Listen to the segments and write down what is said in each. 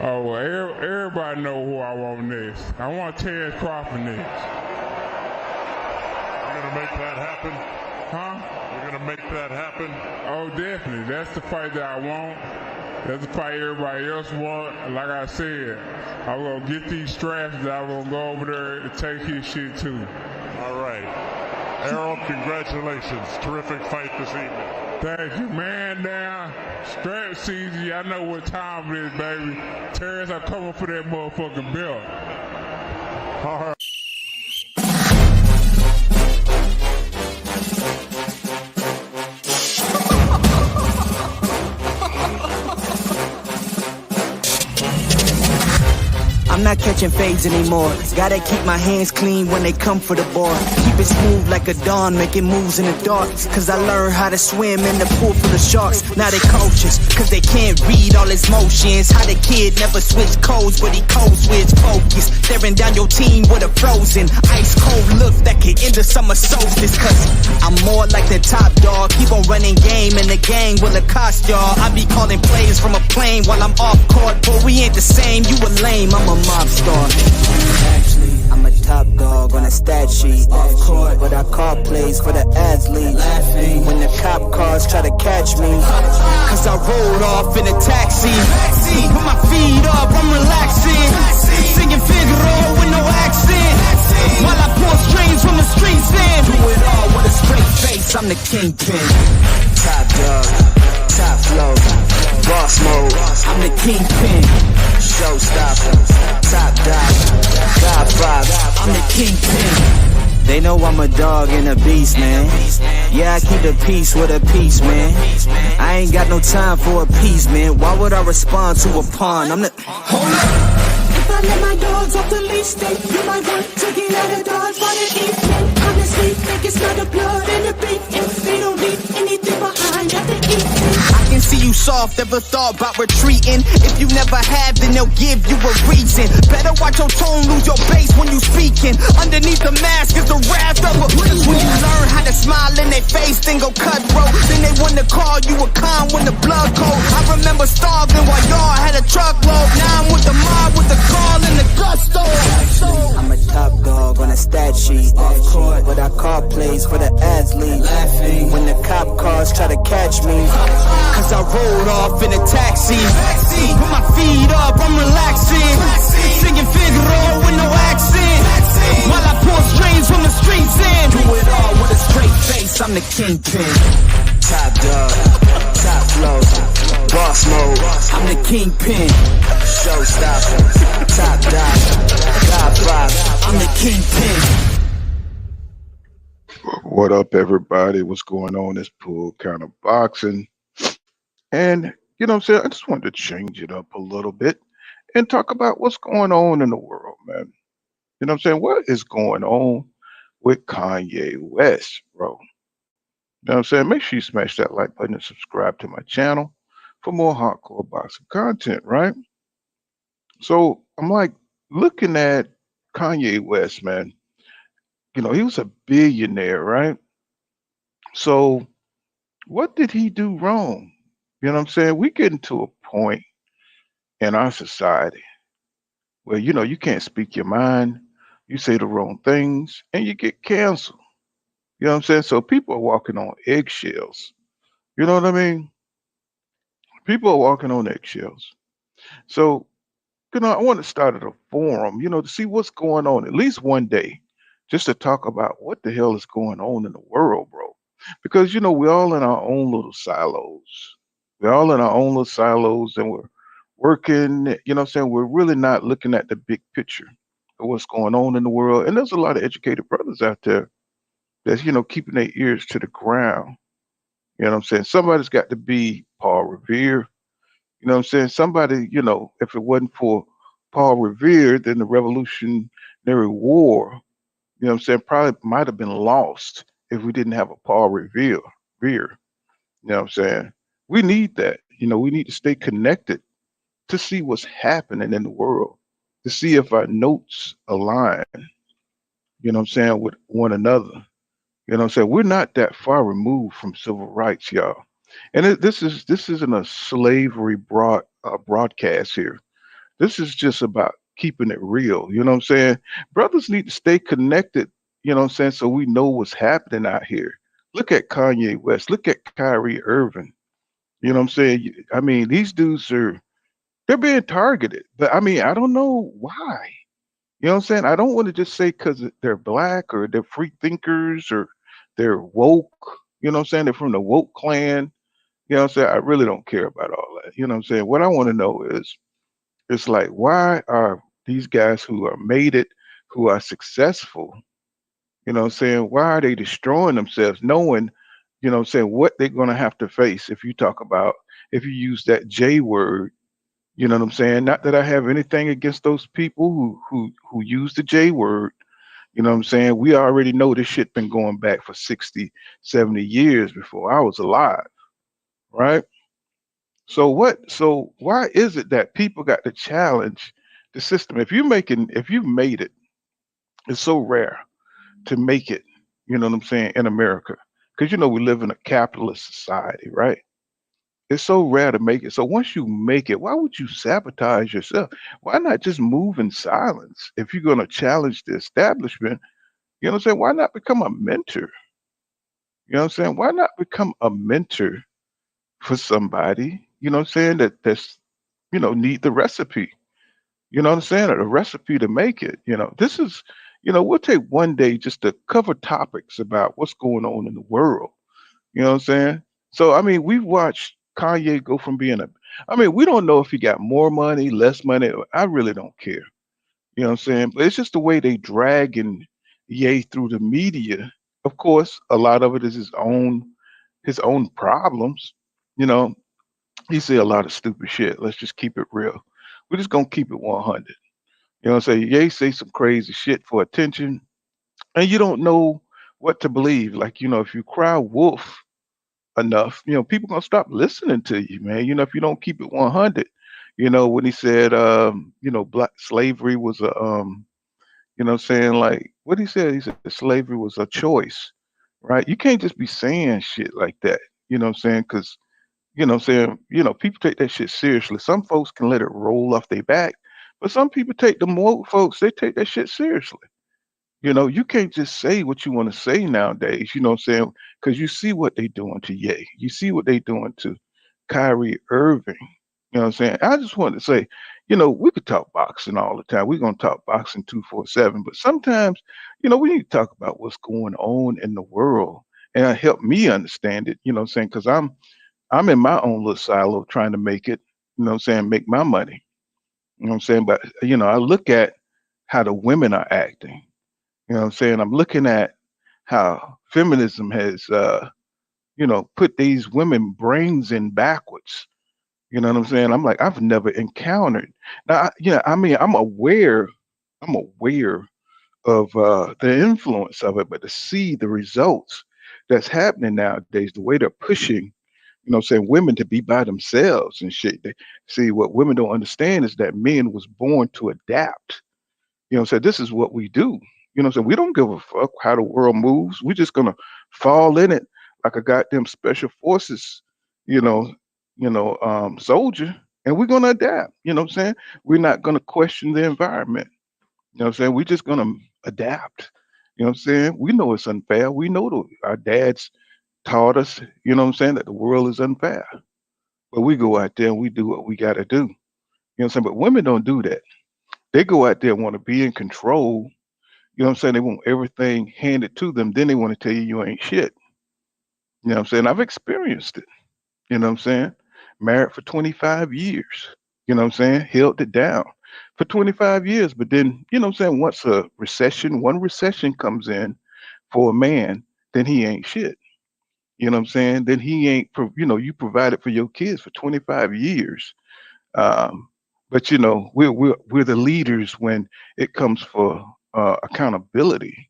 Oh, well, everybody know who I want next. I want Terrence Crawford next. You're going to make that happen? Huh? You're going to make that happen? Oh, definitely. That's the fight that I want. That's the fight everybody else want. Like I said, I'm going to get these straps that I'm going to go over there and take his shit too. All right. Errol, congratulations. Terrific fight this evening. Thank you, man. Down. Strap season. Y'all know what time it is, baby. Terrence, I'm coming for that motherfucking belt. All right. I'm not catching fades anymore. Gotta keep my hands clean when they come for the board. Keep it smooth like a dawn, making moves in the dark. Cause I learned how to swim in the pool full of sharks. Now they coaches, cause they can't read all his motions. How the kid never switched codes, but he codes with focus. Staring down your team with a frozen, ice cold look that could end the summer solstice. Cause I'm more like the top dog. Keep on running game and the gang will accost y'all. I be calling plays from a plane while I'm off court. But we ain't the same, you a lame, I'm a mob star. Actually, I'm a top dog on a stat sheet. Off court, but I call plays for the athlete. Laughing when the cop cars try to catch me. Cause I rolled off in a taxi. Put my feet up, I'm relaxing. Singing Figaro with no accent. While I pour strings from the streets in. Do it all with a straight face, I'm the kingpin. Top dog, top flow, boss mode, I'm the kingpin. Showstopper, top dog, God vibe, I'm the kingpin. They know I'm a dog and a beast, man. Yeah, I keep the peace with a piece, man. I ain't got no time for a piece, man. Why would I respond to a pawn? I'm the... Hold up! If I let my dogs off the leash, then you might want to get out of Dodge by the evening. Honestly, think it's not the blood and the beef. If they don't leave anything behind at the evening. I can see you soft, ever thought about retreating. If you never have, then they'll give you a reason. Better watch your tone, lose your bass when you speaking. Underneath the mask is the wrath of a... When you learn how to smile in their face, then go cutthroat. Then they wanna call you a con when the blood cold. I remember starving while y'all had a truckload. Now I'm with the mob with the call and the gusto. I'm a top dog on a stat sheet. Off court, but I call plays for the athlete. Laughing when the cop cars try to catch me. Cause I rolled off in a taxi. Put my feet up, I'm relaxing. Singing Figaro with no accent. While I pour strings from the streets in. Do it all with a straight face, I'm the kingpin. Top dog, top flow, boss mode, I'm the kingpin. Showstopper, top dog, God vibe, I'm the kingpin. What up, everybody? What's going on? It's Pool Kind of Boxing. And, you know what I'm saying? I just wanted to change it up a little bit and talk about what's going on in the world, man. You know what I'm saying? What is going on with Kanye West, bro? You know what I'm saying? Make sure you smash that like button and subscribe to my channel for more hardcore boxing content, right? So I'm like looking at Kanye West, man. You know, he was a billionaire, right? So what did he do wrong? You know what I'm saying? We getting to a point in our society where, you know, you can't speak your mind, you say the wrong things, and you get canceled. You know what I'm saying? So people are walking on eggshells. You know what I mean? People are walking on eggshells. So, you know, I want to start at a forum, you know, to see what's going on at least one day, just to talk about what the hell is going on in the world, bro. Because, you know, we're all in our own little silos. We're all in our own little silos and we're working, you know what I'm saying? We're really not looking at the big picture of what's going on in the world. And there's a lot of educated brothers out there that's, you know, keeping their ears to the ground. You know what I'm saying? Somebody's got to be Paul Revere. You know what I'm saying? Somebody, you know, if it wasn't for Paul Revere, then the Revolutionary War, you know what I'm saying, probably might have been lost if we didn't have a Paul Revere. You know what I'm saying? We need that. You know, we need to stay connected to see what's happening in the world, to see if our notes align, you know what I'm saying, with one another. You know what I'm saying? We're not that far removed from civil rights, y'all. And this isn't a slavery broadcast here. This is just about keeping it real. You know what I'm saying? Brothers need to stay connected, you know what I'm saying, so we know what's happening out here. Look at Kanye West. Look at Kyrie Irving. You know what I'm saying? I mean, these dudes are they're being targeted. But I mean, I don't know why. You know what I'm saying? I don't want to just say because they're black or they're free thinkers or they're woke. You know what I'm saying? They're from the woke clan. You know what I'm saying? I really don't care about all that. You know what I'm saying? What I want to know is it's like, why are these guys who are made it, who are successful, you know what I'm saying? Why are they destroying themselves knowing, you know what I'm saying, what they're going to have to face if you talk about, if you use that J word, you know what I'm saying? Not that I have anything against those people who use the J word, you know what I'm saying? We already know this shit been going back for 60, 70 years before I was alive, right? So why is it that people got to challenge the system? If you made it, it's so rare to make it, you know what I'm saying, in America. Because you know we live in a capitalist society, right? It's so rare to make it. So once you make it, why would you sabotage yourself? Why not just move in silence? If you're gonna challenge the establishment, you know what I'm saying? Why not become a mentor? You know what I'm saying? Why not become a mentor for somebody, you know what I'm saying, that's need the recipe. You know what I'm saying? Or the recipe to make it. This is, we'll take one day just to cover topics about what's going on in the world. You know what I'm saying? So I mean, we've watched Kanye go from being we don't know if he got more money, less money. I really don't care. You know what I'm saying? But it's just the way they dragging Ye through the media. Of course, a lot of it is his own problems. You know, he say a lot of stupid shit. Let's just keep it real. We're just gonna keep it 100. You know what I'm saying? Ye say some crazy shit for attention, and you don't know what to believe. Like, if you cry wolf enough, people gonna stop listening to you, man. If you don't keep it 100. When he said, black slavery was a, what I'm saying, like what he said slavery was a choice, right? You can't just be saying shit like that. You know what I'm saying? Because people take that shit seriously. Some folks can let it roll off their back, but some people take them woke folks, they take that shit seriously. You can't just say what you want to say nowadays, you know what I'm saying? Because you see what they doing to Ye. You see what they doing to Kyrie Irving. You know what I'm saying? I just wanted to say, we could talk boxing all the time. We're gonna talk boxing 247, but sometimes, we need to talk about what's going on in the world and help me understand it, you know what I'm saying? Because I'm in my own little silo trying to make it, you know what I'm saying, make my money. You know what I'm saying? But I look at how the women are acting. You know what I'm saying? I'm looking at how feminism has put these women brains in backwards. You know what I'm saying? I'm like, I've never encountered. Now, I'm aware of the influence of it, but to see the results that's happening nowadays, the way they're pushing, saying women to be by themselves and shit. See, what women don't understand is that men was born to adapt. So this is what we do. So we don't give a fuck how the world moves. We're just gonna fall in it like a goddamn special forces, you know, soldier, and we're gonna adapt. You know what I'm saying? We're not gonna question the environment. You know what I'm saying? We're just gonna adapt. You know what I'm saying? We know it's unfair. We know our dads taught us, you know what I'm saying, that the world is unfair. But we go out there and we do what we gotta do. You know what I'm saying? But women don't do that. They go out there and want to be in control. You know what I'm saying? They want everything handed to them. Then they want to tell you ain't shit. You know what I'm saying? I've experienced it. You know what I'm saying? Married for 25 years. You know what I'm saying? Held it down for 25 years. But then, you know what I'm saying? Once one recession comes in for a man, then he ain't shit. You know what I'm saying? Then he ain't, you provided for your kids for 25 years. Um, but we're the leaders when it comes for accountability.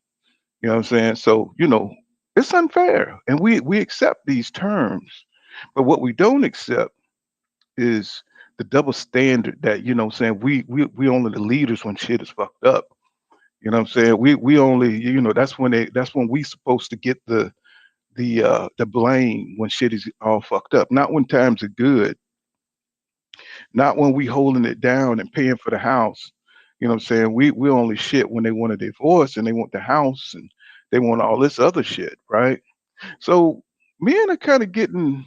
You know what I'm saying? So it's unfair, and we accept these terms, but what we don't accept is the double standard that what I'm saying we only the leaders when shit is fucked up. You know what I'm saying? We only that's when we supposed to get the blame when shit is all fucked up, not when times are good. not when we holding it down and paying for the house. You know what I'm saying? We only shit when they want a divorce and they want the house and they want all this other shit, right? So men are kind of getting,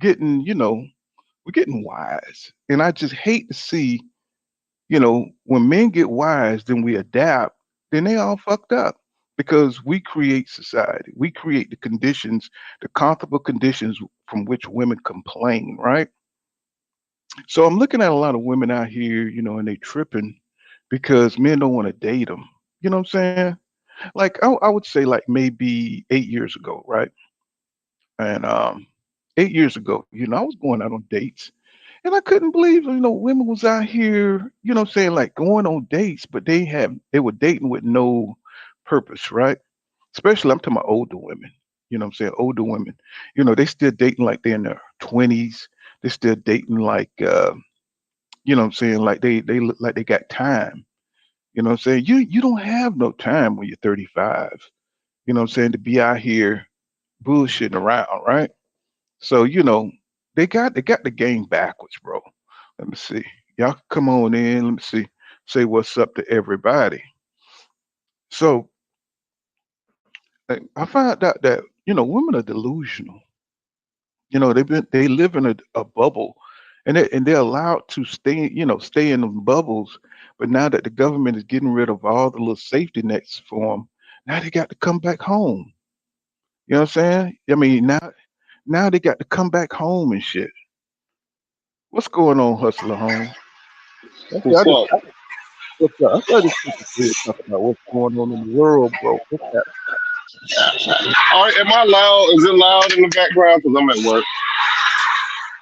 we're getting wise. And I just hate to see, when men get wise, then we adapt, then they all fucked up because we create society. We create the conditions, the comfortable conditions from which women complain, right? So I'm looking at a lot of women out here, and they tripping because men don't want to date them. You know what I'm saying? Like I would say like maybe 8 years ago, right? And 8 years ago, I was going out on dates and I couldn't believe, women was out here, what I'm saying, like going on dates, but they were dating with no purpose, right? Especially I'm talking about older women. You know what I'm saying? Older women. They still dating like they're in their 20s. They still dating like what I'm saying, like they look like they got time. You know what I'm saying? You don't have no time when you're 35. You know what I'm saying, to be out here bullshitting around, right? So, they got the game backwards, bro. Let me see. Y'all come on in. Let me see. Say what's up to everybody. So I found out that, women are delusional. They live in a bubble and they're allowed to stay in them bubbles. But now that the government is getting rid of all the little safety nets for them, now they got to come back home. You know what I'm saying? I mean, now they got to come back home and shit. What's going on, Hustler Home? Okay, What's up? I thought this was here talking about what's going on in the world, bro. What's that? All right, am I loud? Is it loud in the background? Because I'm at work.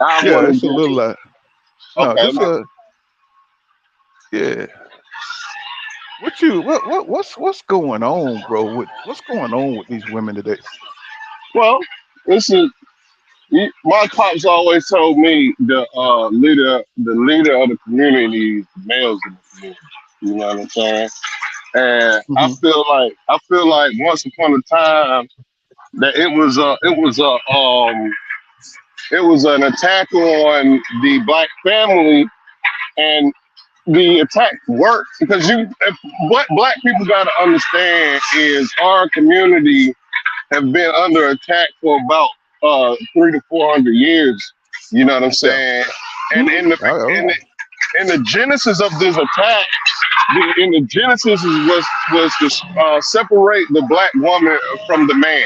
I Yeah, want to it's a get. little no, Okay. this yeah. What's going on, bro? What's going on with these women today? Well, this is my pops always told me the leader of the community is the males in the community. You know what I'm saying? And I Hmm. feel like once upon a time that it was an attack on the black family, and the attack worked because what black people got to understand is our community have been under attack for about 300 to 400 years. You know what I'm Yeah. saying? And Hmm. in the genesis of this attack, in the genesis was to separate the black woman from the man.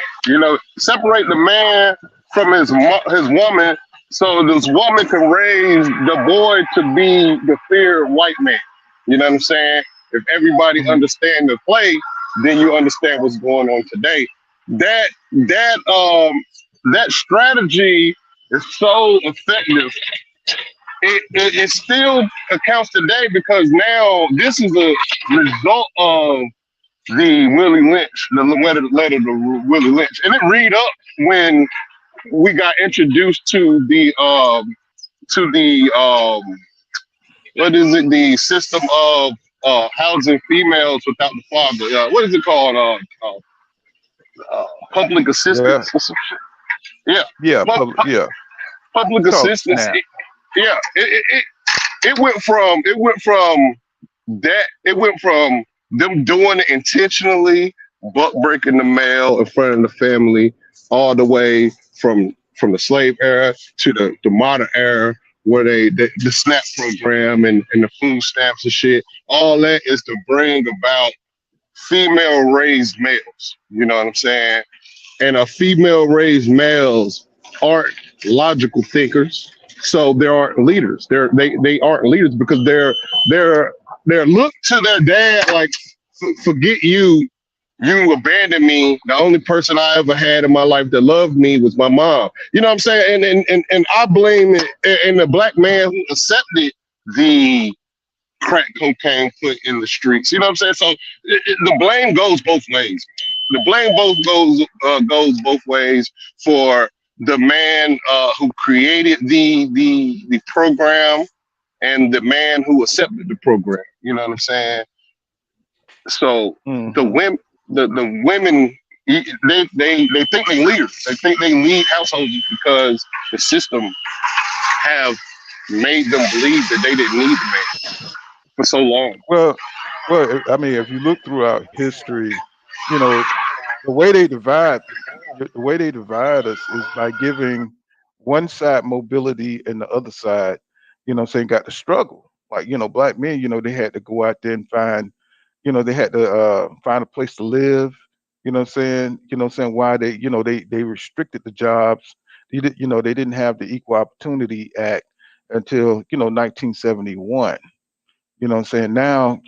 Separate the man from his woman, so this woman can raise the boy to be the feared white man. You know what I'm saying? If everybody Hmm. understand the play, then you understand what's going on today. That that that strategy is so effective. It still accounts today because now this is a result of the Willie Lynch, the letter to Willie Lynch, and it read up when we got introduced to the what is it, the system of housing females without the father. What is it called? Public Yeah. assistance or some shit. Yeah, Yeah. Pu- Yeah. public It's called assistance. SNAP. Yeah, it went from them doing it intentionally, buck breaking the mail in front of the family, all the way from the slave era to the modern era, where the SNAP program and the food stamps and shit. All that is to bring about female raised males. You know what I'm saying? And female raised males aren't logical thinkers, so they aren't leaders. They aren't leaders because they're look to their dad like, forget you. You abandoned me. The only person I ever had in my life that loved me was my mom. You know what I'm saying? And I blame it. And the black man who accepted the crack cocaine put in the streets. You know what I'm saying? So the blame goes both ways. The blame both goes both ways for the man who created the program and the man who accepted the program. You know what I'm saying? So the Hmm. women, the women, they think they leaders. They think they lead households because the system have made them believe that they didn't need the man for so long. Well, I mean, if you look throughout history, you know, the way they divide us is by giving one side mobility and the other side, saying got to struggle. Like, black men, they had to go out there and find, they had to find a place to live. Saying why they restricted the jobs. They didn't have the Equal Opportunity Act until 1971. Now,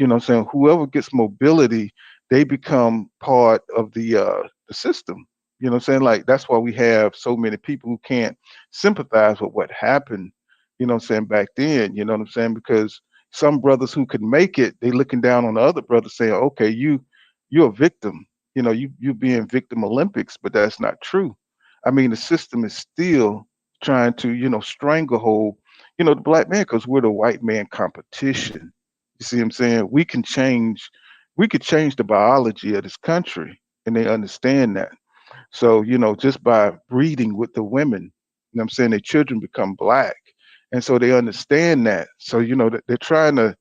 whoever gets mobility, they become part of the system. Like that's why we have so many people who can't sympathize with what happened, back then, because some brothers who could make it, they looking down on the other brothers saying, okay, you're a victim, you being victim Olympics, but that's not true. I mean, the system is still trying to, stranglehold, the black man, because we're the white man competition. You see what I'm saying? We could change the biology of this country, and they understand that. So, just by breeding with the women, I'm saying, their children become black. And so they understand that. So, that they're trying to,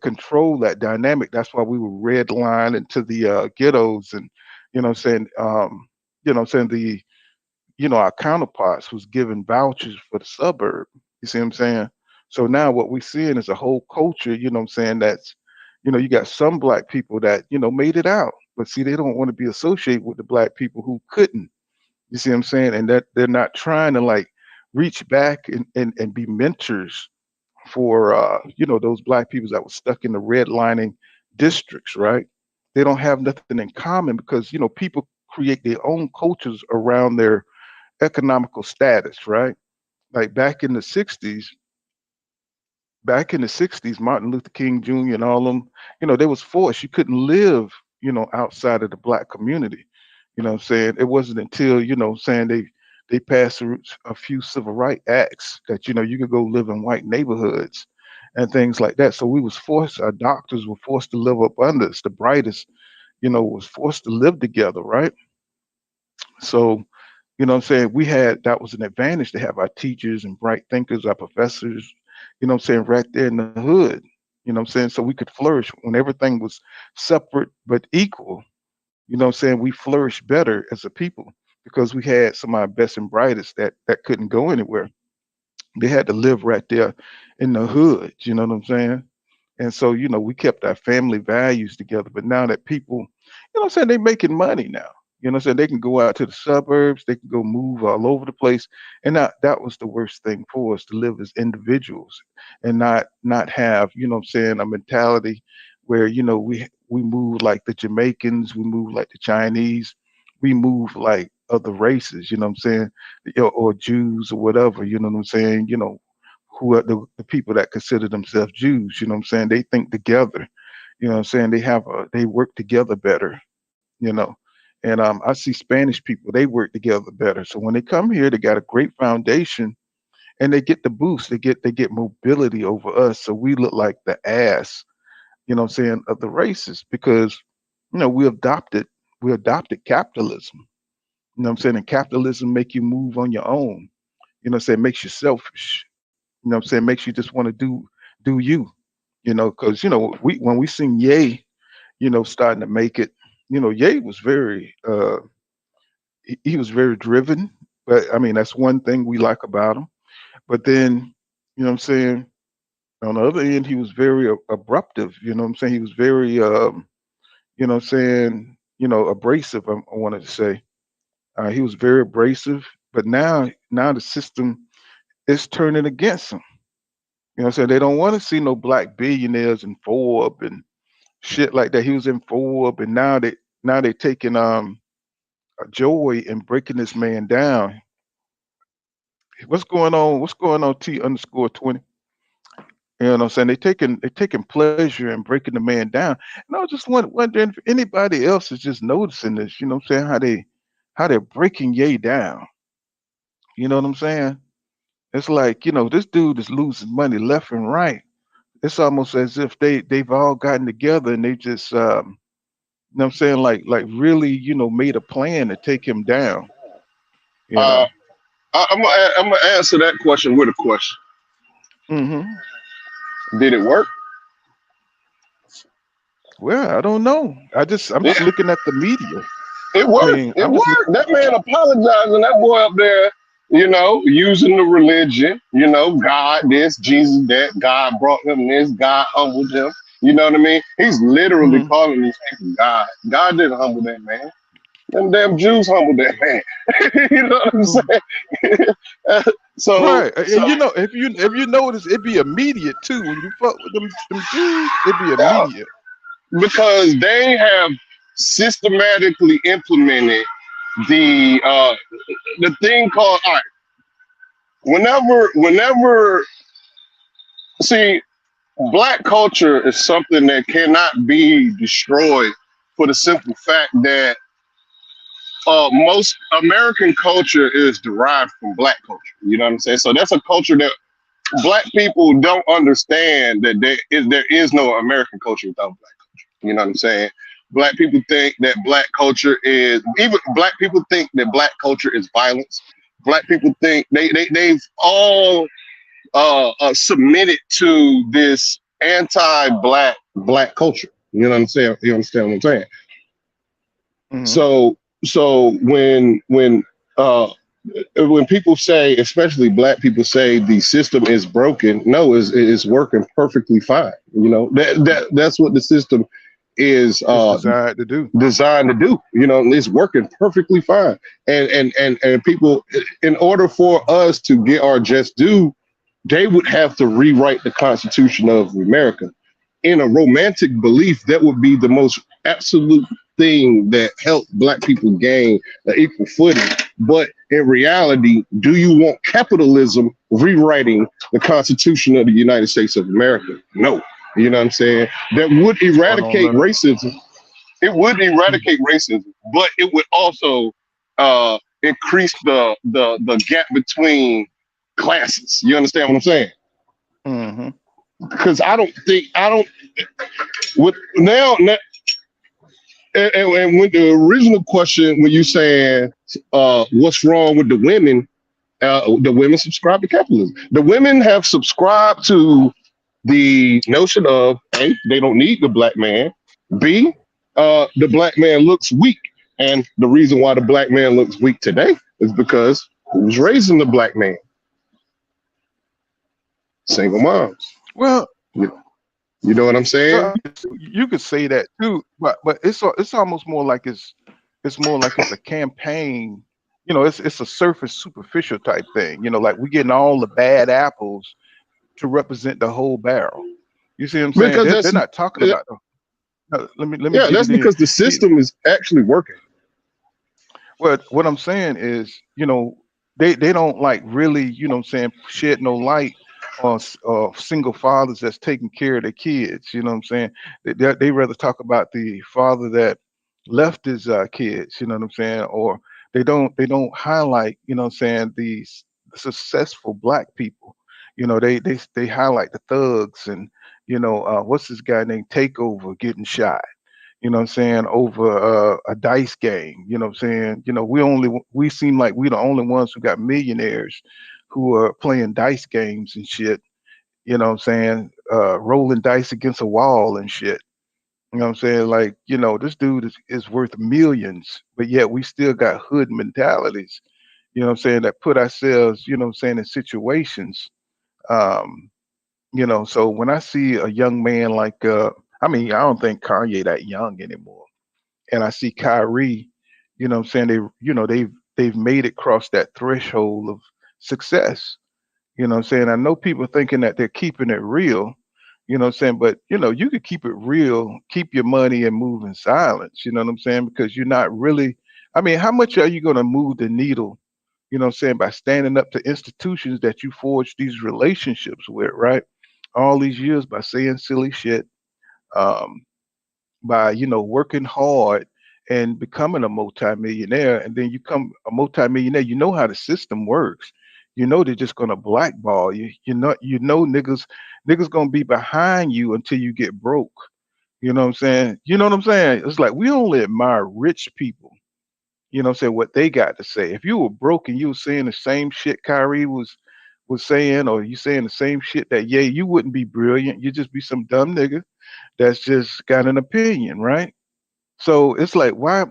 control that dynamic. That's why we were redlined into the ghettos and, the our counterparts was given vouchers for the suburb. You see what I'm saying? So now what we're seeing is a whole culture, that's, you got some black people that, made it out. But see, they don't want to be associated with the black people who couldn't. You see what I'm saying? And that they're not trying to like reach back and be mentors for those black people that were stuck in the redlining districts, right? They don't have nothing in common because, people create their own cultures around their economical status, right? Like back in the 60s, Martin Luther King Jr. and all them, they was forced. You couldn't live, outside of the black community. What I'm saying? It wasn't until, saying they passed a few civil rights acts that, you could go live in white neighborhoods and things like that. So we was forced, our doctors were forced to live up under us. The brightest, was forced to live together, right? So what I'm saying? That was an advantage to have our teachers and bright thinkers, our professors, what I'm saying, right there in the hood. What I'm saying? So we could flourish when everything was separate but equal. What I'm saying? We flourished better as a people because we had some of our best and brightest that couldn't go anywhere. They had to live right there in the hood. You know what I'm saying? And so, we kept our family values together. But now that people, what I'm saying, they making money now. What I'm saying? They can go out to the suburbs, they can go move all over the place. And that was the worst thing for us to live as individuals and not have, what I'm saying, a mentality where, we move like the Jamaicans, we move like the Chinese, we move like other races, what I'm saying, or Jews or whatever, what I'm saying, who are the people that consider themselves Jews, what I'm saying? They think together, what I'm saying? They work together better, you know. And I see Spanish people, they work together better. So when they come here, they got a great foundation and they get the boost, they get mobility over us. So we look like the ass, what I'm saying, of the races because, we adopted capitalism. What I'm saying? And capitalism make you move on your own. What I'm saying? Makes you selfish. What I'm saying? Makes you just want to do you. Because we when we seen Ye, starting to make it, Ye was very he was very driven. But I mean, that's one thing we like about him. But then, what I'm saying, on the other end, he was very abruptive. What I'm saying? He was very what I'm saying, abrasive, I wanted to say. He was very abrasive, but now the system is turning against him. What I'm saying? They don't want to see no black billionaires in Forbes and shit like that. He was in Forbes, and now they taking a joy in breaking this man down. What's going on? What's going on? T_20. You know what I'm saying? They taking pleasure in breaking the man down. And I was just wondering if anybody else is just noticing this. You know what I'm saying? How they're breaking Ye down. You know what I'm saying? It's like, this dude is losing money left and right. It's almost as if they've all gotten together and they just you know what I'm saying, like really, made a plan to take him down, you Uh, know. I'm gonna answer that question with a question. Mm-hmm. Did it work? Well, I don't know. I'm Yeah, just looking at the media. it I worked. mean, It I'm just worked. That man apologizing. That boy up there, using the religion. God this, Jesus that. God brought him this. God humbled him. You know what I mean? He's literally mhm. calling these people God. God didn't humble that man. Them damn Jews humbled that man. You know what I'm Mhm. saying? so, Right. so And if you notice, it'd be immediate too. When you fuck with them Jews, it'd be yeah, immediate. because they have systematically implemented the thing called all right. Whenever see, black culture is something that cannot be destroyed for the simple fact that most American culture is derived from black culture. You know what I'm saying? So that's a culture that black people don't understand that there is no American culture without black culture. You know what I'm saying? Black people think that black culture is even black people think that black culture is violence. Black people think they've all submitted to this anti-black culture. You know what I'm saying? You understand what I'm saying? Hmm. So uh when people say, especially black people say the system is broken, no, it's working perfectly fine. That's what the system is It's designed to do. designed to do. It's working perfectly fine. And people, in order for us to get our just due, they would have to rewrite the Constitution of America. In a romantic belief, that would be the most absolute thing that helped black people gain an equal footing. But in reality, do you want capitalism rewriting the Constitution of the United States of America? No. You know what I'm saying? That would I don't eradicate know. racism. It would eradicate racism, but it would also increase the gap between classes. You understand what I'm saying? Mm-hmm. Because I don't with now and when the original question when you saying what's wrong with the women subscribe to capitalism. The women have subscribed to the notion of A, they don't need the black man. B, the black man looks weak. And the reason why the black man looks weak today is because who's raising the black man? Single moms. Well, You, you know what I'm saying? well, you could say that too, but it's almost more like it's more like it's a campaign. It's a surface superficial type thing. Like we getting all the bad apples to represent the whole barrel. You see what I'm saying? Because They're that's not talking about the. Let me yeah, get that's it in. because the system is actually working. Well, what I'm saying is, they don't like really, what I'm saying, shed no light on single fathers that's taking care of their kids. You know what I'm saying? They rather talk about the father that left his kids. You know what I'm saying? Or they don't highlight, what I'm saying, these successful black people. They highlight the thugs and what's this guy named Takeover getting shot, what I'm saying, over a dice game. What I'm saying? We seem like we the only ones who got millionaires who are playing dice games and shit. What I'm saying? Rolling dice against a wall and shit. What I'm saying? Like, this dude is worth millions, but yet we still got hood mentalities, what I'm saying, that put ourselves, what I'm saying, in situations. Um, so when I see a young man like I mean, I don't think Kanye that young anymore, and I see Kyrie, what I'm saying, they've made it cross that threshold of success. What I'm saying? I know people thinking that they're keeping it real, what I'm saying, but you could keep it real, keep your money and move in silence, you know what I'm saying? Because you're not really, I mean, how much are you gonna move the needle, what I'm saying, by standing up to institutions that you forged these relationships with, right? All these years by saying silly shit. Um, by working hard and becoming a multimillionaire, and then you come a multimillionaire, how the system works. They're just gonna blackball you. Niggas gonna be behind you until you get broke. What I'm saying? It's like we only admire rich people, what I'm saying, what they got to say. If you were broke and you were saying the same shit Kyrie was was saying, or you saying the same shit that yeah, you wouldn't be brilliant. You just be some dumb nigga that's just got an opinion, right? So it's like why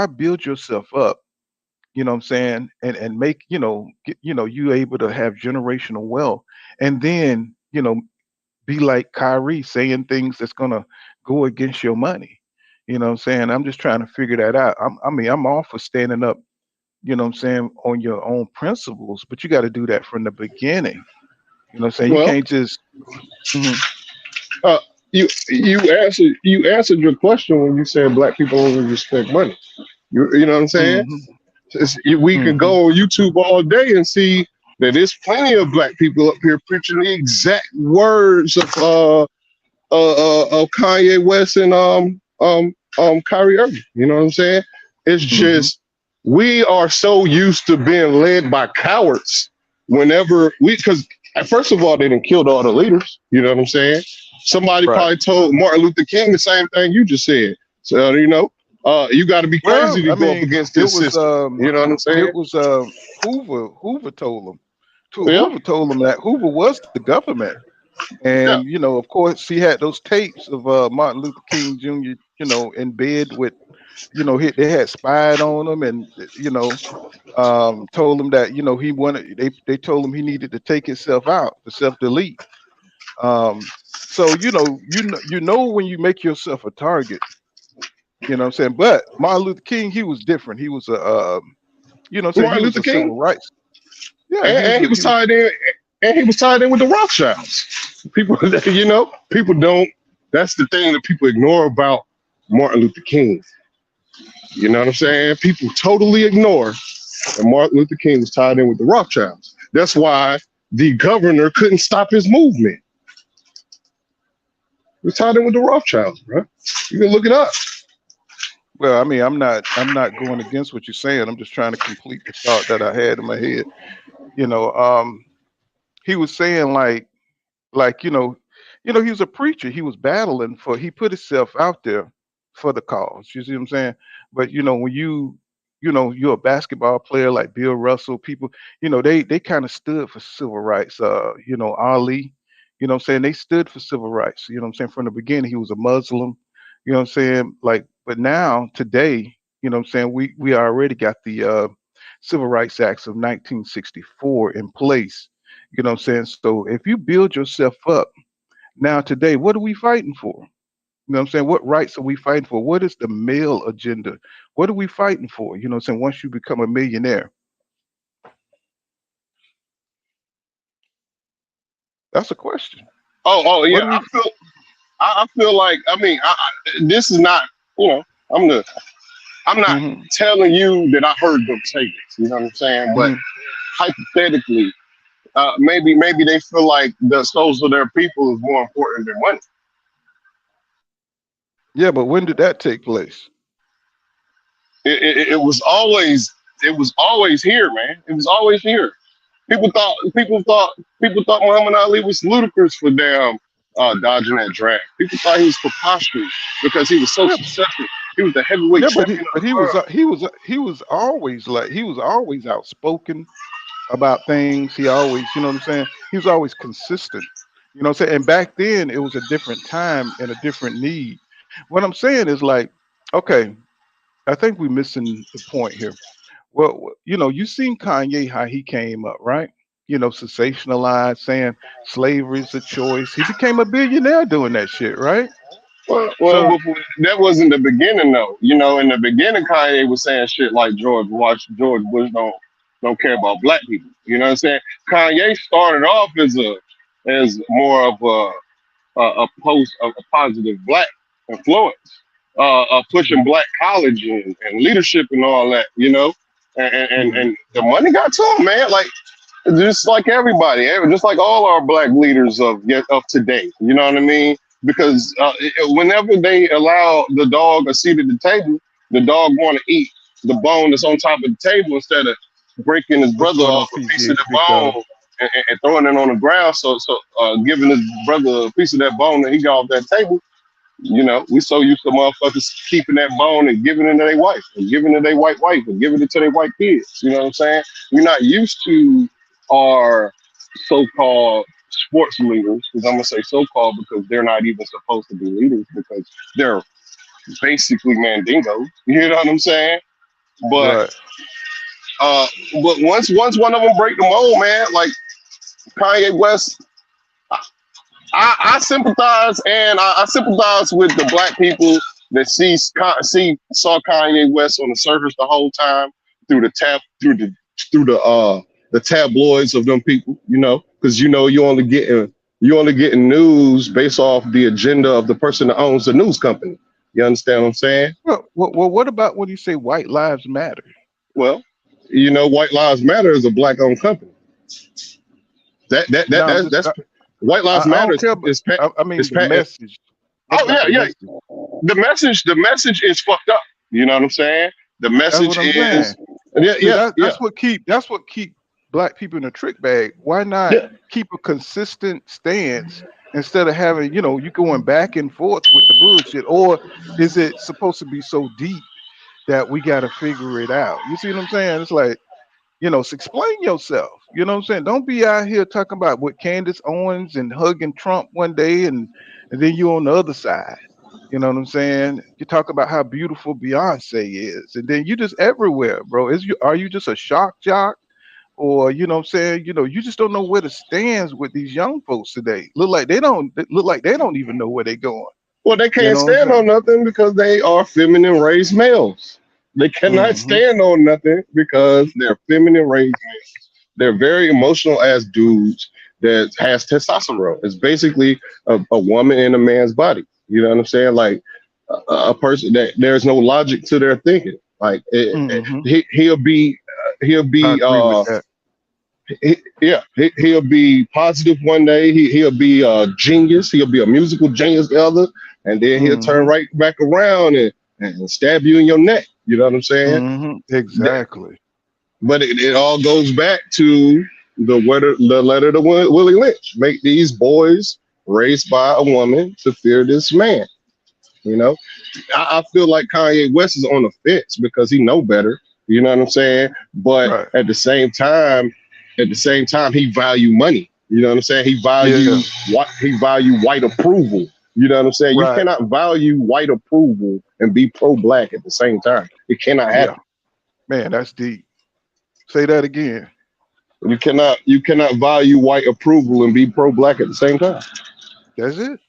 build yourself up? You know what I'm saying? And make you able to have generational wealth, and then be like Kyrie saying things that's gonna go against your money. You know what I'm saying? I'm just trying to figure that out. I'm all for standing up, what I'm saying, on your own principles, but you got to do that from the beginning. You know what I'm saying? You Well, can't just mhm, uh, you answered your question when you said black people only respect money. You know what I'm saying? mhm, We could mhm. go on YouTube all day and see that there's plenty of black people up here preaching the exact words of Kanye West and Kyrie Irving. You know what I'm saying? It's Mhm. just we are so used to being led by cowards. Whenever because first of all they didn't kill all the leaders. You know what I'm saying? Somebody Right. probably told Martin Luther King the same thing you just said. So you got to be crazy Well, to I go up mean, against this system. You know what I'm saying? it was Hoover. Hoover told him. Yeah, Hoover told him that Hoover was the government, yeah. and of course, he had those tapes of Martin Luther King Jr. In bed with they had spied on him, and told him that he wanted. They told him he needed to take himself out, to self delete. So you know when you make yourself a target. You know what I'm saying? But Martin Luther King, he was different. He was he Martin was Luther a King, civil rights. Yeah, and, he was and he a was he was tied in, and he was tied in with the Rothschilds. People, people don't. That's the thing that people ignore about Martin Luther King. You know what I'm saying? People totally ignore that Martin Luther King was tied in with the Rothschilds. That's why the governor couldn't stop his movement. He was tied in with the Rothschilds, bro. You can look it up. well, I mean, I'm not going against what you're saying. I'm just trying to complete the thought that I had in my head. You know, he was saying like he was a preacher. He was battling for. He put himself out there for the cause. You see what I'm saying? But when you're a basketball player like Bill Russell, people, they kind of stood for civil rights. Ali, what I'm saying, they stood for civil rights. You know what I'm saying? From the beginning, he was a Muslim. You know what I'm saying? Like, but now today, what I'm saying, we already got the Civil Rights Acts of 1964 in place. You know what I'm saying? So if you build yourself up now today, what are we fighting for? You know what I'm saying? What rights are we fighting for? What is the male agenda? What are we fighting for? You know what I'm saying? Once you become a millionaire, that's a question. Oh What yeah. do we? I feel like. This is not. You know, I'm the. I'm not Hmm. telling you that I heard them say this. You know what I'm saying? But Hmm. hypothetically, maybe they feel like the souls of their people is more important than money. Yeah, but when did that take place? It was always here, man. It was always here. People thought Muhammad Ali was ludicrous for damn dodging that draft. People thought he was preposterous because he was so Yeah, successful. He was the heavyweight yeah, but he champion of but the he was world. he was always like he was always outspoken about things. He always, you know what I'm saying? He was always consistent. You know what I'm saying? And back then it was a different time and a different need. What I'm saying is like, okay, I think we're missing the point here. Well, you seen Kanye how he came up, right? Sensationalized, saying slavery is a choice. He became a billionaire doing that shit, right? Well, So before, that wasn't the beginning though. In the beginning, Kanye was saying shit like George Bush don't care about black people. You know what I'm saying? Kanye started off as more of a positive black influence, pushing mhm, black college and leadership and all that. mhm, And the money got to him, man. Like just like everybody, just like all our black leaders of today. You know what I mean? Because whenever they allow the dog a seat at the table, the dog want to eat the bone that's on top of the table instead of breaking his what's brother going on, off a piece of PG? the Big dog. bone and throwing it on the ground. So giving his brother a piece of that bone that he got off that table. We so used to motherfuckers keeping that bone and giving it to their wife, and giving it to their white wife, and giving it to their white kids. You know what I'm saying? We're not used to our so-called sports leaders, because I'm gonna say so-called because they're not even supposed to be leaders because they're basically mandingos. You know what I'm saying? But Right. uh, but once one of them break the mold, man, like Kanye West, I sympathize and I sympathize with the black people that saw Kanye West on the surface the whole time through the tabloids of them people, you know, because you know you only getting news based off the agenda of the person that owns the news company. You understand what I'm saying? Well, what about when you say white lives matter? Well, you know, White Lives Matter is a black-owned company. No, I'm just That's White Lives I Matter don't care about. I mean is the message. What oh about yeah, the yeah. message? The message is fucked up. You know what I'm saying? The That's message what I'm is saying. yeah, See, yeah, yeah, that's what keep black people in a trick bag. Why not yeah. keep a consistent stance instead of having, you going back and forth with the bullshit? Or is it supposed to be so deep that we got to figure it out? You see what I'm saying? It's like, explain yourself. You know what I'm saying? Don't be out here talking about what Candace Owens and hugging Trump one day and then you on the other side. You know what I'm saying? You talk about how beautiful Beyonce is, and then you just everywhere, bro. Are you just a shock jock? Or what I'm saying, you just don't know where to stand with these young folks today. Look like they don't even know where they're going. Well, they You can't know what stand I'm on nothing because they are feminine raised males. They cannot saying? stand on nothing because they're feminine raised males. They're very emotional as dudes that has testosterone. It's basically a woman in a man's body. You know what I'm saying? Like a person that there's no logic to their thinking. Like Mm-hmm. he'll I be agree with that. he'll be positive one day. He'll be a genius. He'll be a musical genius the other, and then he'll turn Mm-hmm. right back around and stab you in your neck. You know what I'm saying? Mm-hmm. That- Exactly. But it all goes back to the letter to Willie Lynch. Make these boys raised by a woman to fear this man. You know, I feel like Kanye West is on the fence because he know better. You know what I'm saying? But Right. at the same time, he value money. You know what I'm saying? Yeah. He value white approval. You know what I'm saying? You Right. cannot value white approval and be pro-black at the same time. It cannot Yeah. happen. Man, that's deep. Say that again. You cannot value white approval and be pro-black at the same time. That's it.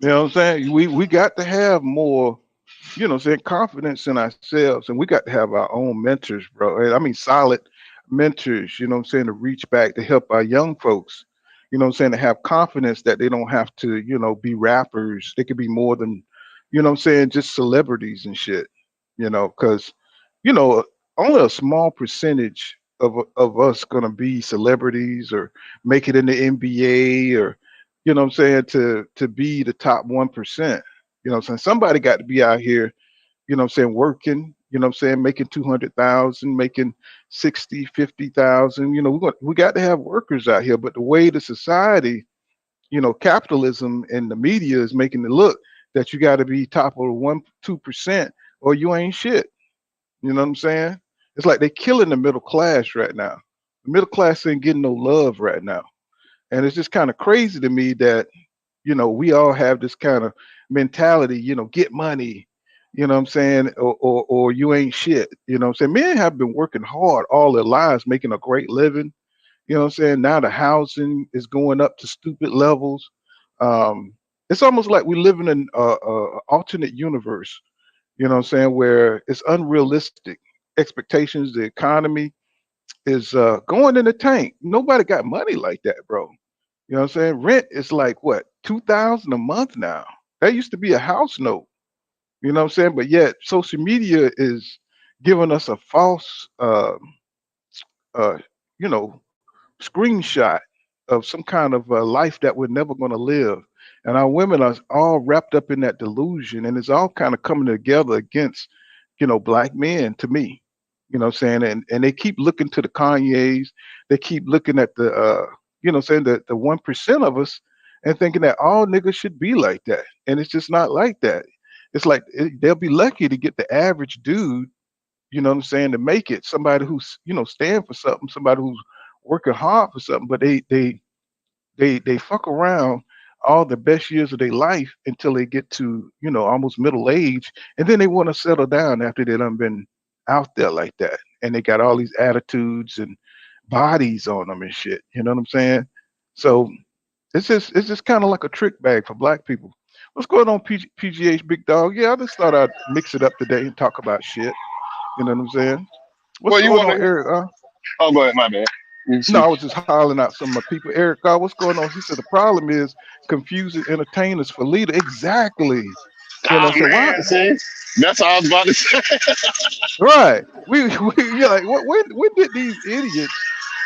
You know what I'm saying? We got to have more, saying confidence in ourselves, and we got to have our own mentors, bro. And I mean solid mentors, you know what I'm saying, to reach back to help our young folks, what I'm saying, to have confidence that they don't have to, be rappers. They could be more than, what I'm saying, just celebrities and shit, because, you know, only a small percentage of us gonna be celebrities or make it in the NBA or what I'm saying, to be the top 1%. What I'm saying? Somebody got to be out here, what I'm saying, working, what I'm saying, making 200,000, making 60, 50,000. We got to have workers out here, but the way the society, capitalism and the media is making it look that you got to be top of the 1-2% or you ain't shit. You know what I'm saying? It's like they're killing the middle class right now. The middle class ain't getting no love right now. And it's just kind of crazy to me that we all have this kind of mentality, get money, what I'm saying, or you ain't shit. What I'm saying? Men have been working hard all their lives, making a great living. What I'm saying? Now the housing is going up to stupid levels. Um, it's almost like we live in an alternate universe, what I'm saying, where it's unrealistic expectations. The economy is going in the tank. Nobody got money like that, bro. You know what I'm saying? Rent is like what, 2,000 a month now. That used to be a house note. You know what I'm saying? But yet social media is giving us a false uh you know, screenshot of some kind of life that we're never going to live. And our women are all wrapped up in that delusion, and it's all kind of coming together against, black men to me. What I'm saying? And they keep looking to the Kanyes, they keep looking at the saying that the 1% of us and thinking that all niggas should be like that. And it's just not like that. It's like they'll be lucky to get the average dude, what I'm saying, to make it. Somebody who's, stand for something, somebody who's working hard for something, but they they fuck around all the best years of their life until they get to, almost middle age, and then they want to settle down after they done been out there like that, and they got all these attitudes and bodies on them and shit. You know what I'm saying? So it's just kind of like a trick bag for black people. What's going on, PGH Big Dog? Yeah, I just thought I'd mix it up today and talk about shit. You know what I'm saying? What's Well, you going want on, to? Eric? Oh, go ahead, my bad. No, I was just hollering out some of my people. Eric, what's going on? He said the problem is confusing entertainers for leader. Exactly. Oh So why? man, see, that's all I was about to say. Right. You're like, when did these idiots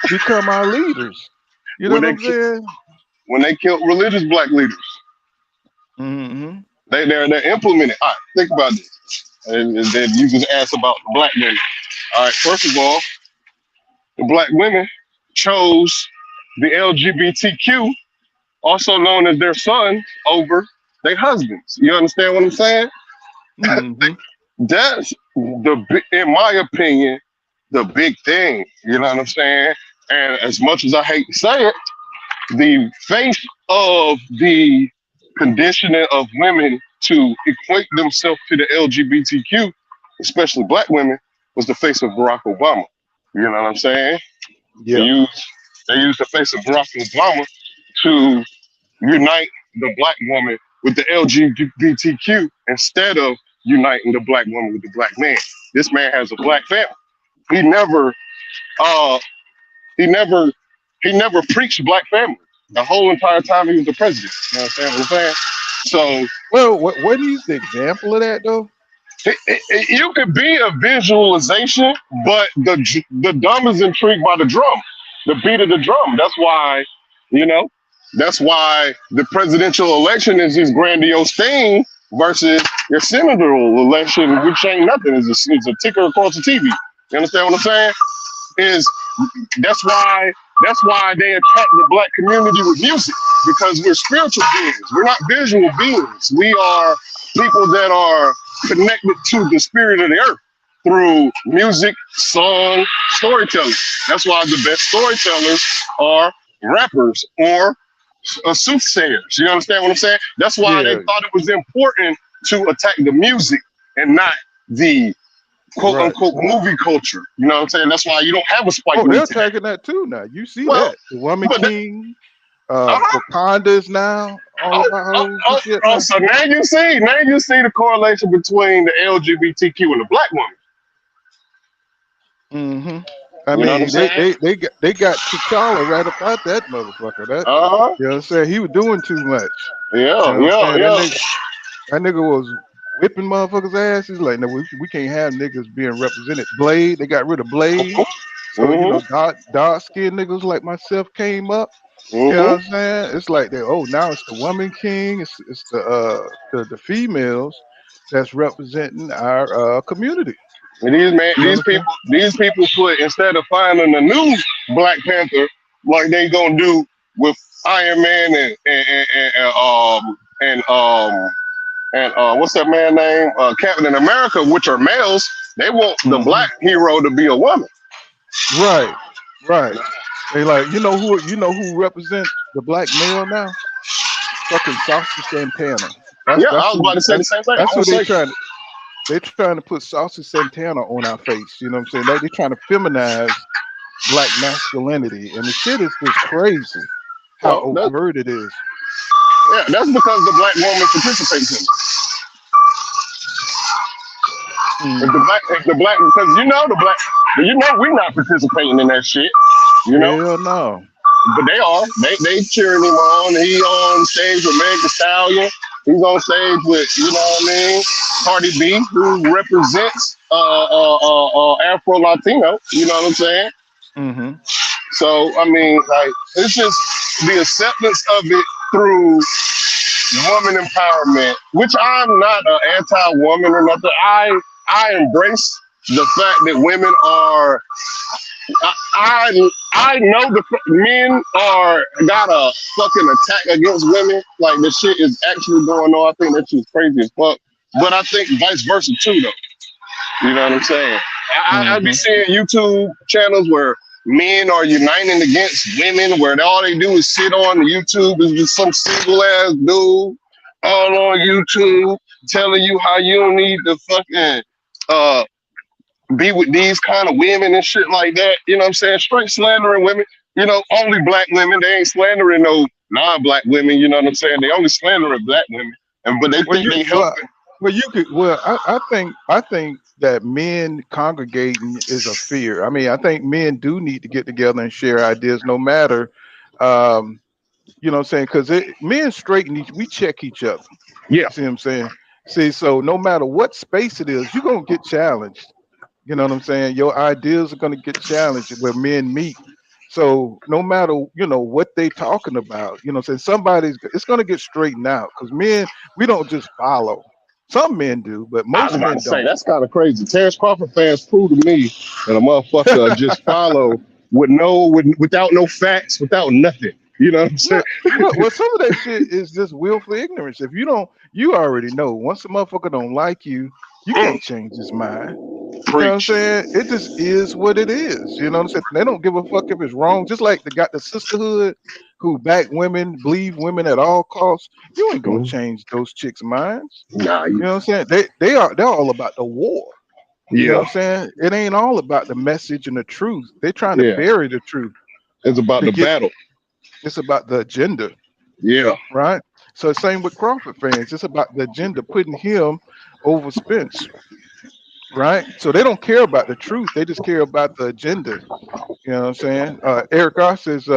become our leaders? You know when what they I'm saying? when they killed religious black leaders, Mm-hmm. they're implementing. All right, think about this. And then you just asked about the black women. All right, first of all, the black women chose the LGBTQ, also known as their sons, over their husbands. You understand what I'm saying? Mm-hmm. That's in my opinion, the big thing. You know what I'm saying? And as much as I hate to say it, the face of the conditioning of women to equate themselves to the LGBTQ, especially black women, was the face of Barack Obama. You know what I'm saying? They Yeah. used the face of Barack Obama to unite the black woman with the LGBTQ instead of uniting the black woman with the black man. This man has a black family. He never uh he never he never preached black family the whole entire time he was the president. You know what I'm saying? So Well, what he's the example of that though? you could be a visualization, but the dumb is intrigued by the drum, the beat of the drum. You know, that's why the presidential election is this grandiose thing versus your senatorial election, which ain't nothing. It's a ticker across the TV. You understand what I'm saying? Is that's why they attack the black community with music, because we're spiritual beings. We're not visual beings. We are people that are connected to the spirit of the earth through music, song, storytelling. That's why the best storytellers are rappers or soothsayers. You understand what I'm saying? That's why they Yeah. thought it was important to attack the music and not the quote Right. unquote movie culture. You know what I'm saying? That's why you don't have a Spike Oh, Lee they're today. attacking that too now. You see Well, that. The Woman but King, uh-huh. Wakanda's now all about hoes and shit now. So now you see the correlation between the LGBTQ and the black woman. Mm-hmm. I You know what I'm mean, saying? they got T'Challa right up out that motherfucker. That Uh-huh. you know what I'm saying? He was doing too much. You Yeah, know what I'm saying? yeah. That nigga was whipping motherfuckers' asses. Like, no, we can't have niggas being represented. Blade, they got rid of Blade. So, Mm-hmm. dark skinned niggas like myself came up. You know what I'm saying? It's like now it's the Woman King, it's the females that's representing our community. And You know what I'm saying? these people put, instead of finding a new Black Panther like they gonna do with Iron Man and what's that man name? Captain America, which are males. They want the Hmm. black hero to be a woman. Right. They like, who represent the black male now? Fucking Saucy Santana. That's Yeah, I that's was who about to say the that's same thing. that's I'm who gonna say, they're trying to put Saucy Santana on our face. You know what I'm saying? Like they're trying to feminize black masculinity, and the shit is just crazy how well, overt it is. that's because the black woman participates in it. If the black, because we're not participating in that shit. You know, Hell no. but they are. They cheering him on. He on stage with Meg Thee Stallion. He's on stage with, you know what I mean, Cardi B, who represents Afro Latino. You know what I'm saying? Mm-hmm. So I mean, like, it's just the acceptance of it through woman empowerment, which I'm not an anti-woman or nothing. I embrace the fact that women are. I know men got a fucking attack against women. Like, the shit is actually going on. I think that shit's crazy as fuck. But I think vice versa too, though. You know what I'm saying? I be seeing YouTube channels where men are uniting against women, where all they do is sit on YouTube is just some single ass dude all on YouTube telling you how you don't need to fucking uh be with these kind of women and shit like that. You know what I'm saying? Straight slandering women. You know, only black women. They ain't slandering no non-black women. You know what I'm saying? They only slandering black women, and but they Well, think you they well, helping. well you could well I think that men congregating is a fear. I mean, I think men do need to get together and share ideas, no matter, um, you know what I'm saying? Because men straighten we check each other. Yeah, You see what I'm saying? See, so no matter what space it is, you're gonna get challenged. You know what I'm saying? Your ideas are gonna get challenged where men meet. So no matter what they talking about, saying it's gonna get straightened out because men, we don't just follow. Some men do, but I was most about to men say don't. that's kind of crazy. Terrence Crawford fans prove to me that a motherfucker just follow without no facts, without nothing. You know what I'm saying? Yeah, well, some of that shit is just willful ignorance. If you don't, you already know. Once a motherfucker don't like you, you can't change his mind. You know what I'm Preach. saying? It just is what it is. You know what I'm saying? They don't give a fuck if it's wrong. Just like they got the sisterhood who back women, believe women at all costs. You ain't gonna Mhm. change those chicks' minds. Nah, You know what I'm saying? They're all about the war. You know yeah, what I'm saying? It ain't all about the message and the truth. They're trying to yeah. bury the truth It's about to the get. battle. It's about the agenda, Yeah. right? So same with Crawford fans. It's about the agenda, putting him over Spence, right? So they don't care about the truth. They just care about the agenda. You know what I'm saying? Eric Goss says,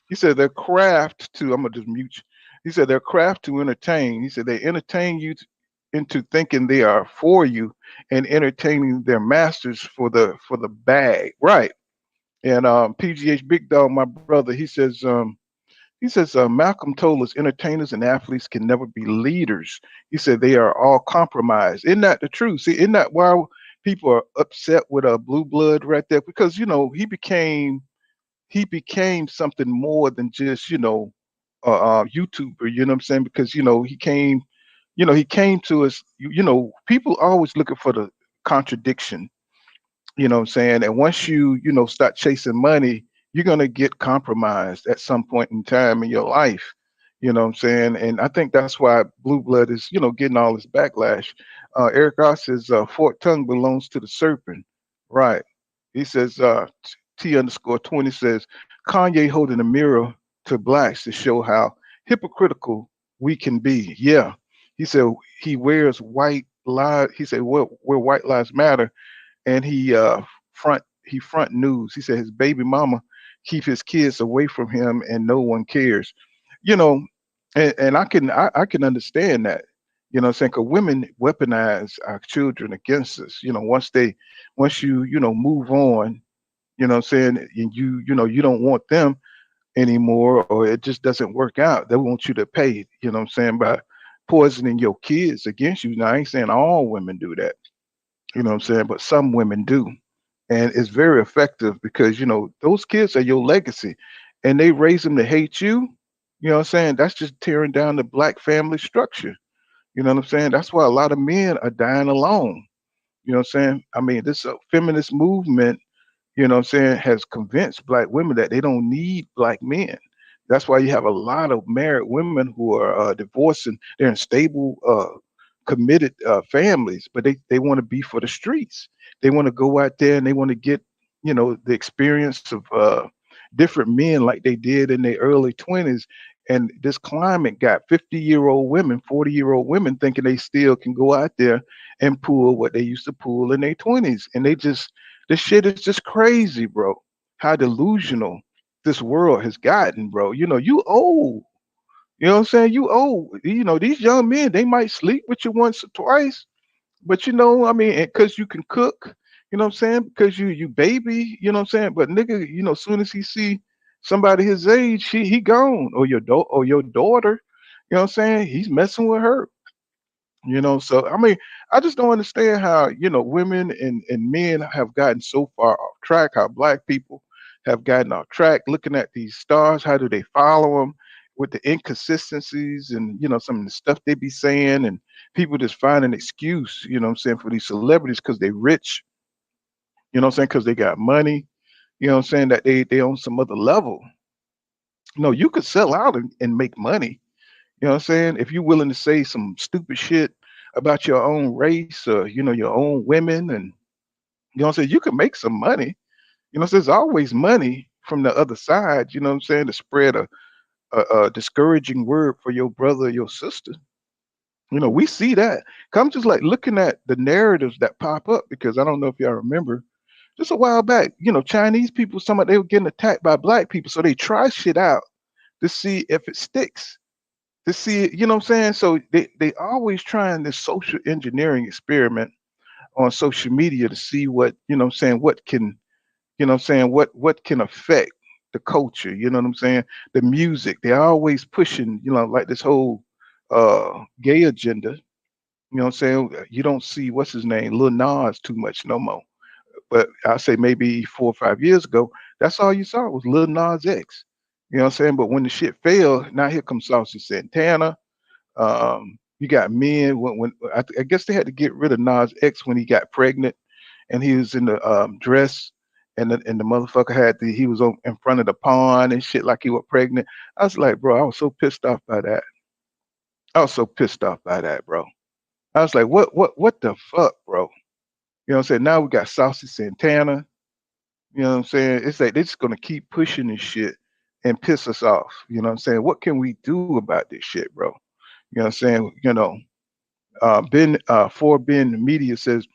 he said their craft to, I'm going to just mute you. He said their craft to entertain. He said they entertain you into thinking they are for you and entertaining their masters for the bag. Right. And PGH Big Dog, my brother, he says Malcolm told us entertainers and athletes can never be leaders. He said they are all compromised. Isn't that the truth? See, isn't that why people are upset with a blue blood right there? Because he became something more than just YouTuber. You know what I'm saying? Because he came to us. People always looking for the contradiction. You know what I'm saying? And once start chasing money, you're gonna get compromised at some point in time in your life. You know what I'm saying? And I think that's why Blue Blood is, getting all this backlash. Eric Ross says forked tongue belongs to the serpent. Right. He says T_20 says Kanye holding a mirror to blacks to show how hypocritical we can be. Yeah. He said he wears white lies. He said where white lives matter, and he front news. He said his baby mama keep his kids away from him and no one cares. You know, and I can understand that. You know what I'm saying? 'Cause women weaponize our children against us. Once you move on, you know what I'm saying, and you don't want them anymore, or it just doesn't work out. They want you to pay, you know what I'm saying, by poisoning your kids against you. Now I ain't saying all women do that, you know what I'm saying, but some women do. And it's very effective because those kids are your legacy, and they raise them to hate you. You know what I'm saying? That's just tearing down the black family structure. You know what I'm saying? That's why a lot of men are dying alone. You know what I'm saying? I mean, this feminist movement, what I'm saying, has convinced black women that they don't need black men. That's why you have a lot of married women who are divorcing. They're in stable, committed families, but they want to be for the streets. They want to go out there and they want to get, the experience of different men like they did in their early 20s. And this climate got 50-year-old women, 40-year-old women thinking they still can go out there and pull what they used to pull in their 20s. And this shit is just crazy, bro. How delusional this world has gotten, bro. You old. You know what I'm saying? You old. These young men, they might sleep with you once or twice, but I mean, because you can cook, you know what I'm saying? Because you baby, you know what I'm saying? But nigga, as soon as he see somebody his age, he gone. Or your daughter, you know what I'm saying? He's messing with her. So I mean, I just don't understand how women and men have gotten so far off track. How black people have gotten off track. Looking at these stars, how do they follow them with the inconsistencies and some of the stuff they be saying, and people just find an excuse, what I'm saying, for these celebrities because they rich, what I'm saying, because they got money. You know what I'm saying? That they on some other level. No, you could sell out and make money. You know what I'm saying? If you're willing to say some stupid shit about your own race or your own women, and what I'm saying, you can make some money. So there's always money from the other side. You know what I'm saying? To spread a discouraging word for your brother or your sister. We see that. Come just like looking at the narratives that pop up, because I don't know if y'all remember just a while back, Chinese people, some of they were getting attacked by black people. So they try shit out to see if it sticks. To see, what I'm saying? So they always trying this social engineering experiment on social media to see what, what I'm saying, what can, what can affect the culture, what I'm saying? The music. They're always pushing, like this whole gay agenda. What I'm saying? You don't see what's his name, Lil Nas, too much no more. But I say maybe 4 or 5 years ago, that's all you saw was Lil Nas X. You know what I'm saying? But when the shit failed, now here comes Saucy Santana. You got men I guess they had to get rid of Nas X when he got pregnant and he was in the dress, and the motherfucker he was in front of the pond and shit like he was pregnant. I was like, bro, I was so pissed off by that. I was so pissed off by that, bro. I was like, what the fuck, bro? You know what I'm saying? Now we got Saucy Santana. You know what I'm saying? It's like they're just gonna keep pushing this shit and piss us off. You know what I'm saying? What can we do about this shit, bro? You know what I'm saying? Ben Media says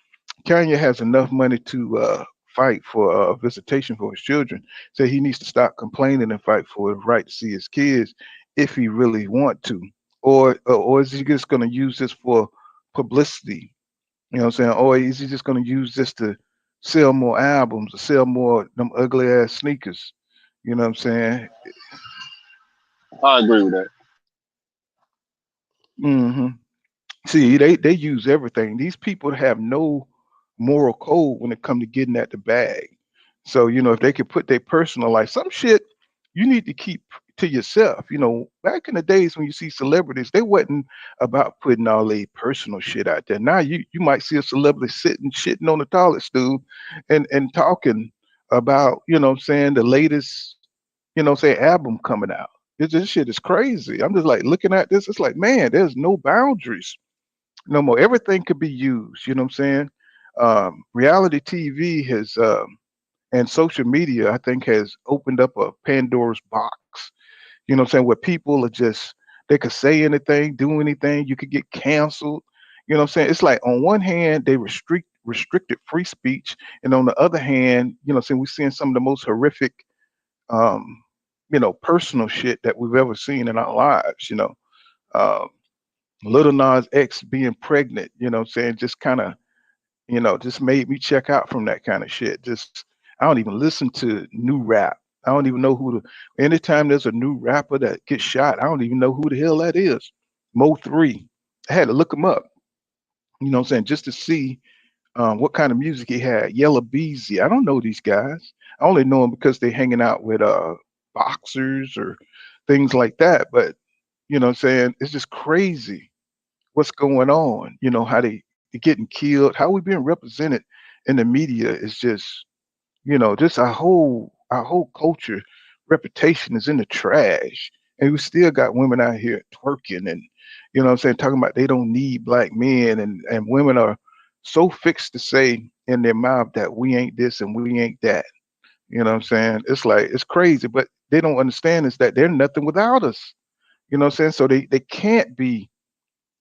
Kanye has enough money to fight for visitation for his children. So he needs to stop complaining and fight for his right to see his kids if he really want to, or is he just going to use this for publicity? You know what I'm saying? Or is he just going to use this to sell more albums or sell more them ugly ass sneakers? You know what I'm saying? I agree with that. hmm See, they use everything. These people have no moral code when it come to getting at the bag. So, if they could put their personal life, some shit you need to keep to yourself. Back in the days when you see celebrities, they wasn't about putting all their personal shit out there. Now you might see a celebrity sitting shitting on the toilet stool and talking about, what I'm saying, the latest, say album coming out. This shit is crazy. I'm just like looking at this. It's like, man, there's no boundaries no more. Everything could be used. You know what I'm saying? Reality TV has and social media, I think, has opened up a Pandora's box. You know what I'm saying? Where people are just they could say anything, do anything. You could get canceled. You know what I'm saying? It's like on one hand they restricted free speech, and on the other hand, saying we're seeing some of the most horrific, um, personal shit that we've ever seen in our lives. Uh, Little Nas X being pregnant, what I'm saying, just kind of, just made me check out from that kind of shit. Just, I don't even listen to new rap. I don't even know anytime there's a new rapper that gets shot, I don't even know who the hell that is. Mo 3. I had to look him up, what I'm saying, just to see what kind of music he had. Yellow Beezy. I don't know these guys. I only know them because they hanging out with boxers or things like that. But, what I'm saying, it's just crazy what's going on, how they getting killed, how we being represented in the media is just, just our whole culture reputation is in the trash. And we still got women out here twerking and what I'm saying, talking about they don't need black men, and women are so fixed to say in their mouth that we ain't this and we ain't that. You know what I'm saying? It's like it's crazy, but they don't understand is that they're nothing without us. You know what I'm saying? So they can't be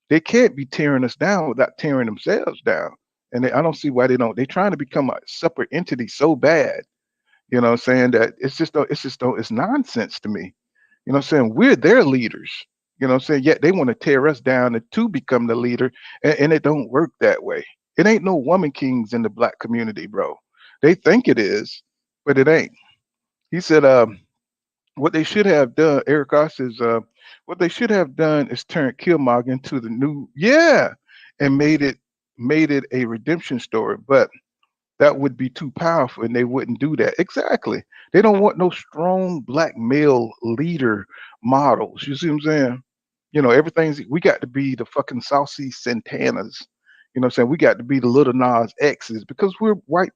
tearing us down without tearing themselves down. And I don't see why they don't. They're trying to become a separate entity so bad. You know what I'm saying? That it's nonsense to me. You know what I'm saying? We're their leaders. You know what I'm saying? Yet they want to tear us down and to become the leader. And it don't work that way. It ain't no woman kings in the black community, bro. They think it is, but it ain't. He said, what they should have done, Eric Ross says, what they should have done is turn Killmonger into the new, yeah, and made it a redemption story. But that would be too powerful, and they wouldn't do that. Exactly. They don't want no strong black male leader models. You see what I'm saying? Everything's we got to be the fucking Saucy Santanas. You know what I'm saying? We got to be the Little Nas X's because we're white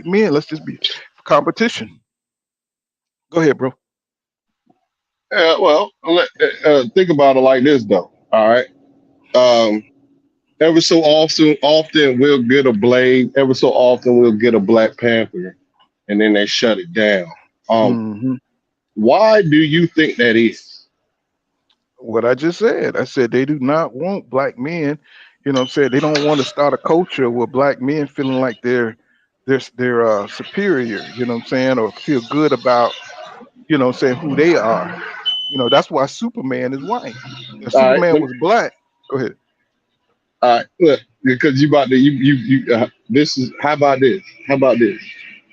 men. Let's just be competition. Go ahead, bro. Well, think about it like this, though. All right. Um, Ever so often we'll get a Blade. Ever so often we'll get a Black Panther, and then they shut it down. Um, Hmm. why do you think that is? What I just said. I said they do not want black men. You know what I'm saying? They don't want to start a culture where black men feeling like they're superior, you know what I'm saying, or feel good about, you know what I'm saying, who they are. You know, that's why Superman is white. If All right. Superman was black, go ahead. All right. Look, because you about to you. This is how about this? How about this?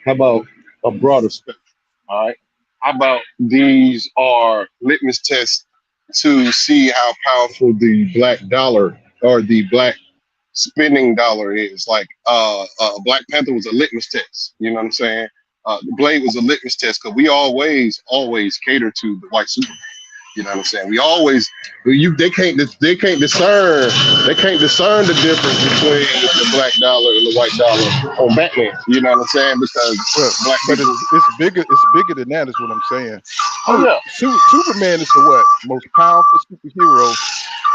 How about a broader spectrum? All right. How about these are litmus tests to see how powerful the black dollar or the black spending dollar is. Like Black Panther was a litmus test. You know what I'm saying? The Blade was a litmus test because we always cater to the white super. You know what I'm saying? We always they can't discern the difference between the black dollar and the white dollar on Batman. You know what I'm saying? Because Well, black but people. it's bigger than that is what I'm saying. Oh yeah. Superman is the what? Most powerful superhero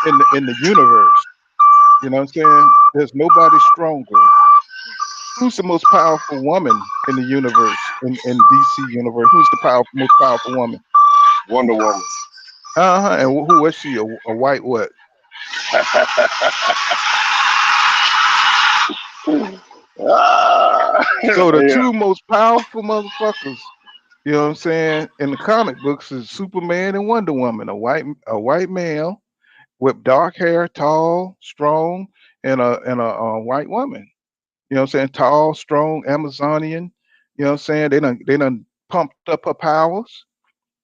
in the universe. You know what I'm saying? There's nobody stronger. Who's the most powerful woman in the universe in DC universe? Who's the most powerful woman? Wonder Woman. Uh-huh. And who was she? A white what? So the Yeah. two most powerful motherfuckers, you know what I'm saying, in the comic books is Superman and Wonder Woman, a white male with dark hair, tall, strong, and a white woman. You know what I'm saying? Tall, strong, Amazonian. You know what I'm saying? They done pumped up her powers.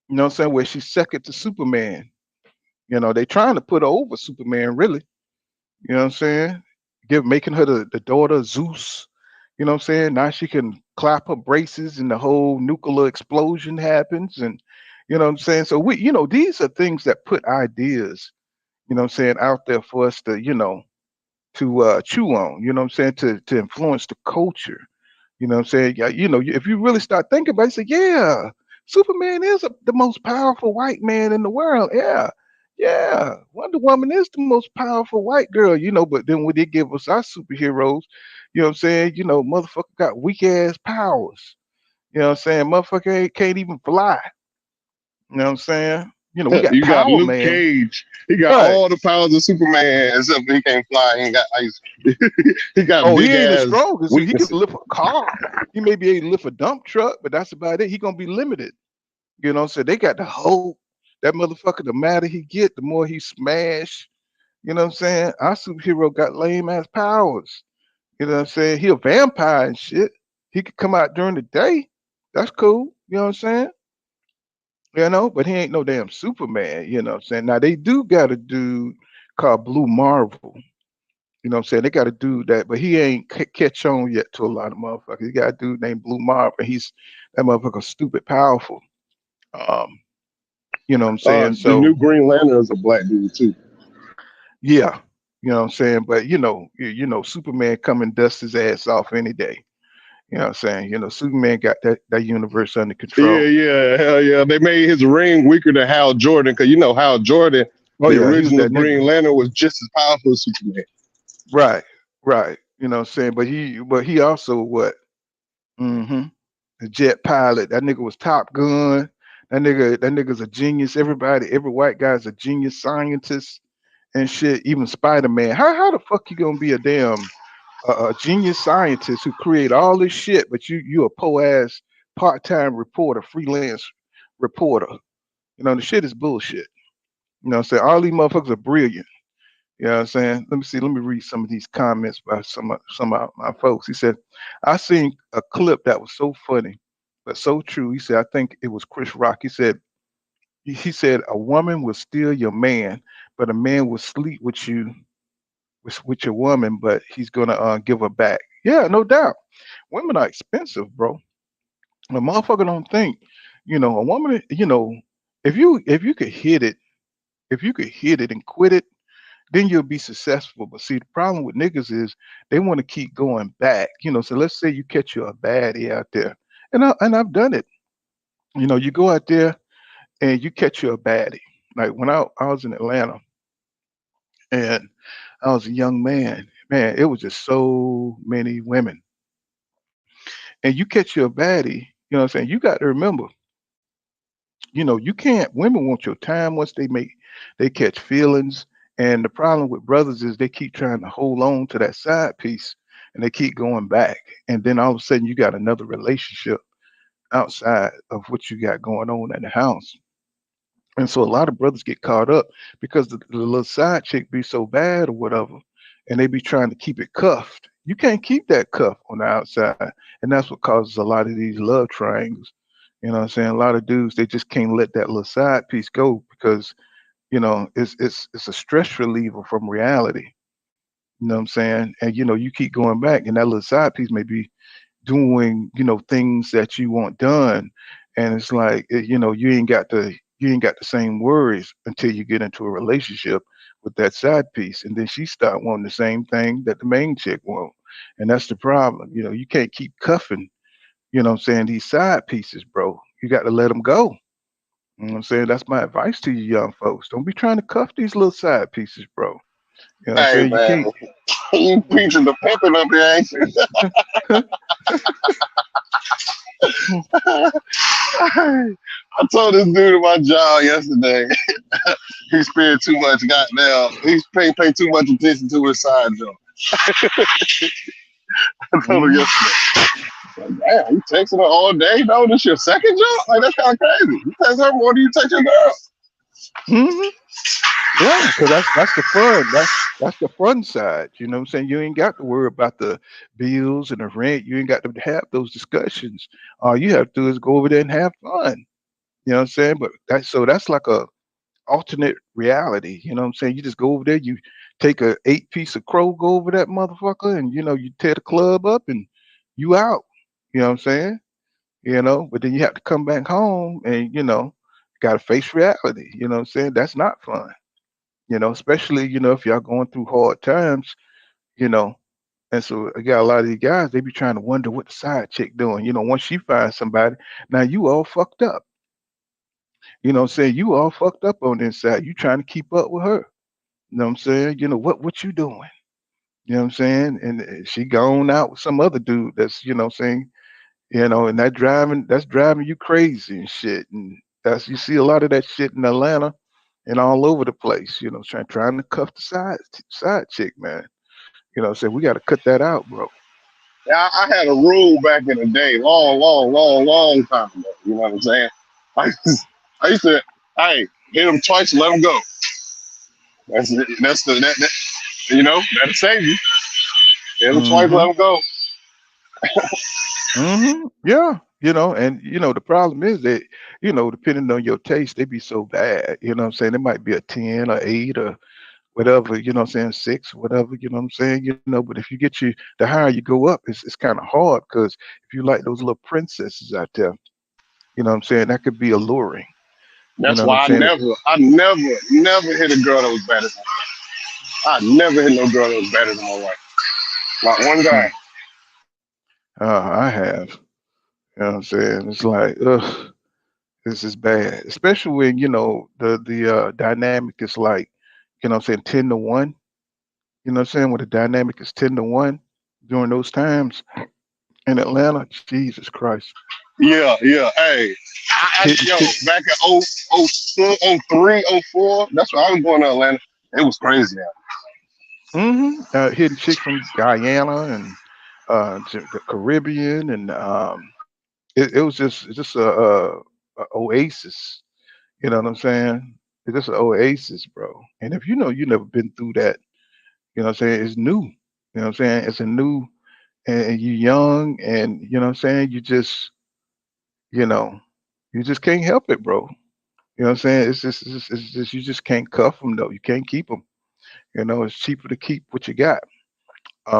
You know what I'm saying? Where she's second to Superman. You know, they trying to put her over Superman, really. You know what I'm saying? Making her the daughter of Zeus. You know what I'm saying? Now she can clap her braces and the whole nuclear explosion happens. And you know what I'm saying? So these are things that put ideas, you know what I'm saying, out there for us to, to chew on, you know what I'm saying, to influence the culture. You know what I'm saying? Yeah, if you really start thinking about it, you say, yeah, Superman is the most powerful white man in the world. Yeah. Yeah. Wonder Woman is the most powerful white girl, but then when they give us our superheroes, you know what I'm saying? Motherfucker got weak ass powers. You know what I'm saying? Motherfucker can't even fly. You know what I'm saying? We got You got Power Luke Man. Cage. He got Right. all the powers of Superman, except he can't fly. He ain't got ice. He got Oh, he big ain't as ass strong as he can weaknesses. lift a car. He may be able to lift a dump truck, but that's about it. He gonna be limited. So they got the hope. That motherfucker, the madder he get, the more he smash. You know what I'm saying? Our superhero got lame ass powers. You know what I'm saying? He a vampire and shit. He could come out during the day. That's cool. You know what I'm saying? But he ain't no damn Superman. You know what I'm saying? Now they do got a dude called Blue Marvel. You know what I'm saying? They got a dude that, but he ain't catch on yet to a lot of motherfuckers. He got a dude named Blue Marvel. That motherfucker stupid powerful. Um, you know what I'm saying? The new So Green Lantern is a black dude too. yeah, you know what I'm saying? But Superman come and dust his ass off any day. You know what I'm saying? Superman got that universe under Yeah, control. yeah, hell yeah. They made his ring weaker than Hal Jordan because Hal Jordan, Oh the yeah, he was original that Green nigga. Lantern, was just as powerful as Superman. Right, right. You know what I'm saying? But he also what? Mm-hmm. The jet pilot. That nigga was Top Gun. That nigga's a genius. Every white guy's a genius scientist and shit. Even Spider-Man. How the fuck you gonna be a damn a genius scientist who create all this shit, but you a po ass part-time reporter, freelance reporter. The shit is bullshit. You know what I'm saying? All these motherfuckers are brilliant. You know what I'm saying? Let me see. Let me read some of these comments by some of my folks. He said, I seen a clip that was so funny, but so true. He said, I think it was Chris Rock. He said a woman will steal your man, but a man will sleep with you with your woman, but he's gonna give her back. Yeah, no doubt. Women are expensive, bro. A motherfucker don't think, a woman, if you could hit it, if you could hit it and quit it, then you'll be successful. But see, the problem with niggas is they want to keep going back. So let's say you catch you a baddie out there, and I've done it. You go out there and you catch you a baddie. Like when I was in Atlanta and I was a young man, it was just so many women. And you catch you a baddie, what I'm saying? You got to remember, you can't women want your time once they catch feelings. And the problem with brothers is they keep trying to hold on to that side piece and they keep going back. And then all of a sudden you got another relationship outside of what you got going on in the house. And so a lot of brothers get caught up because the little side chick be so bad or whatever, and they be trying to keep it cuffed. You can't keep that cuff on the outside. And that's what causes a lot of these love triangles. You know what I'm saying? A lot of dudes, they just can't let that little side piece go because, it's a stress reliever from reality. You know what I'm saying? And you keep going back and that little side piece may be doing things that you want done, and it's like you ain't got the same worries until you get into a relationship with that side piece, and then she start wanting the same thing that the main chick want, and that's the problem. You can't keep cuffing, what I'm saying, these side pieces, bro. You got to let them go. You know what I'm saying? That's my advice to you young folks. Don't be trying to cuff these little side pieces, bro. You know what I'm Hey saying? You man, can't. you preaching the pimping up here, ain't you? I told this dude at my job yesterday, he spent too much goddamn, he's pay too much attention to his side job. I told him Hmm. yesterday. Like, damn, you texting her all day? No, this your second job? Like, that's kind of crazy. You text her more than you text your girl. Hmm. Yeah, because that's the fun. That's the fun side. You know what I'm saying? You ain't got to worry about the bills and the rent. You ain't got to have those discussions. All you have to do is go over there and have fun. You know what I'm saying? But that's like a alternate reality. You know what I'm saying? You just go over there, you take a 8 piece of crow, go over that motherfucker, and you tear the club up and you out. You know what I'm saying? But then you have to come back home and gotta face reality. You know what I'm saying? That's not fun. Especially, if y'all going through hard times, you know. And so I got a lot of these guys, they be trying to wonder what the side chick doing. Once she finds somebody, now you all fucked up. You know what I'm saying? You all fucked up on the inside. You trying to keep up with her. You know what I'm saying? What you doing? You know what I'm saying? And she gone out with some other dude that's, what I'm saying, and that's driving you crazy and shit. And you see a lot of that shit in Atlanta and all over the place, trying to cuff the side chick, man. So we got to cut that out, bro. Yeah, I had a rule back in the day, long, long, long, long time ago. You know what I'm saying? I, I used to, hey, hit them twice, let them go. That's that'll save you. Hit them twice, let Hmm. them go. Yeah. And the problem is that, depending on your taste, they be so bad. You know what I'm saying? It might be a 10 or 8 or whatever, 6, whatever, I'm saying, but if the higher you go up, it's kind of hard because if you like those little princesses out there, what I'm saying, that could be alluring. You That's know what I'm why saying? I never hit a girl that was better than me. I never hit no girl that was better than my wife. Not one guy. Hmm. I have. You know what I'm saying? It's like, ugh, this is bad. Especially when, the dynamic is like, I'm saying, 10 to 1. You know what I'm saying? When the dynamic is 10 to 1 during those times in Atlanta, Jesus Christ. Yeah, yeah. Hey, Hitting yo, chick. back at 03, 04, that's when I was going to Atlanta. It was crazy out. Hitting chicks from Guyana and to the Caribbean, and it was just a oasis. You know what I'm saying? It's just an oasis, bro. And if you never been through that, what I'm saying, it's new. You know what I'm saying? It's a new, and you young, and you know what I'm saying. You know, you just can't help it, bro. You know what I'm saying? It's just you just can't cuff them though. You can't keep them. It's cheaper to keep what you got.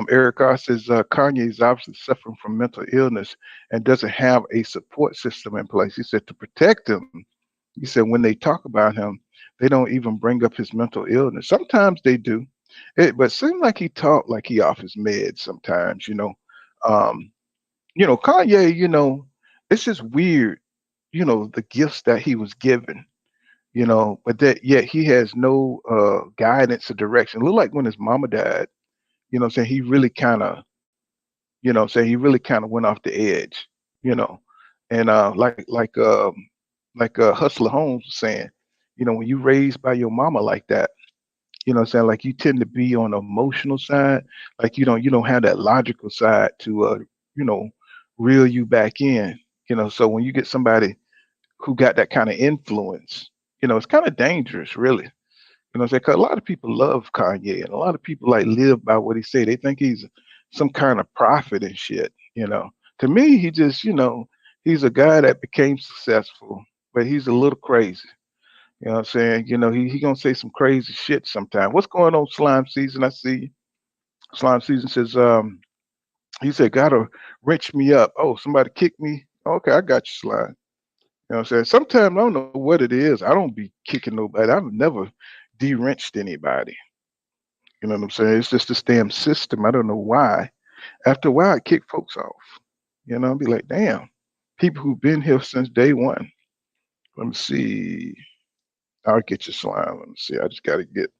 Eric R says Kanye is obviously suffering from mental illness and doesn't have a support system in place. He said to protect him, he said when they talk about him, they don't even bring up his mental illness. Sometimes they do, but it seems like he talk like he off his meds sometimes. Um, Kanye, it's just weird the gifts that he was given, but that yet he has no guidance or direction. Look like when his mama died, what I'm saying, he really kind of, he really kind of went off the edge, you know. And like Hustler Holmes was saying, when you raised by your mama like that, what I'm saying, like you tend to be on the emotional side, like you don't have that logical side to you know, reel you back in. So when you get somebody who got that kind of influence, it's kind of dangerous, really. What I'm saying? 'Cause a lot of people love Kanye, and a lot of people like live by what he say. They think he's some kind of prophet and shit. To me, he just, he's a guy that became successful, but he's a little crazy. You know what I'm saying? He gonna say some crazy shit sometime. What's going on, Slime Season? I see you. Slime Season says, he said, gotta wrench me up. Oh, somebody kicked me. Okay, I got you, Slime. You know what I'm saying? Sometimes I don't know what it is. I don't be kicking nobody. I've never de-wrenched anybody. You know what I'm saying? It's just this damn system. I don't know why. After a while, I kick folks off. I'll be like, damn, people who've been here since day one. Let me see. I'll get you, Slime. Let me see. I just got to get.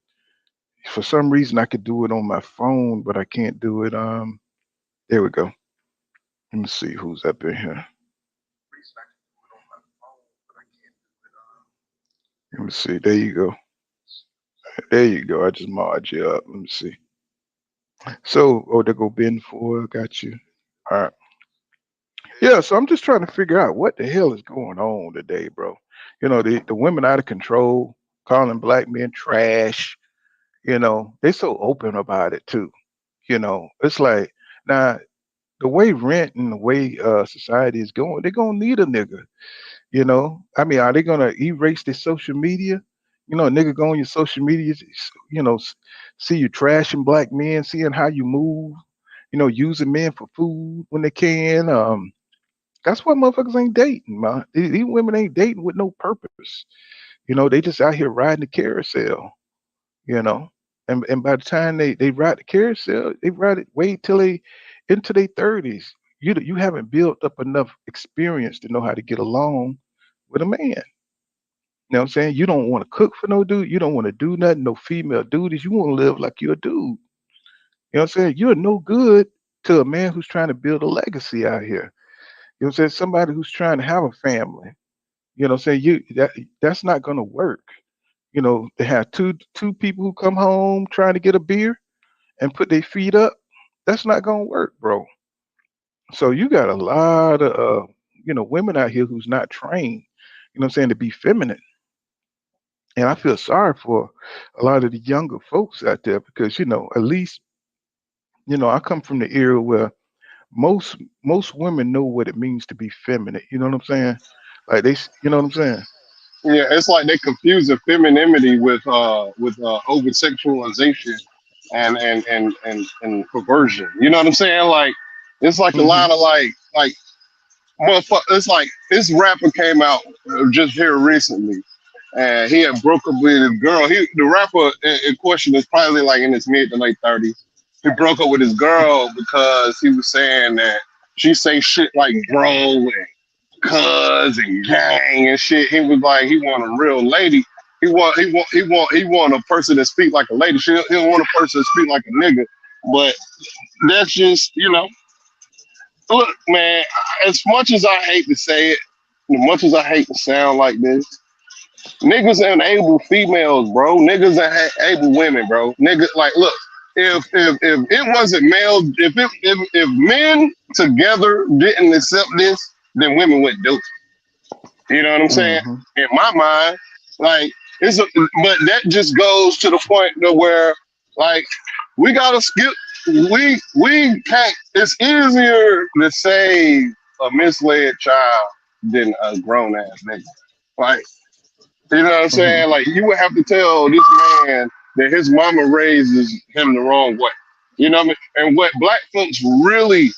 For some reason, I could do it on my phone, but I can't do it. There we go. Let me see who's up in here. Let me see. There you go. There you go. I just mod you up. Let me see. So, there go Ben 4. Got you. All right. Yeah, so I'm just trying to figure out what the hell is going on today, bro. The women out of control, calling black men trash. They so open about it too. It's like now the way rent and the way society is going, they're gonna need a nigga. I mean, are they gonna erase their social media? A nigga go on your social media, see you trashing black men, seeing how you move, using men for food when they can. That's why motherfuckers ain't dating, man. These women ain't dating with no purpose. They just out here riding the carousel, you know. And by the time they ride the carousel, they ride it wait till they into their 30s. You haven't built up enough experience to know how to get along with a man. What I'm saying? You don't want to cook for no dude. You don't want to do nothing, no female duties. You want to live like you're a dude. What I'm saying? You're no good to a man who's trying to build a legacy out here. What I'm saying? Somebody who's trying to have a family. What I'm saying? That's not gonna work. They have two people who come home trying to get a beer and put their feet up. That's not gonna work, bro. So you got a lot of women out here who's not trained, what I'm saying, to be feminine. And I feel sorry for a lot of the younger folks out there because, at least, I come from the era where most women know what it means to be feminine. You know what I'm saying? Like you know what I'm saying? Yeah, it's like they confusing femininity with over sexualization and perversion. You know what I'm saying? Like it's like a Hmm. lot of like motherfucker. It's like this rapper came out just here recently, and he had broke up with his girl. The rapper in question is probably like in his mid to late 30s. He broke up with his girl because he was saying that she say shit like bro and cuz and gang and shit. He was like he want a real lady. He want a person that speak like a lady. He don't want a person that speak like a nigga. But that's just look, man. As much as I hate to say it, as much as I hate to sound like this, niggas enable females, bro. Niggas enable women, bro. Niggas like look. If it wasn't male, if men together didn't accept this, then women wouldn't do it. You know what I'm saying? Hmm. In my mind, like but that just goes to the point to where like we gotta skip. We can't. It's easier to save a misled child than a grown ass nigga. Like you know what I'm Hmm. saying? Like you would have to tell this man that his mama raises him the wrong way. You know what I mean? And what black folks really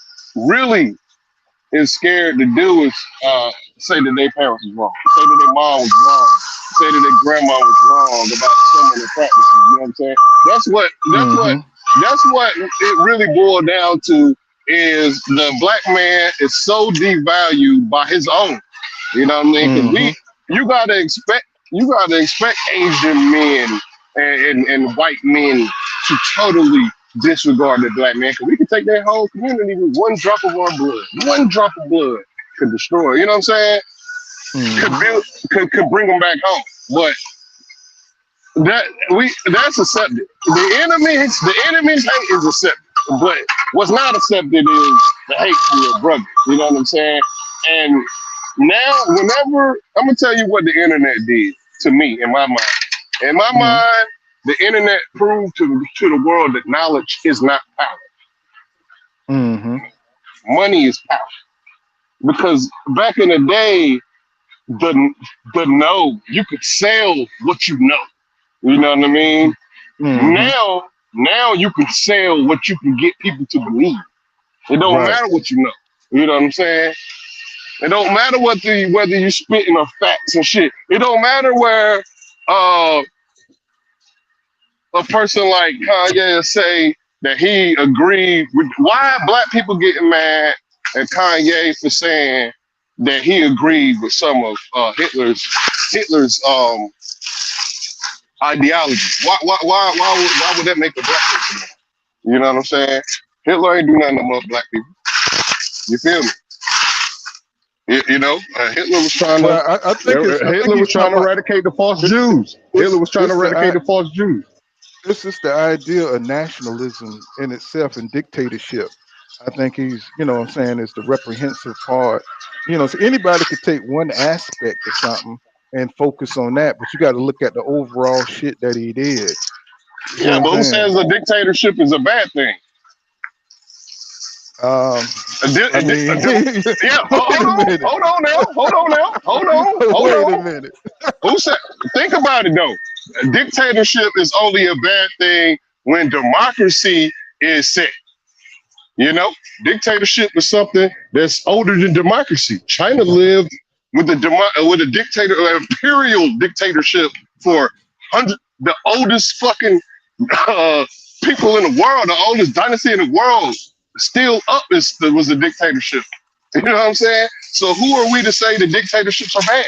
is scared to do is say that their parents was wrong, say that their mom was wrong, say that their grandma was wrong about some of the practices. You know what I'm saying? That's what that's what Hmm. that's what it really boiled down to is the black man is so devalued by his own. You know what I mean? Because Mm-hmm. you gotta expect Asian men and white men to totally disregard the black man. Because we can take their whole community with one drop of our blood. One drop of blood could destroy. You know what I'm saying? Could Mm-hmm. build, could bring them back home. But that's accepted. The enemy's hate is accepted. But what's not accepted is the hate from your brother. You know what I'm saying? And now, whenever I'm gonna tell you what the internet did to me in my mind. In my Mm-hmm. mind, the internet proved to the world that knowledge is not power. Mm-hmm. Money is power. Because back in the day, the know, you could sell what you know. You know what I mean? Mm-hmm. Now you can sell what you can get people to believe. It don't Right. matter what you know. You know what I'm saying? It don't matter whether you spitting or facts and shit. It don't matter where a person like Kanye say that he agreed with. Why black people getting mad at Kanye for saying that he agreed with some of Hitler's ideology? Why would that make a black person mad? You know what I'm saying? Hitler ain't do nothing about black people. You feel me? Hitler was trying to Well, I think Hitler he's was trying talking to about eradicate the false it, Jews. Hitler was trying to it's eradicate the false Jews. this is the idea of nationalism in itself and dictatorship. I think he's, what I'm saying, is the reprehensive part. So anybody could take one aspect of something and focus on that, but you got to look at the overall shit that he did. You see what Yeah, I'm but who saying? says a dictatorship is a bad thing? A di- I a di- mean, a di- yeah, wait a minute. hold on now, hold Wait a on. minute. Who said? Think about it though. A dictatorship is only a bad thing when democracy is set. You know, dictatorship is something that's older than democracy. China lived with a dictator, imperial dictatorship for the oldest fucking people in the world, the oldest dynasty in the world, still up was a dictatorship. You know what I'm saying? So who are we to say the dictatorships are bad?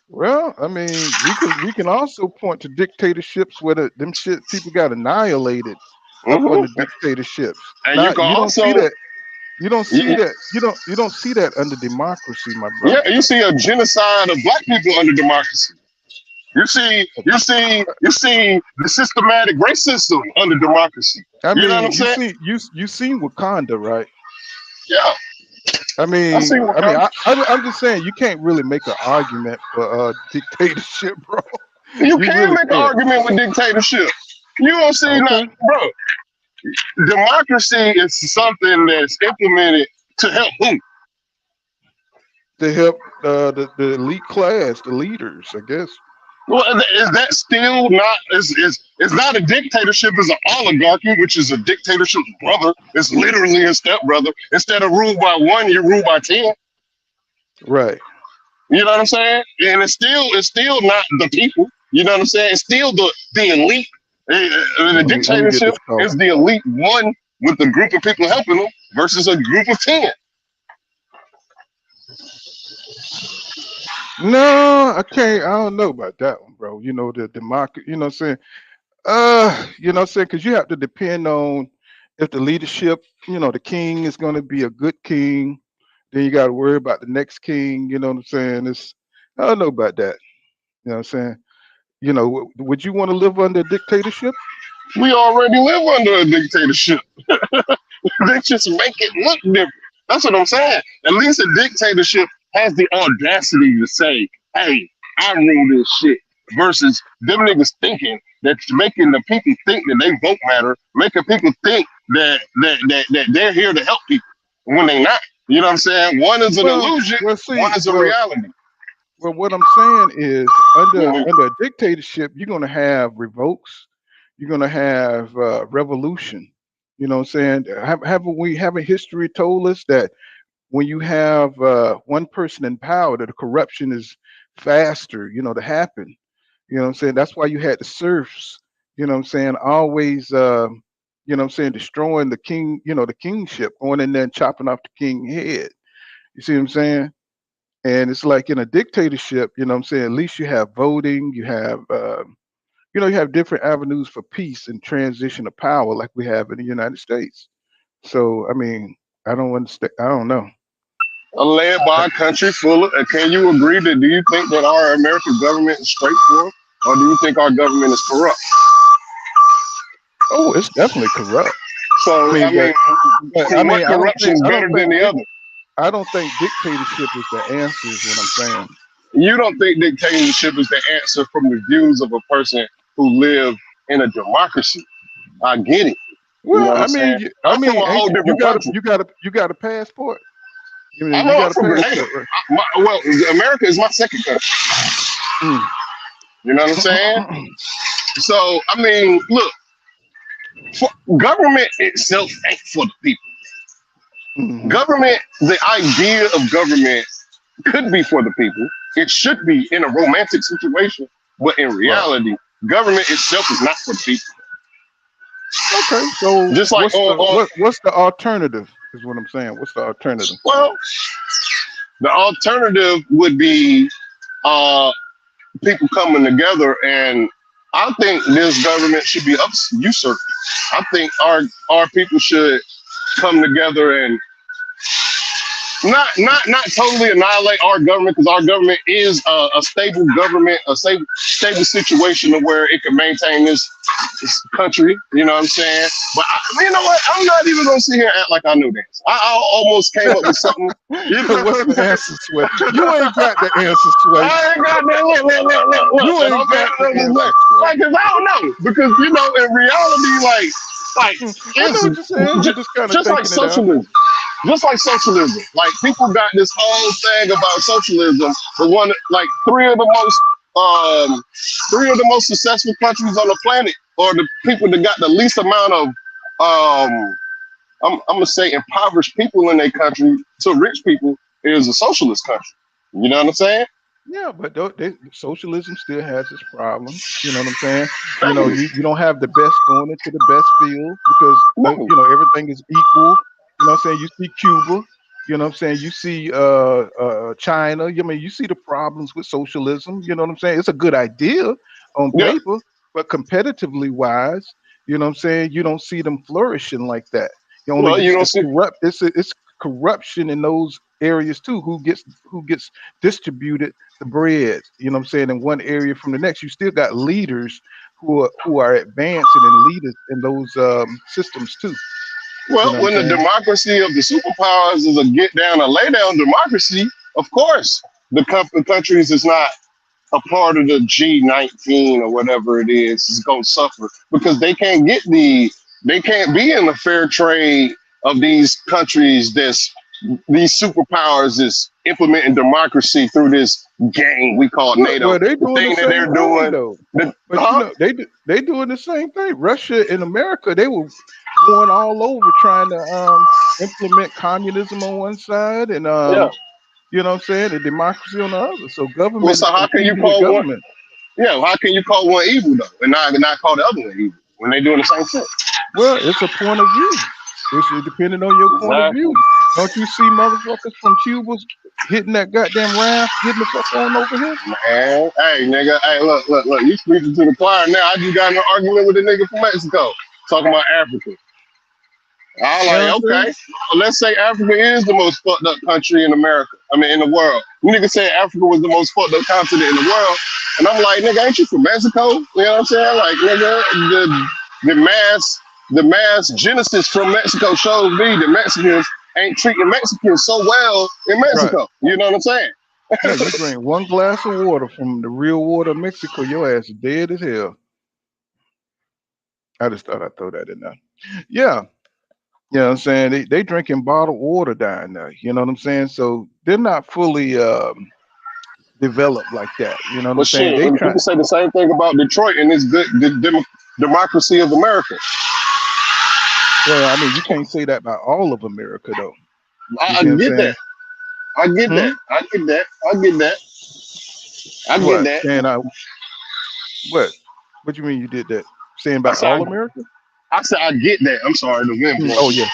Well, I mean, we can also point to dictatorships where them shit people got annihilated up Hmm. under dictatorships. And you Not can you don't see also, that. You don't see you, that. You don't see that under democracy, my yeah, brother. you see a genocide of black people under democracy. You see the systematic racism under democracy. I You know what I'm mean, saying? you seen Wakanda, right? Yeah, I I see mean, what I mean, comes. I'm just saying you can't really make an argument for dictatorship, bro. You You can really make an can't. argument with dictatorship. You don't see not, Okay. bro. Democracy is something that's implemented to help who? To help the elite class, the leaders, I guess. Well, is that still not? It's not a dictatorship. It's an oligarchy, which is a dictatorship's brother. It's literally a stepbrother. Instead of ruled by one, you're ruled by 10. Right. You know what I'm saying? And it's still not the people. You know what I'm saying? It's still the elite. The Let me get dictatorship this call. is the elite one with a group of people helping them versus a group of 10. No, I can't. I don't know about that one, bro. The democracy. You know what I'm saying? You know what I'm saying? Because you have to depend on if the leadership. The king is going to be a good king. Then you got to worry about the next king. You know what I'm saying? I don't know about that. You know what I'm saying? Would you want to live under a dictatorship? We already live under a dictatorship. They just make it look different. That's what I'm saying. At least a dictatorship has the audacity to say, hey, I rule this shit. Versus them niggas thinking that's making the people think that they vote matter, making people think that they're here to help people when they not. You know what I'm saying? One is an Well, illusion, well, one see, is a reality. what I'm saying is Mhm. under a dictatorship, you're going to have revolts. You're going to have revolution. You know what I'm saying? Haven't history told us that when you have one person in power, that the corruption is faster, to happen. You know what I'm saying? That's why you had the serfs, always, destroying the king, the kingship, going in there and chopping off the king head. You see what I'm saying? And it's like in a dictatorship, you know what I'm saying? At least you have voting, you have, you have different avenues for peace and transition of power like we have in the United States. So, I mean, I don't understand. I don't know. Led by a country full of, can you agree that, do you think that our American government is straightforward, or do you think our government is corrupt? Oh, it's definitely corrupt. So, I mean, what corruption is better than the other? I don't think dictatorship is the answer, is what I'm saying. You don't think dictatorship is the answer from the views of a person who live in a democracy? I get it. Well, You know what I I'm saying? mean, I'm from a whole you different got country. you got a passport. You know, I you know I'm got a from Grenada. passport, right? Well, America is my second country. Mm. You know what I'm saying? So, I mean, look, government itself ain't for the people. Mhm. Government, the idea of government could be for the people. It should be in a romantic situation, but in Right. reality, government itself is not for the people. Okay, so Just like what's the alternative? Is what I'm saying. What's the alternative? well, the alternative would be people coming together, and I think this government should be usurped. I think our people should come together and not totally annihilate our government, because our government is a stable government, a stable situation of where it can maintain this country. You know what I'm saying? But you know what? I'm not even gonna sit here and act like I knew this. I almost came up with something. You know What's the answer, Sway? You ain't got the answer, Sway. I ain't got that. Look. You ain't got the answer, Sway. Like, cause I don't know. Because in reality, like I know what you're saying. You're just kind of just like taking it out. socialism. Just like socialism. Like, people got this whole thing about socialism. The one, like, three of the most successful countries on the planet, or the people that got the least amount of I'm gonna say impoverished people in their country to rich people, is a socialist country. You know what I'm saying? Yeah, but socialism still has its problems. You know what I'm saying? You know, you don't have the best going into the best field because everything is equal. You know what I'm saying? You see Cuba. You know what I'm saying? You see China. I mean, you see the problems with socialism. You know what I'm saying? It's a good idea on Yeah. paper, but competitively wise, you know what I'm saying? You don't see them flourishing like that. You don't see. Corrupt. It's corruption in those areas too. Who gets distributed the bread? You know what I'm saying? In one area from the next, you still got leaders who are advancing and leaders in those systems too. Well, when the democracy of the superpowers is a get down, a lay down democracy, of course, the countries is not a part of the G19 or whatever it is going to suffer, because they can't be in the fair trade of these countries these superpowers is implementing democracy through this game we call NATO. Well, they doing the same thing though. But they doing the same thing. Russia and America, they were going all over trying to implement communism on one side and you know what I'm saying, and democracy on the other. So government. Well, so how can you call government? How can you call one evil though, and not call the other one evil when they doing the same shit? Well, it's a point of view. It's depending on your point of view. Don't you see motherfuckers from Cuba hitting that goddamn raft, getting the fuck on over here? Man, hey nigga, hey look, you speaking to the choir now. I just got in an argument with a nigga from Mexico talking about Africa. I like, okay, let's say Africa is the most fucked up country in America. I mean, in the world. Nigga said Africa was the most fucked up continent in the world. And I'm like, nigga, ain't you from Mexico? You know what I'm saying? Like, nigga, the mass genesis from Mexico shows me that Mexicans ain't treating Mexicans so well in Mexico. Right. You know what I'm saying? Yeah, you drink one glass of water from the real water of Mexico, your ass is dead as hell. I just thought I'd throw that in there. Yeah. You know what I'm saying? They drinking bottled water down there. You know what I'm saying? So they're not fully developed like that. You know what I'm saying? Shit, people say the same thing about Detroit and it's good democracy of America. Well, I mean, you can't say that about all of America, though. I get that. I get that. What you mean you did that? Saying about all America? I said I get that. I'm sorry, the wind blowing. Oh yeah.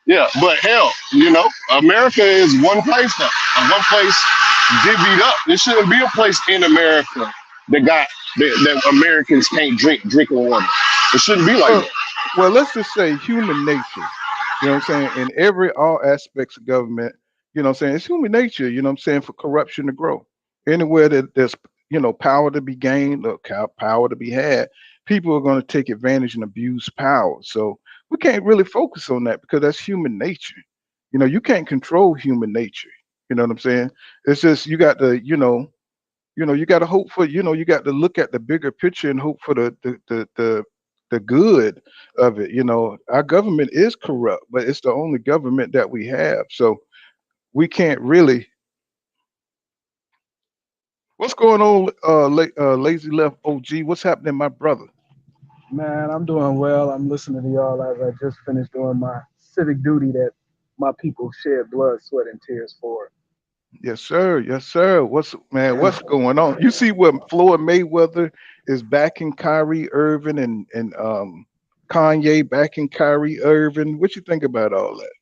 Yeah, but hell, America is one place now. One place divvied up. There shouldn't be a place in America that Americans can't drink drinking water. It shouldn't be like Well, that. well, let's just say human nature. You know what I'm saying? In all aspects of government, you know what I'm saying? It's human nature, you know what I'm saying, for corruption to grow. Anywhere that there's, power to be gained or power to be had, people are going to take advantage and abuse power. So we can't really focus on that because that's human nature. You can't control human nature. You know what I'm saying? It's just you got to, you got to hope for, you got to look at the bigger picture and hope for the good of it. Our government is corrupt, but it's the only government that we have. So we can't really. What's going on, Lazy Left OG? What's happening, my brother? Man, I'm doing well. I'm listening to y'all as I just finished doing my civic duty that my people shed blood, sweat, and tears for. Yes, sir. Yes, sir. What's going on? You see what Floyd Mayweather is backing Kyrie Irving and Kanye backing Kyrie Irving. What you think about all that?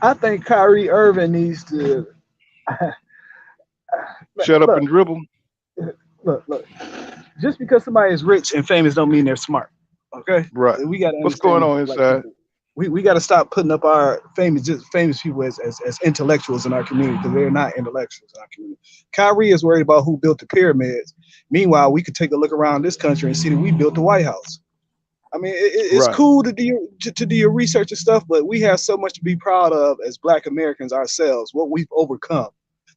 I think Kyrie Irving needs to shut up and dribble. Look. Just because somebody is rich and famous don't mean they're smart. Okay? Right. We got what's going on inside? We got to stop putting up our famous people as intellectuals in our community because they're not intellectuals in our community. Kyrie is worried about who built the pyramids. Meanwhile, we could take a look around this country and see that we built the White House. I mean, it's cool to do your research and stuff, but we have so much to be proud of as Black Americans ourselves, what we've overcome,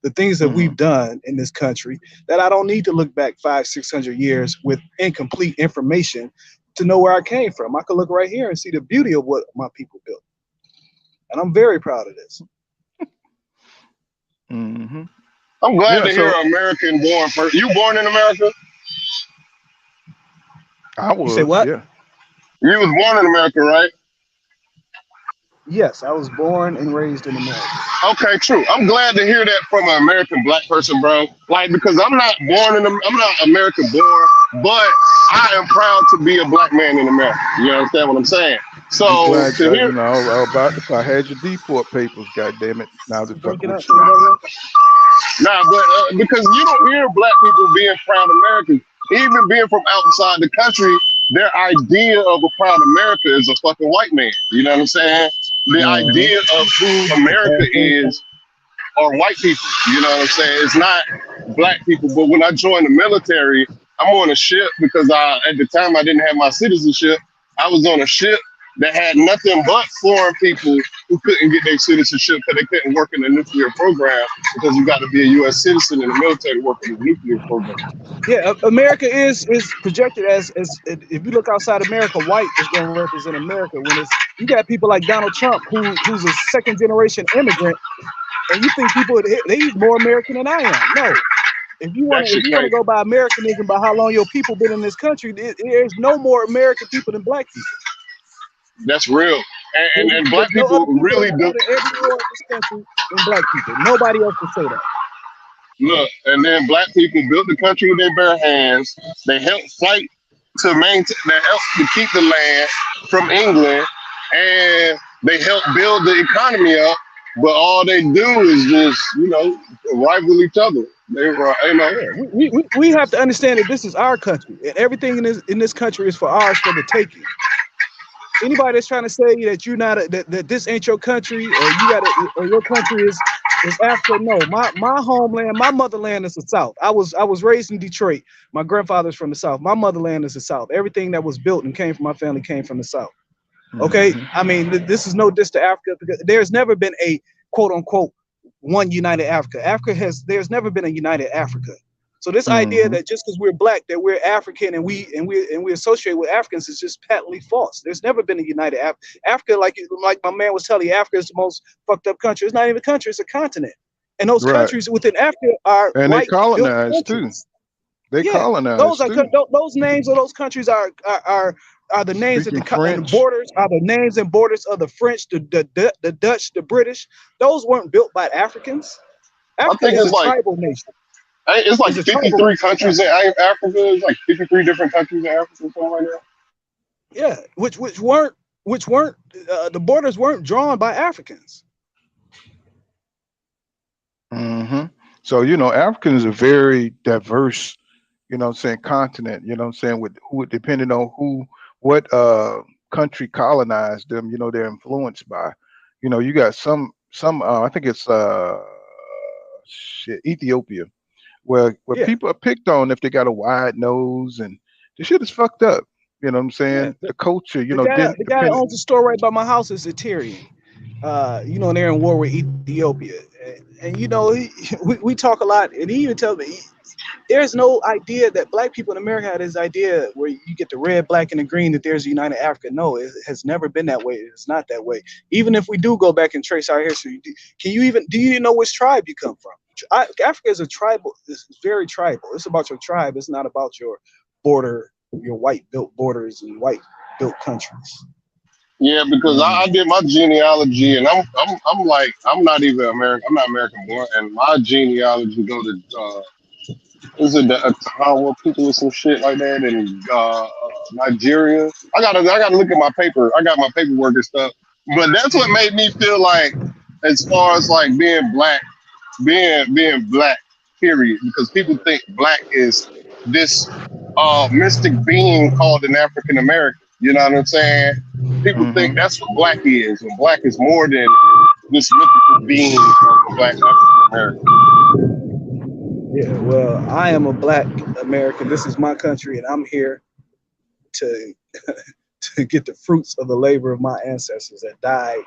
the things that we've done in this country, that I don't need to look back 500-600 years with incomplete information to know where I came from. I could look right here and see the beauty of what my people built. And I'm very proud of this. Mm-hmm. I'm glad to hear American born first. You born in America? I was. You say what? Yeah. You was born in America, right? Yes, I was born and raised in America. Okay, true. I'm glad to hear that from an American Black person, bro. Like, because I'm not American born, but I am proud to be a Black man in America. You understand what I'm saying? So to hear, if I had your deport papers, goddamn it, now the fuck with you. Nah, but because you don't hear Black people being proud Americans, even being from outside the country. Their idea of a proud America is a fucking white man. You know what I'm saying? The idea of who America is are white people. You know what I'm saying? It's not Black people. But when I joined the military, I'm on a ship because at the time I didn't have my citizenship. I was on a ship that had nothing but foreign people who couldn't get their citizenship because they couldn't work in the nuclear program because you got to be a U.S. citizen in the military to work in the nuclear program. Yeah, America is projected as if you look outside America, white is going to represent America. When you got people like Donald Trump, who's a second generation immigrant, and you think he's more American than I am. No. If you want to go by Americanism, by how long your people been in this country, there's no more American people than Black people. That's real. And Black people really do. Everywhere in this country than Black people. Nobody else can say that. Look, and then Black people built the country with their bare hands. They helped fight to maintain, they helped to keep the land from England, and they helped build the economy up. But all they do is just, rival each other. We have to understand that this is our country, and everything in this country is for ours for the taking. Anybody that's trying to say that you're not that this ain't your country, or your country is Africa, no. My homeland, my motherland is the South. I was raised in Detroit. My grandfather's from the South. My motherland is the South. Everything that was built and came from my family came from the South. Okay, I mean, this is no diss to Africa because there's never been a quote unquote one united Africa. There's never been a united Africa. So this idea that just because we're Black, that we're African and we associate with Africans is just patently false. There's never been a united Africa. Like my man was telling you, Africa is the most fucked up country. It's not even a country; it's a continent. And those countries within Africa are and they colonized too. They colonized those names of those countries are the names of the borders are the names and borders of the French, the Dutch, the British. Those weren't built by Africans. Africa is a tribal nation. It's like 53 countries in Africa. It's like 53 different countries in Africa, something like that. Yeah, which weren't the borders weren't drawn by Africans. So, Africa is a very diverse, continent, with who, depending on what country colonized them, they're influenced by. You got some, I think it's Ethiopia, where Yeah, people are picked on if they got a wide nose, and the shit is fucked up. You know what I'm yeah. saying? The culture, The didn't guy that depend. owns the store right by my house is a Tyrian. And they're in war with Ethiopia, and we talk a lot, and he even tells me there's no idea that black people in America had this idea where you get the red, black, and the green that there's a united Africa. No, it has never been that way. It's not that way. Even if we do go back and trace our history, do you even know which tribe you come from? Africa is a tribal. It's very tribal. It's about your tribe. It's not about your border, your white built borders and white built countries. Yeah, because I Mm, did my genealogy, and I'm like, I'm not even American. I'm not American born, and my genealogy go to is it the Atawa people or some shit like that in Nigeria? I gotta look at my paper. I got my paperwork and stuff, but that's what made me feel like, as far as like being black, being black, period. Because people think black is this mystic being called an African American. You know what I'm saying? People think mm-hmm. that's what black is, and black is more than this mythical being of a black African American. Yeah, well, I am a black American. This is my country, and I'm here to to get the fruits of the labor of my ancestors that died,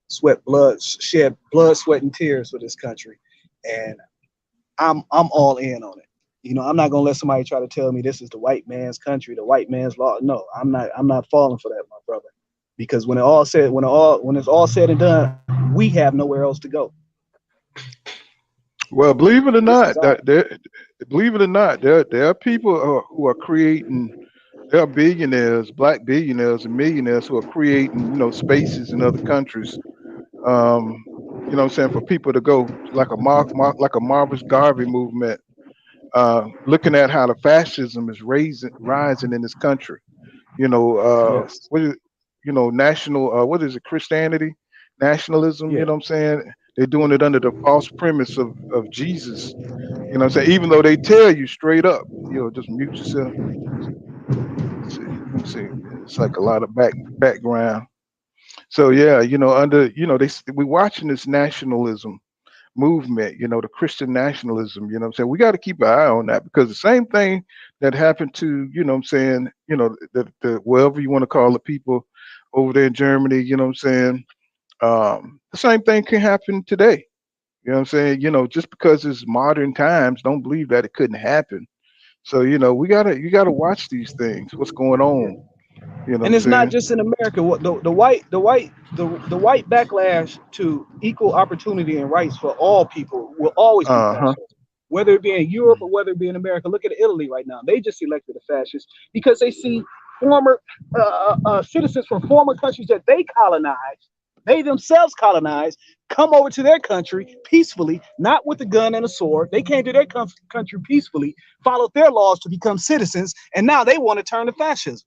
shed blood, sweat, and tears for this country. And I'm all in on it. I'm not gonna let somebody try to tell me this is the white man's country, the white man's law. No, I'm not falling for that, my brother. Because when it's all said and done, we have nowhere else to go. Well, believe it or This is not, there are people who are creating. There are billionaires, black billionaires, and millionaires who are creating, spaces in other countries. Um, what I'm saying, for people to go like like a Marcus Garvey movement, looking at how the fascism is rising in this country. yes, What is, national, what is it, Christianity, nationalism, yeah. what I'm saying? They're doing it under the false premise of Jesus, what I'm saying? Even though they tell you straight up, just mute yourself. Let me see. It's like a lot of background. So yeah, under, we're watching this nationalism movement, the Christian nationalism, what I'm saying? We got to keep an eye on that, because the same thing that happened to, what I'm saying, the whatever you want to call the people over there in Germany, what I'm saying? The same thing can happen today. You know what I'm saying? Just because it's modern times, don't believe that it couldn't happen. So, you gotta watch these things, what's going on, you know what And I'm it's not saying? just in America. What the white backlash to equal opportunity and rights for all people will always be Uh-huh. fascist, whether it be in Europe or whether it be in America. Look at Italy right now; they just elected a fascist because they see former citizens from former countries that they themselves colonized, come over to their country peacefully, not with a gun and a sword. They came to their country peacefully, followed their laws to become citizens, and now they want to turn to fascism.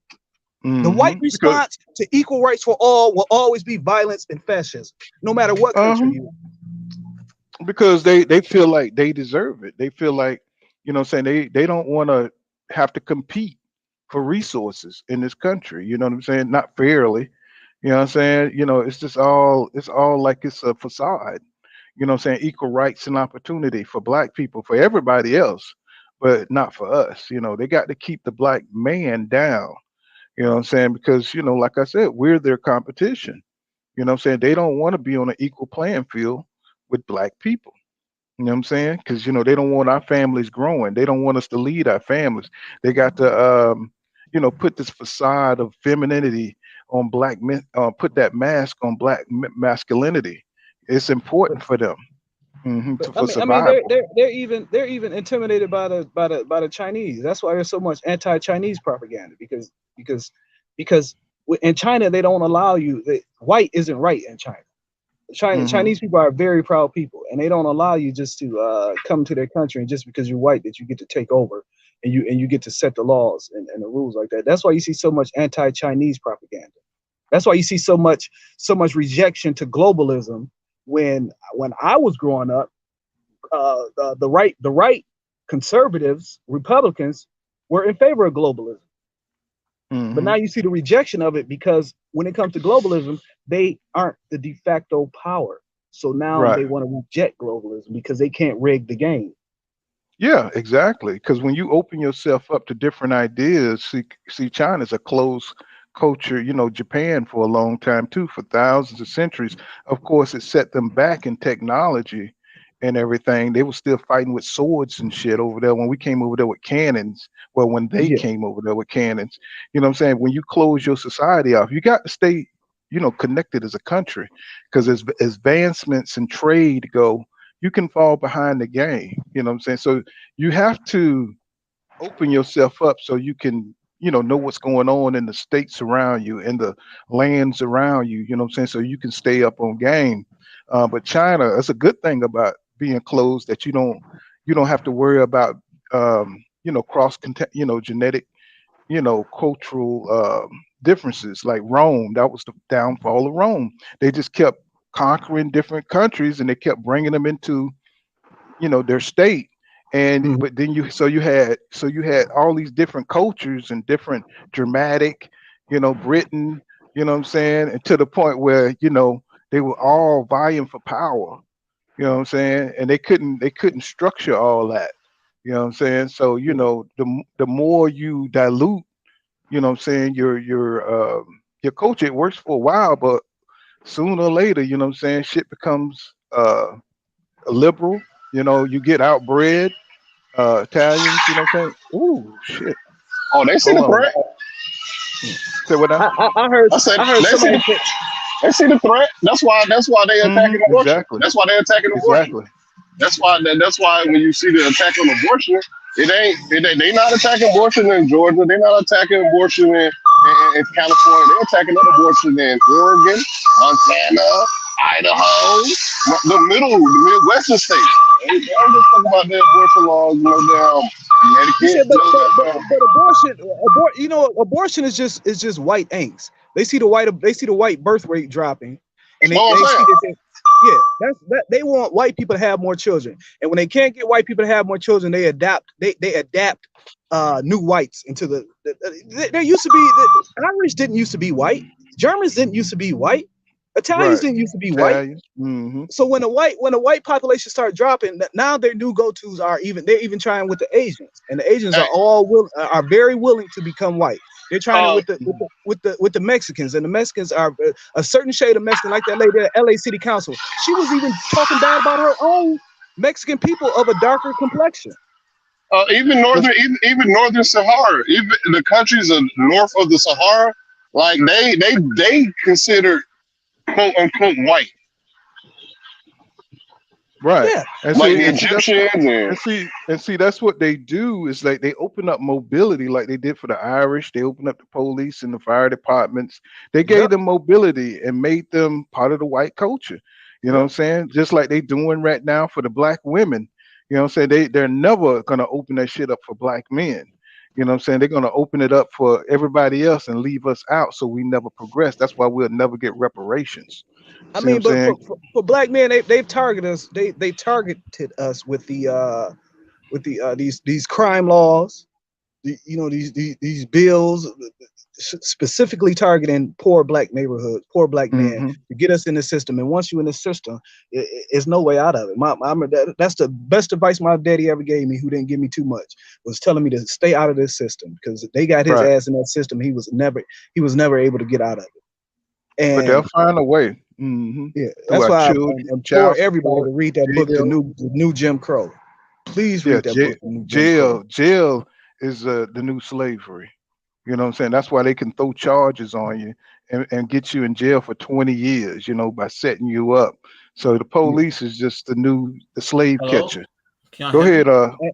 The white Because response to equal rights for all will always be violence and fascism, no matter what country uh you because they feel like they deserve it. They feel like, what I'm saying, they don't want to have to compete for resources in this country, you know what I'm saying? Not fairly. You know what I'm saying? It's all like it's a facade. You know what I'm saying? Equal rights and opportunity for black people, for everybody else, but not for us. They got to keep the black man down. You know what I'm saying? Because, like I said, we're their competition. You know what I'm saying? They don't want to be on an equal playing field with black people. You know what I'm saying? Because, they don't want our families growing. They don't want us to lead our families. They got to, put this facade of femininity on black men, put that mask on black masculinity. It's important for them, But for I mean, survival. they're even intimidated by the Chinese. That's why there's so much anti-Chinese propaganda because in China they don't allow you. White isn't right in China. Hmm. Chinese people are very proud people, and they don't allow you just to come to their country and just because you're white that you get to take over and you get to set the laws and the rules like that. That's why you see so much anti-Chinese propaganda. That's why you see so much rejection to globalism. When I was growing up, the right conservatives, Republicans, were in favor of globalism. But now you see the rejection of it, because when it comes to globalism, they aren't the de facto power. So now they want to reject globalism because they can't rig the game. Yeah, exactly. Because when you open yourself up to different ideas, see, China's a closed culture. You know, Japan for a long time too, for thousands of centuries. Of course, it set them back in technology and everything. They were still fighting with swords and shit over there when we came over there with cannons. Well, when they came over there with cannons, you know what I'm saying? When you close your society off, you got to stay, you know, connected as a country, because as advancements in trade go, you can fall behind the game. You know what I'm saying? So you have to open yourself up so you can, you know what's going on in the states around you, in the lands around you. You know what I'm saying? So you can stay up on game. But China, that's a good thing about being closed, that you don't have to worry about cross genetic, cultural differences. Like Rome, that was the downfall of Rome. They just kept conquering different countries, and they kept bringing them into, their state. And but then you had all these different cultures and different dramatic, Britain, you know what I'm saying, and to the point where they were all vying for power, you know what I'm saying, and they couldn't structure all that, you know what I'm saying. So the more you dilute, you know what I'm saying, your culture, it works for a while, but sooner or later, you know what I'm saying, shit becomes liberal. You get outbred. Italians, you know what I'm saying? Ooh, shit. Oh, they see Hold the on. threat. Say what now? I heard somebody say, they see the threat. That's why they attacking abortion. Exactly. That's why they attacking abortion. Exactly. That's why when you see the attack on abortion, they not attacking abortion in Georgia. They're not attacking abortion in California. They're attacking abortion in Oregon, Montana, Idaho, the Midwestern states. They don't just talk about their abortion laws, down Connecticut. But abortion is just white angst. They see the white birth rate dropping, and they see that. They want white people to have more children, and when they can't get white people to have more children, they adapt new whites into there used to be the Irish didn't used to be white, Germans didn't used to be white, Italians didn't used to be white. So when a white population start dropping, now their new go-tos they're even trying with the Asians, and the Asians are very willing to become white. They're trying with the Mexicans, and the Mexicans are a certain shade of Mexican, like that lady at LA City Council. She was even talking bad about her own Mexican people of a darker complexion. Even northern Sahara, even the countries north of the Sahara, like they consider quote unquote white. Right. Yeah. And like see, the Egyptians and see, that's what they do, is like they open up mobility, like they did for the Irish. They opened up the police and the fire departments. They gave them mobility and made them part of the white culture. You know what I'm saying? Just like they doing right now for the black women. You know what I'm saying? They're never gonna open that shit up for black men. You know what I'm saying? They're gonna open it up for everybody else and leave us out, so we never progress. That's why we'll never get reparations. I mean, but for black men, they've targeted us. They targeted us with these crime laws, these bills, specifically targeting poor black neighborhoods, poor black men, to get us in the system. And once you're in the system, it's no way out of it. That's the best advice my daddy ever gave me, who didn't give me too much, was telling me to stay out of this system, because they got his ass in that system. He was never able to get out of it. But they'll find a way. Yeah, that's why I implore everybody to read that book, the new Jim Crow. Please read that book. Jail is the new slavery. You know what I'm saying? That's why they can throw charges on you and get you in jail for 20 years, by setting you up. So the police is just the slave catcher. Go ahead.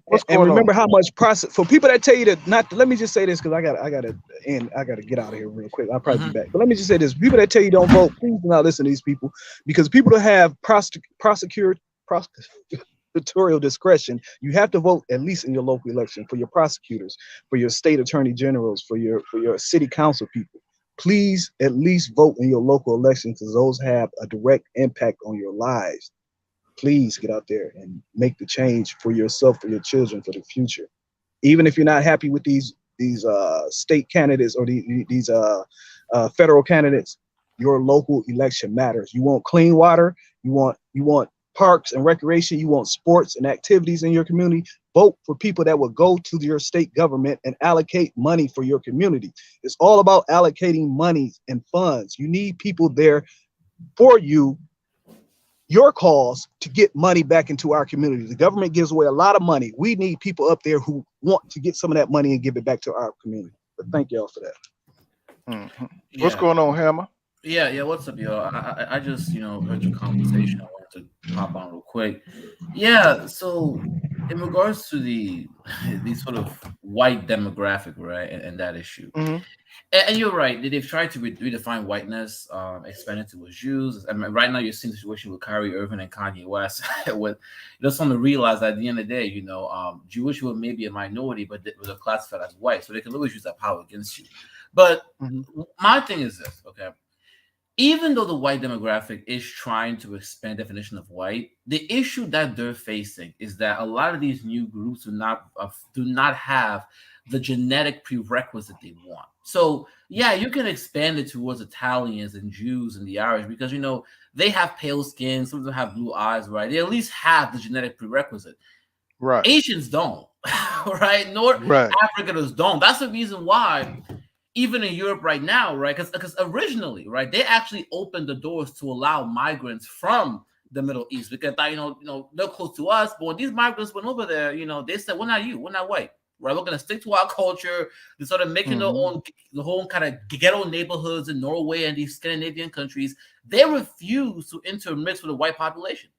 What's going on? And remember how much for people that tell you that not. Let me just say this, because I gotta get out of here real quick. I'll probably be back. But let me just say this: people that tell you don't vote, please do not listen to these people, because people that have prosecutorial discretion, you have to vote at least in your local election for your prosecutors, for your state attorney generals, for your city council people. Please at least vote in your local elections, because those have a direct impact on your lives. please get out there and make the change for yourself, for your children, for the future. Even if you're not happy with these state candidates or these federal candidates, your local election matters. You want clean water, you want parks and recreation, you want sports and activities in your community. Vote for people that will go to your state government and allocate money for your community. It's all about allocating money and funds. You need people there for you, your cause, to get money back into our community. The government gives away a lot of money. We need people up there who want to get some of that money and give it back to our community. But thank y'all for that. Mhm. Yeah. What's going on, Hammer? Yeah. What's up, yo? I just heard your conversation. I wanted to hop on real quick. Yeah. So in regards to the sort of white demographic, right, and that issue, Mhm. and you're right. They've tried to redefine whiteness, expand it to Jews. I mean, right now you're seeing the situation with Kyrie Irving and Kanye West. With someone to realize that at the end of the day, Jewish people may be a minority, but they're classified as white, so they can always use that power against you. But my thing is this, okay? Even though the white demographic is trying to expand definition of white, the issue that they're facing is that a lot of these new groups do not have the genetic prerequisite they want. So yeah, you can expand it towards Italians and Jews and the Irish because they have pale skin, some of them have blue eyes, right? They at least have the genetic prerequisite. Right. Asians don't, right? Nor Right. Africans don't. That's the reason why. Even in Europe right now, right? Because originally, right, they actually opened the doors to allow migrants from the Middle East because they're close to us. But when these migrants went over there, they said, "We're not you. We're not white. Right? We're gonna stick to our culture." They started making the whole kind of ghetto neighborhoods in Norway and these Scandinavian countries. They refuse to intermix with the white population,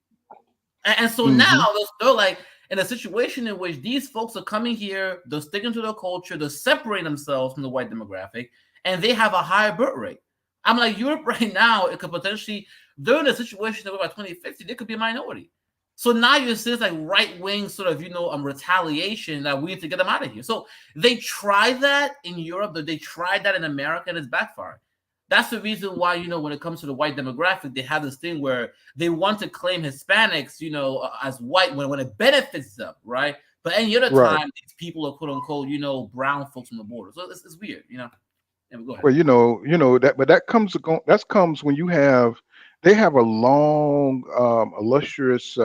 and so now they're like in a situation in which these folks are coming here, they're sticking to their culture, they're separating themselves from the white demographic, and they have a higher birth rate. I'm like, Europe right now, it could potentially, they're in a situation that by 2050, they could be a minority. So now you're seeing like right-wing sort of, retaliation that we need to get them out of here. So they tried that in Europe, they tried that in America, and it's backfired. That's the reason why, when it comes to the white demographic, they have this thing where they want to claim Hispanics, as white when it benefits them, right? But any other time, these people are quote unquote, brown folks from the border. So it's weird, Yeah, go ahead. Well, that comes when they have a long, illustrious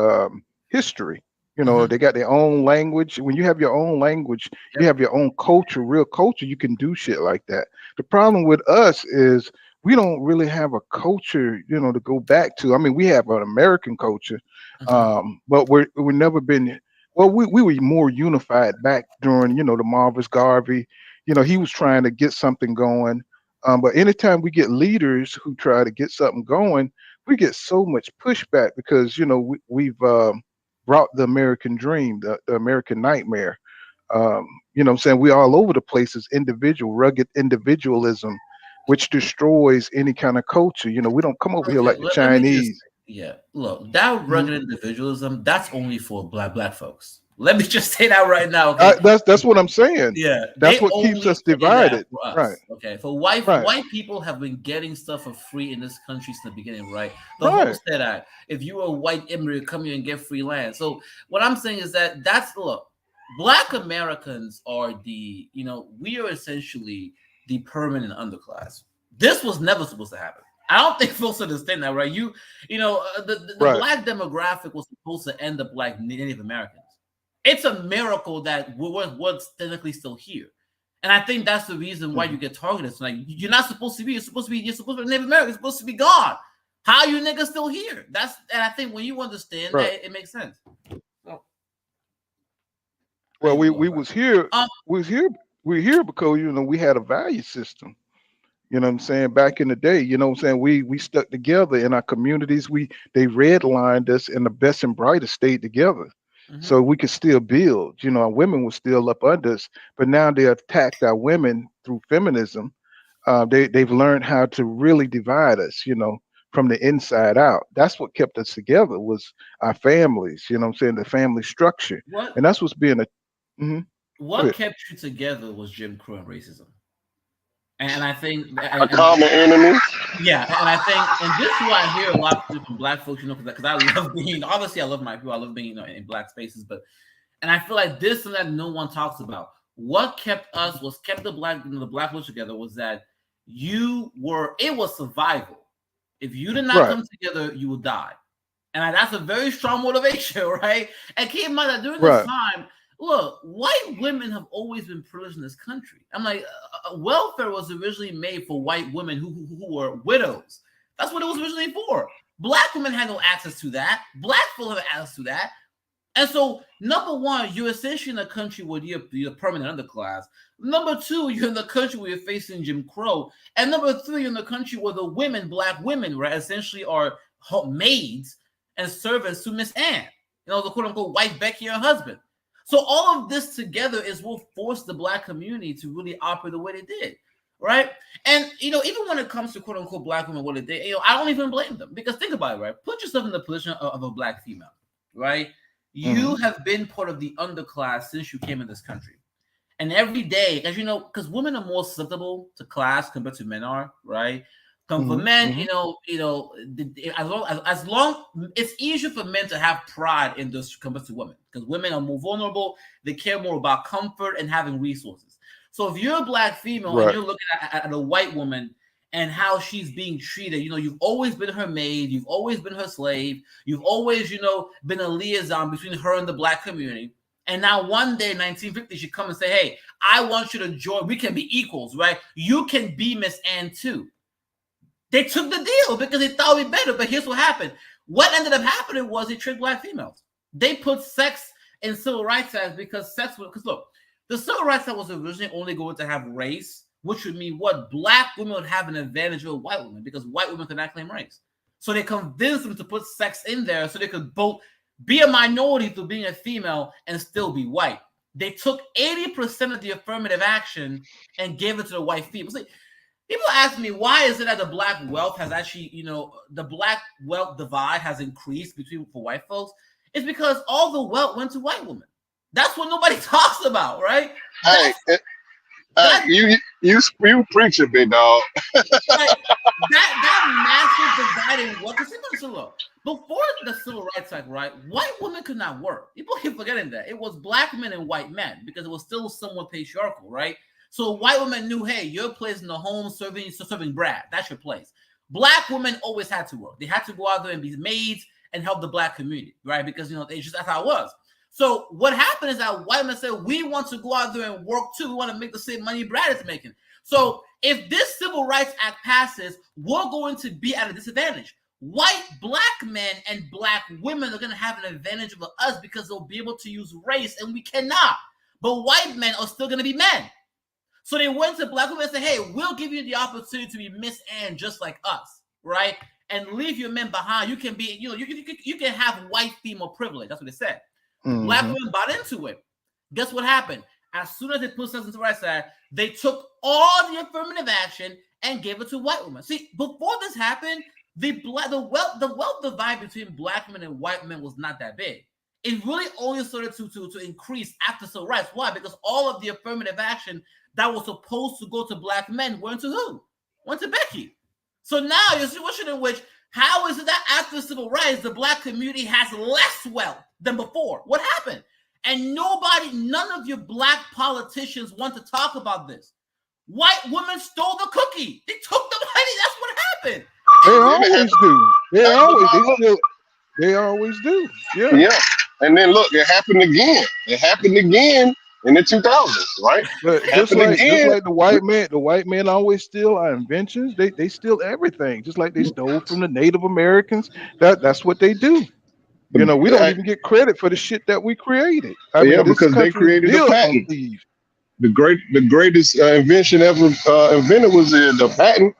history. They got their own language. When you have your own language, you have your own culture, real culture, you can do shit like that. The problem with us is we don't really have a culture, to go back to. I mean, we have an American culture, but we've never been. Well, we were more unified back during, the Marcus Garvey. He was trying to get something going. But anytime we get leaders who try to get something going, we get so much pushback because we've brought the American dream, the American nightmare. I'm saying we're all over the place as rugged individualism, which destroys any kind of culture. We don't come over here like the Chinese. Look, that rugged individualism, that's only for black folks. Let me just say that right now. Okay? That's what I'm saying. Yeah, that's what keeps us divided. Right. Okay. For white people have been getting stuff for free in this country since the beginning, right? The whole said that if you were a white immigrant, come here and get free land. So what I'm saying is that Black Americans are we are essentially the permanent underclass. This was never supposed to happen. I don't think folks understand that, right? The Black demographic was supposed to end up like Native Americans. It's a miracle that we're technically still here. And I think that's the reason why you get targeted. It's like, you're not supposed to be, you're supposed to be Native American, you're supposed to be gone. How are you niggas still here? And I think when you understand that, it makes sense. So, well, we was here. We're here because we had a value system. You know what I'm saying? Back in the day, we stuck together in our communities. They redlined us, and the best and brightest stayed together. So we could still build. Our women were still up under us, but now they attacked our women through feminism. They've learned how to really divide us, from the inside out. That's what kept us together was our families. The family structure, and that's what's being what kept you together was Jim Crow and racism. And I think A common enemy. yeah, and I think, and this is why I hear a lot from Black folks, because I love being, obviously I love my people, I love being in Black spaces, but, and I feel like this and that no one talks about. What kept the Black folks together was that it was survival. If you did not come together, you will die. And that's a very strong motivation, right? And keep in mind that during this time, look, white women have always been privileged in this country. I'm like, welfare was originally made for white women who were widows. That's what it was originally for. Black women had no access to that. Black people have access to that. And so, number one, you're essentially in a country where you're permanent underclass. Number two, you're in the country where you're facing Jim Crow. And number three, you're in the country where the women, Black women, right, essentially are maids and servants to Miss Anne, the quote-unquote white Becky, her husband. So all of this together is what forced the Black community to really operate the way they did, right? And, even when it comes to quote-unquote Black women, what they did, I don't even blame them. Because think about it, right? Put yourself in the position of a Black female, right? You have been part of the underclass since you came in this country. And every day, as you know, because women are more susceptible to class compared to men are, right? For men, as long it's easier for men to have pride in this compared to women, because women are more vulnerable. They care more about comfort and having resources. So if you're a Black female and you're looking at a white woman and how she's being treated, you've always been her maid, you've always been her slave, you've always, been a liaison between her and the Black community. And now one day, 1950, she come and say, hey, I want you to join. We can be equals, right? You can be Miss Anne too. They took the deal because they thought it'd be better. But here's what happened. What ended up happening was they tricked Black females. They put sex in Civil Rights Act because look, the Civil Rights Act was originally only going to have race, which would mean what? Black women would have an advantage over white women because white women could not claim race. So they convinced them to put sex in there so they could both be a minority through being a female and still be white. They took 80% of the affirmative action and gave it to the white female. See, people ask me, why is it that the Black wealth has actually, the Black wealth divide has increased for white folks? It's because all the wealth went to white women. That's what nobody talks about, right? You preach a bit, dog. that massive dividing what? Look, before the Civil Rights Act, right, white women could not work. People keep forgetting that. It was Black men and white men because it was still somewhat patriarchal, right? So white women knew, hey, your place in the home serving Brad. That's your place. Black women always had to work. They had to go out there and be maids and help the Black community, right? Because that's how it was. So what happened is that white men said, we want to go out there and work too. We want to make the same money Brad is making. So if this Civil Rights Act passes, we're going to be at a disadvantage. White Black men and Black women are going to have an advantage over us because they'll be able to use race and we cannot. But white men are still going to be men. So they went to Black women and said, hey, we'll give you the opportunity to be Miss Anne just like us, right? And leave your men behind. You can be, you can have white female privilege. That's what they said. Black women bought into it. Guess what happened? As soon as they put sex into the right side, they took all the affirmative action and gave it to white women. See, before this happened, the wealth divide between Black men and white men was not that big. It really only started to increase after civil rights. Why? Because all of the affirmative action that was supposed to go to Black men went to who? Went to Becky. So now you're situation in which, how is it that after civil rights, the Black community has less wealth than before? What happened? And none of your Black politicians want to talk about this. White women stole the cookie. They took the money. That's what happened. They always do. Yeah. And then look, it happened again. In the 2000s, right? But just like the white men always steal our inventions. They steal everything, just like they stole from the Native Americans. That's what they do. We don't even get credit for the shit that we created. Because they created the patent. The greatest invention ever invented was the patent.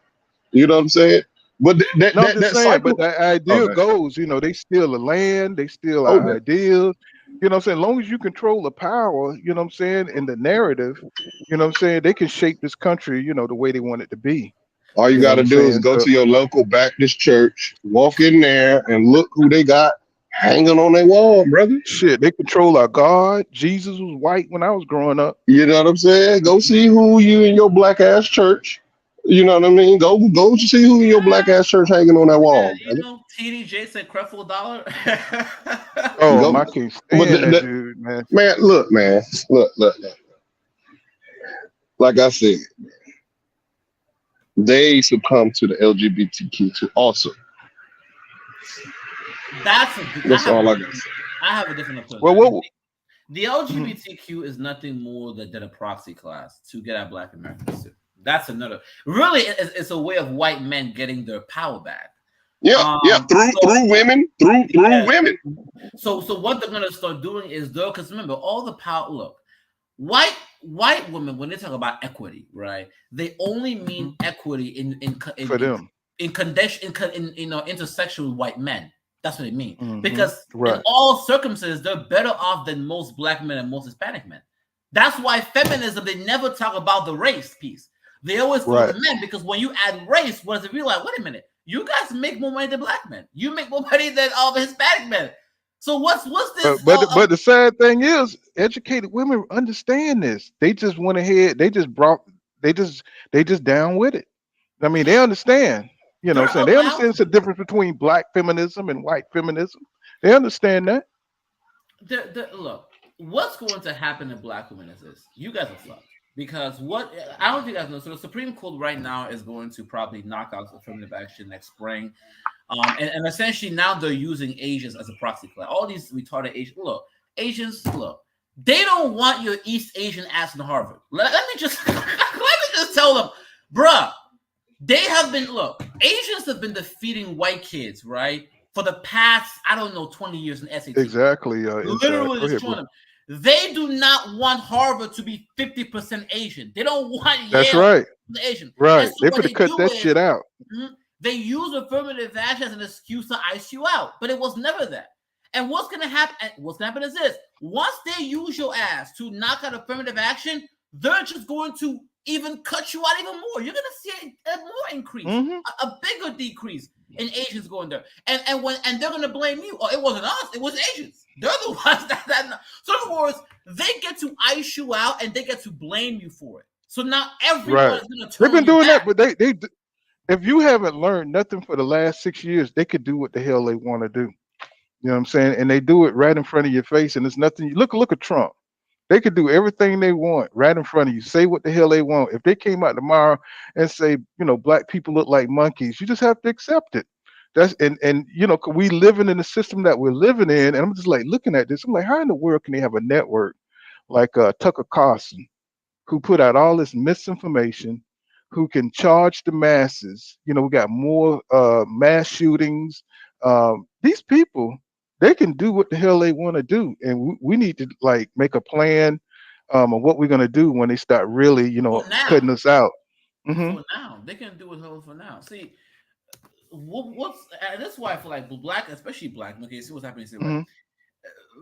You know what I'm saying? But the idea goes, they steal the land, they steal our ideas. You know what I'm saying? As long as you control the power, you know what I'm saying, in the narrative, you know what I'm saying, they can shape this country, the way they want it to be. All you got to do is go to your local Baptist church, walk in there, and look who they got hanging on their wall, brother. Shit, they control our God. Jesus was white when I was growing up. You know what I'm saying? Go see who you in your Black ass church You know what I mean? Go see who in your black ass church hanging on that wall. Yeah, you know, TD Jakes and Creflo Dollar. Oh, Go, I can't but stand that dude, man. man, look. Like I said, they succumb to the LGBTQ too. Also, that's all I got to say. I have a different opinion. Well, The LGBTQ is nothing more than a proxy class to get at Black Americans too. That's another. Really, it's a way of white men getting their power back. Yeah, through women. So what they're gonna start doing is because remember all the power. Look, white women when they talk about equity, right? They only mean equity in for them in intersexual with white men. That's what they mean. Because right. in all circumstances, they're better off than most Black men and most Hispanic men. That's why feminism, they never talk about the race piece. They always go to men, because when you add race, what does it realize? Wait a minute, you guys make more money than Black men. You make more money than all the Hispanic men. So what's this? But the sad thing is, educated women understand this. They just went ahead. They just down with it. I mean, they understand. You know what I'm saying? They understand it's a difference between Black feminism and white feminism. They understand that. Look, what's going to happen to Black women is this. You guys are fucked. Because I don't think you guys know. So the Supreme Court right now is going to probably knock out affirmative action next spring. And essentially now they're using Asians as a proxy class. All these retarded Asians, they don't want your East Asian ass in Harvard. Let me just tell them, bruh, Asians have been defeating white kids, right? For the past, 20 years in SAT. Exactly. Literally destroying them. They do not want Harvard to be 50% Asian. They don't want Yale That's right. Asian. Right. So They're going to cut that shit out. They use affirmative action as an excuse to ice you out, but it was never that. And what's going to happen? What's going to happen is this. Once they use your ass to knock out affirmative action, they're just going to even cut you out even more. You're going to see a more increase, a bigger decrease in Asians going there. And they're going to blame you. Oh, it wasn't us. It was Asians. They're the ones that. So in other words, they get to ice you out and they get to blame you for it. So now everyone is going to turn. They've been doing that, but they if you haven't learned nothing for the last 6 years, they could do what the hell they want to do. You know what I'm saying? And they do it right in front of your face, and it's nothing. Look at Trump. They could do everything they want right in front of you. Say what the hell they want. If they came out tomorrow and say, Black people look like monkeys, you just have to accept it. That's and we living in the system that we're living in, and I'm just like looking at this. I'm like, how in the world can they have a network like Tucker Carlson, who put out all this misinformation, who can charge the masses? We got more mass shootings. These people, they can do what the hell they want to do, and we need to like make a plan of what we're gonna do when they start really, cutting us out. For now, they can do it for now. See, that's why I feel like Black, especially Black. Okay, see what's happening. See, right?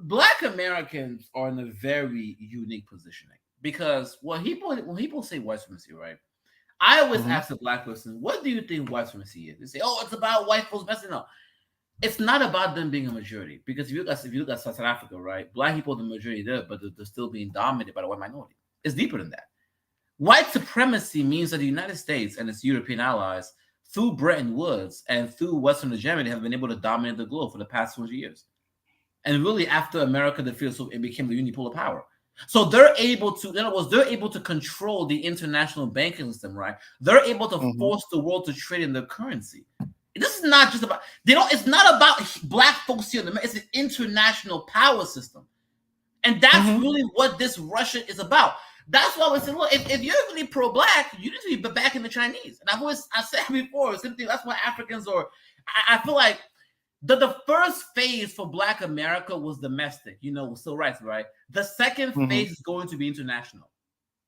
Black Americans are in a very unique positioning because when people say white supremacy, right? I always ask a Black person, "What do you think white supremacy is?" They say, "Oh, it's about white folks messing up." It's not about them being a majority, because if you look at South Africa, right, Black people are the majority there, but they're still being dominated by the white minority. It's deeper than that. White supremacy means that the United States and its European allies, through Bretton Woods and through Western hegemony, have been able to dominate the globe for the past 200 years. And really, after America defeated, so it became the unipolar power. So they're able to, in other words, they're able to control the international banking system, right? They're able to force the world to trade in their currency. This is not just about, it's not about Black folks here. It's an international power system. And that's really what this Russia is about. That's why we say, look, if you're really pro-Black, you need to be back in the Chinese. And I said before, that's why Africans I feel like the first phase for Black America was domestic, civil rights, right? The second phase is going to be international.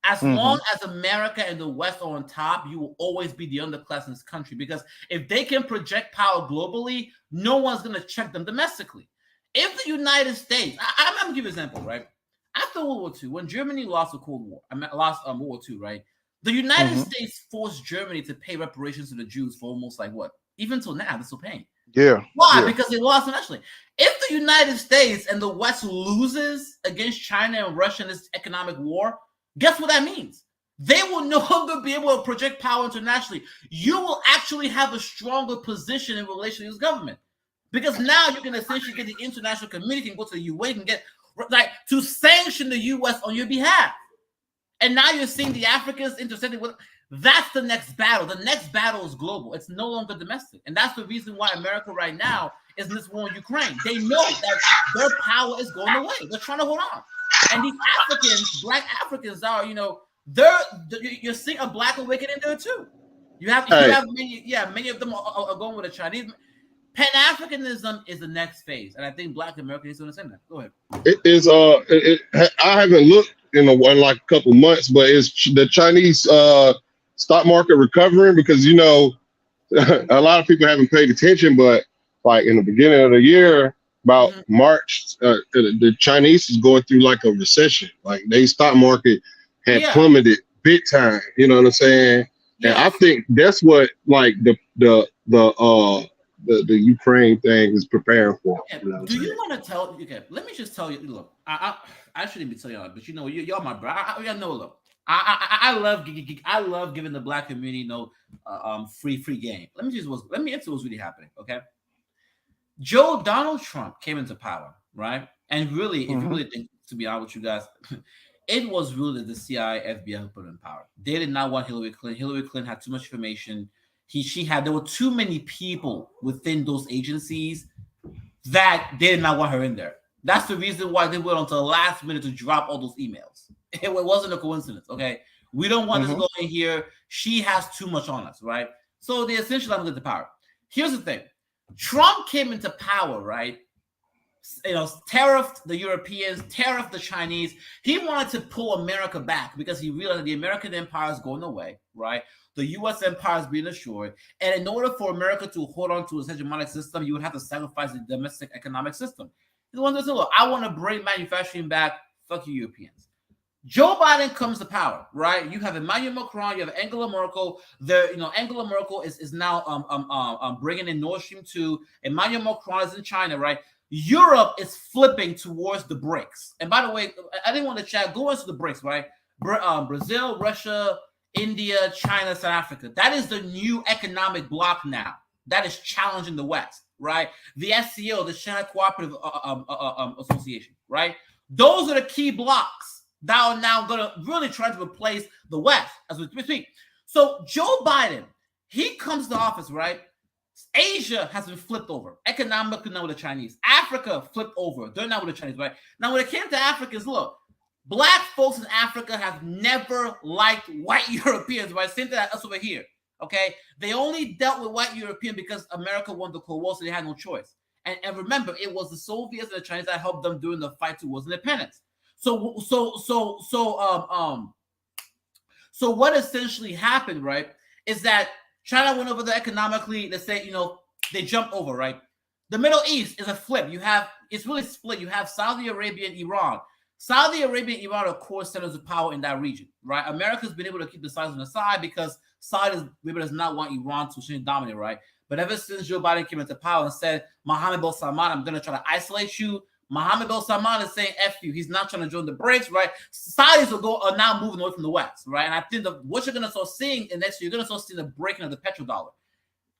As long as America and the West are on top, you will always be the underclass in this country, because if they can project power globally, no one's going to check them domestically. If the United States, I'm going to give you an example, right? After World War II, when Germany lost the Cold War, lost World War II, right? The United States forced Germany to pay reparations to the Jews for almost even till now, they're still paying. Yeah. Why? Yeah. Because they lost nationally. If the United States and the West loses against China and Russia in this economic war, guess what that means? they will no longer be able to project power internationally. You will actually have a stronger position in relation to this government. Because now you can essentially get the international community and go to the UN and get to sanction the US on your behalf. And now you're seeing the Africans intersecting with. That's the next battle. The next battle is global. It's no longer domestic. And that's the reason why America right now is in this war in Ukraine. They know that their power is going away. They're trying to hold on. And these Africans, black Africans are, you're seeing a black awakening there too. You have many of them are going with the Chinese. Pan-Africanism is the next phase. And I think black Americans understand that. Go ahead. It is I haven't looked in like a couple months, but is the Chinese stock market recovering? Because a lot of people haven't paid attention, but like in the beginning of the year, about March, the Chinese is going through like a recession. Like their stock market had plummeted big time. You know what I'm saying? And I think that's what like the Ukraine thing is preparing for. Okay. Do you want to tell? Okay, let me just tell you. Look, I shouldn't be telling y'all, but y'all my bro. I know. Look, I love giving the black community free game. Let me answer what's really happening. Okay, Donald Trump came into power, right? And really, if you really think, to be honest with you guys, it was really the CIA, FBI who put him in power. They did not want Hillary Clinton. Hillary Clinton had too much information. There were too many people within those agencies that they did not want her in there. That's the reason why they went until the last minute to drop all those emails. It wasn't a coincidence, okay? We don't want this to go in here. She has too much on us, right? So they essentially let them get the power. Here's the thing. Trump came into power, right? Tariffed the Europeans, tariffed the Chinese. He wanted to pull America back because he realized that the American empire is going away, right? The U.S. empire is being assured. And in order for America to hold on to its hegemonic system, you would have to sacrifice the domestic economic system. He wanted to say, look, I want to bring manufacturing back. Fuck you, Europeans. Joe Biden comes to power, right? You have Emmanuel Macron, you have Angela Merkel. Angela Merkel is now bringing in Nord Stream 2. Emmanuel Macron is in China, right? Europe is flipping towards the BRICS. And by the way, I didn't want to chat. Go into the BRICS, right? Brazil, Russia, India, China, South Africa. That is the new economic bloc now. That is challenging the West, right? The SCO, the China Cooperative Association, right? Those are the key blocks that are now going to really try to replace the West as we speak. So Joe Biden, he comes to office, right? Asia has been flipped over. Economically, now with the Chinese. Africa flipped over. They're not with the Chinese, right? Now, when it came to Africans, look, black folks in Africa have never liked white Europeans, right? Same thing as us over here, okay? They only dealt with white Europeans because America won the Cold War, so they had no choice. And remember, it was the Soviets and the Chinese that helped them during the fight towards independence. So what essentially happened, right, is that China went over there economically. Let's say, they jumped over, right? The Middle East is a flip. It's really split. You have Saudi Arabia and Iran. Saudi Arabia and Iran are core centers of power in that region, right? America's been able to keep the Saudis on the side because Saudi Arabia does not want Iran to dominate, right? But ever since Joe Biden came into power and said, Mohammed bin Salman, I'm going to try to isolate you, Mohammed bin Salman is saying F you. He's not trying to join the BRICS, right? Saudis are now moving away from the West, right? And I think what you're going to start seeing in next year, you're going to start seeing the breaking of the petrodollar.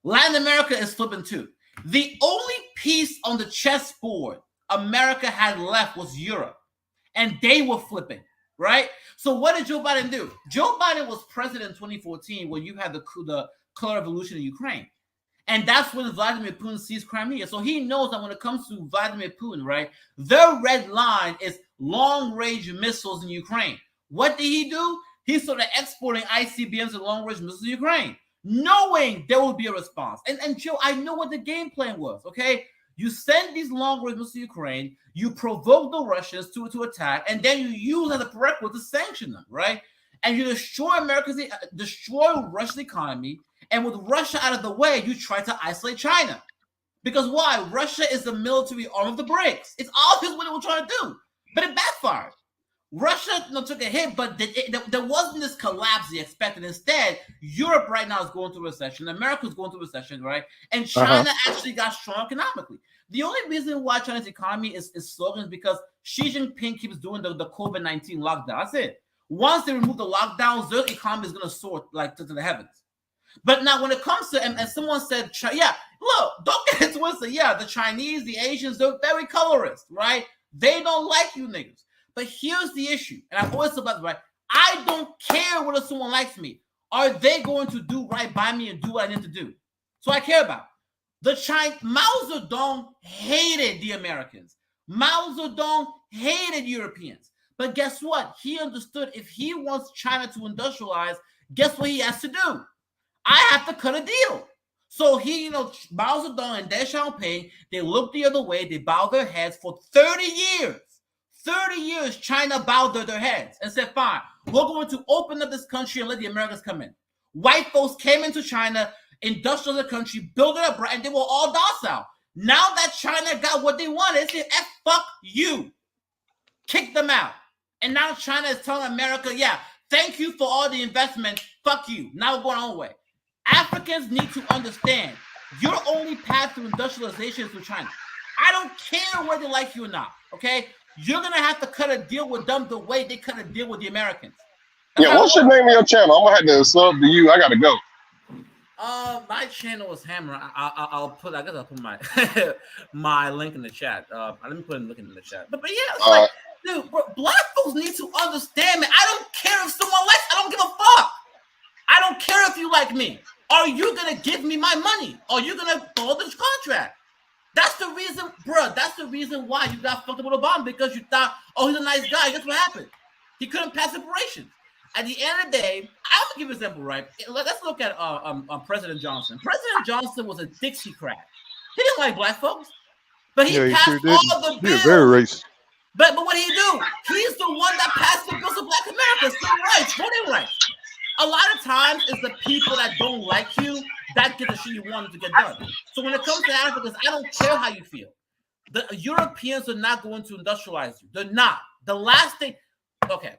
Latin America is flipping too. The only piece on the chessboard America had left was Europe. And they were flipping, right? So what did Joe Biden do? Joe Biden was president in 2014 when you had the color revolution in Ukraine. And that's when Vladimir Putin seized Crimea. So he knows that when it comes to Vladimir Putin, right, their red line is long-range missiles in Ukraine. What did he do? He started exporting ICBMs and long-range missiles to Ukraine, knowing there would be a response. And Joe, I know what the game plan was, okay? You send these long-range missiles to Ukraine, you provoke the Russians to attack, and then you use as a prerequisite to sanction them, right? And you destroy Russia's economy, and with Russia out of the way, you try to isolate China. Because why? Russia is the military arm of the BRICS. It's obvious what they were trying to do, but it backfired. Russia took a hit, but there wasn't this collapse they expected. Instead, Europe right now is going through recession. America is going through recession, right? And China actually got strong economically. The only reason why China's economy is slow is because Xi Jinping keeps doing the COVID-19 lockdown. That's it. Once they remove the lockdowns, their economy is going to soar like to the heavens. But now when it comes to, and someone said, yeah, look, don't get it twisted. Yeah, the Chinese, the Asians, they're very colorist, right? They don't like you niggas. But here's the issue, and I've always said about this, right? I don't care whether someone likes me. Are they going to do right by me and do what I need to do? So I care about. Mao Zedong hated the Americans. Mao Zedong hated Europeans. But guess what? He understood if he wants China to industrialize, guess what he has to do? I have to cut a deal. So he, Mao Zedong and Deng Xiaoping, they looked the other way. They bowed their heads for 30 years. 30 years, China bowed their heads and said, fine, we're going to open up this country and let the Americans come in. White folks came into China, industrialized the country, built it up, right, and they were all docile. Now that China got what they wanted, they said, fuck you. Kick them out. And now China is telling America, yeah, thank you for all the investment. Fuck you. Now we're going our own way. Africans need to understand your only path to industrialization is through China. I don't care whether they like you or not, okay? You're going to have to cut a deal with them the way they cut a deal with the Americans. Yeah, what's your name of your channel? I'm going to have to sub to you. I got to go. My channel is Hammer. I'll put my my link in the chat. Let me put a link in the chat. But yeah, it's like, dude, bro, black folks need to understand, man. I don't care if someone likes. I don't give a fuck. I don't care if you like me. Are you gonna give me my money? Are you gonna follow this contract? That's the reason, bro. That's the reason why you got fucked up with Obama, because you thought, oh, he's a nice guy. Guess what happened? He couldn't pass reparations. At the end of the day, I'm gonna give you an example, right? Let's look at President Johnson. President Johnson was a Dixiecrat. He didn't like black folks, but he passed all the bills. Very racist. But what did he do? He's the one that passed the bills of Black America, civil rights, voting rights. A lot of times, it's the people that don't like you that get the shit you wanted to get done. So when it comes to Africans, I don't care how you feel. The Europeans are not going to industrialize you. They're not. The last thing, okay.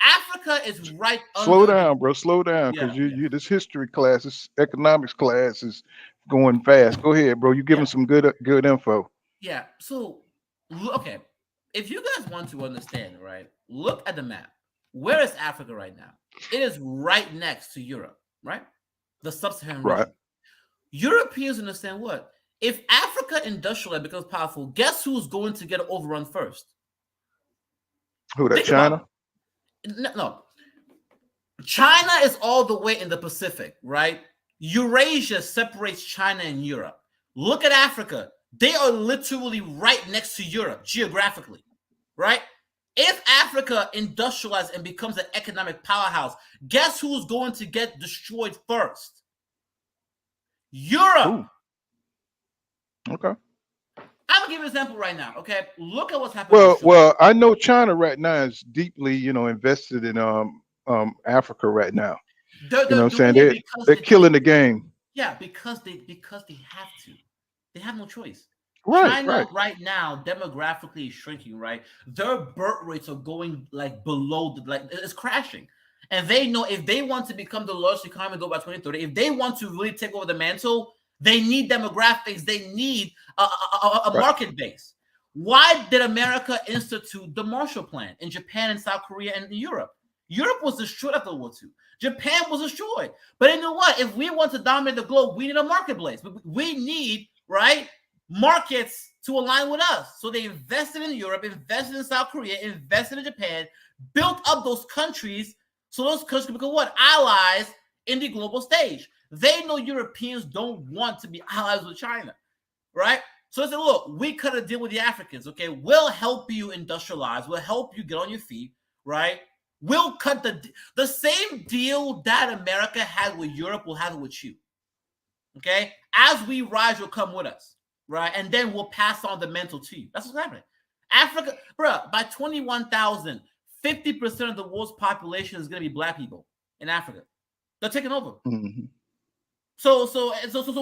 Africa is right under. Slow down, bro. Slow down, because you this history class, this economics class is going fast. Go ahead, bro. You're giving some good info. Yeah. So, okay, if you guys want to understand, right, look at the map. Where is Africa right now? It is right next to Europe, right? The sub-Saharan region. Right. Europeans understand what? If Africa industrialized becomes powerful, guess who's going to get overrun first? Who, that China? No. China is all the way in the Pacific, right? Eurasia separates China and Europe. Look at Africa. They are literally right next to Europe geographically, right? If Africa industrializes and becomes an economic powerhouse, guess who's going to get destroyed first? Europe. Ooh. Okay. I'm gonna give you an example right now. Okay, look at what's happening. Well, I know China right now is deeply, invested in Africa right now. You know what I'm saying? They're killing the game. Yeah, because they have to. They have no choice. Right, China right now demographically is shrinking. Right, their birth rates are going like below it's crashing, and they know if they want to become the largest economy by 2030, if they want to really take over the mantle, they need demographics. They need a market base. Why did America institute the Marshall Plan in Japan and South Korea and Europe? Europe was destroyed after World War II. Japan was destroyed. But you know what? If we want to dominate the globe, we need a marketplace. We need, right, markets to align with us. So they invested in Europe, invested in South Korea, invested in Japan, built up those countries so those countries can become what? Allies in the global stage. They know Europeans don't want to be allies with China, right? So they said, look, we cut a deal with the Africans, okay? We'll help you industrialize. We'll help you get on your feet, right? We'll cut the same deal that America had with Europe, we'll have it with you, okay? As we rise, you'll come with us, right? And then we'll pass on the mantle to you. That's what's happening. Africa, bro, by 21,000, 50% of the world's population is going to be black people in Africa. They're taking over. Mm-hmm. So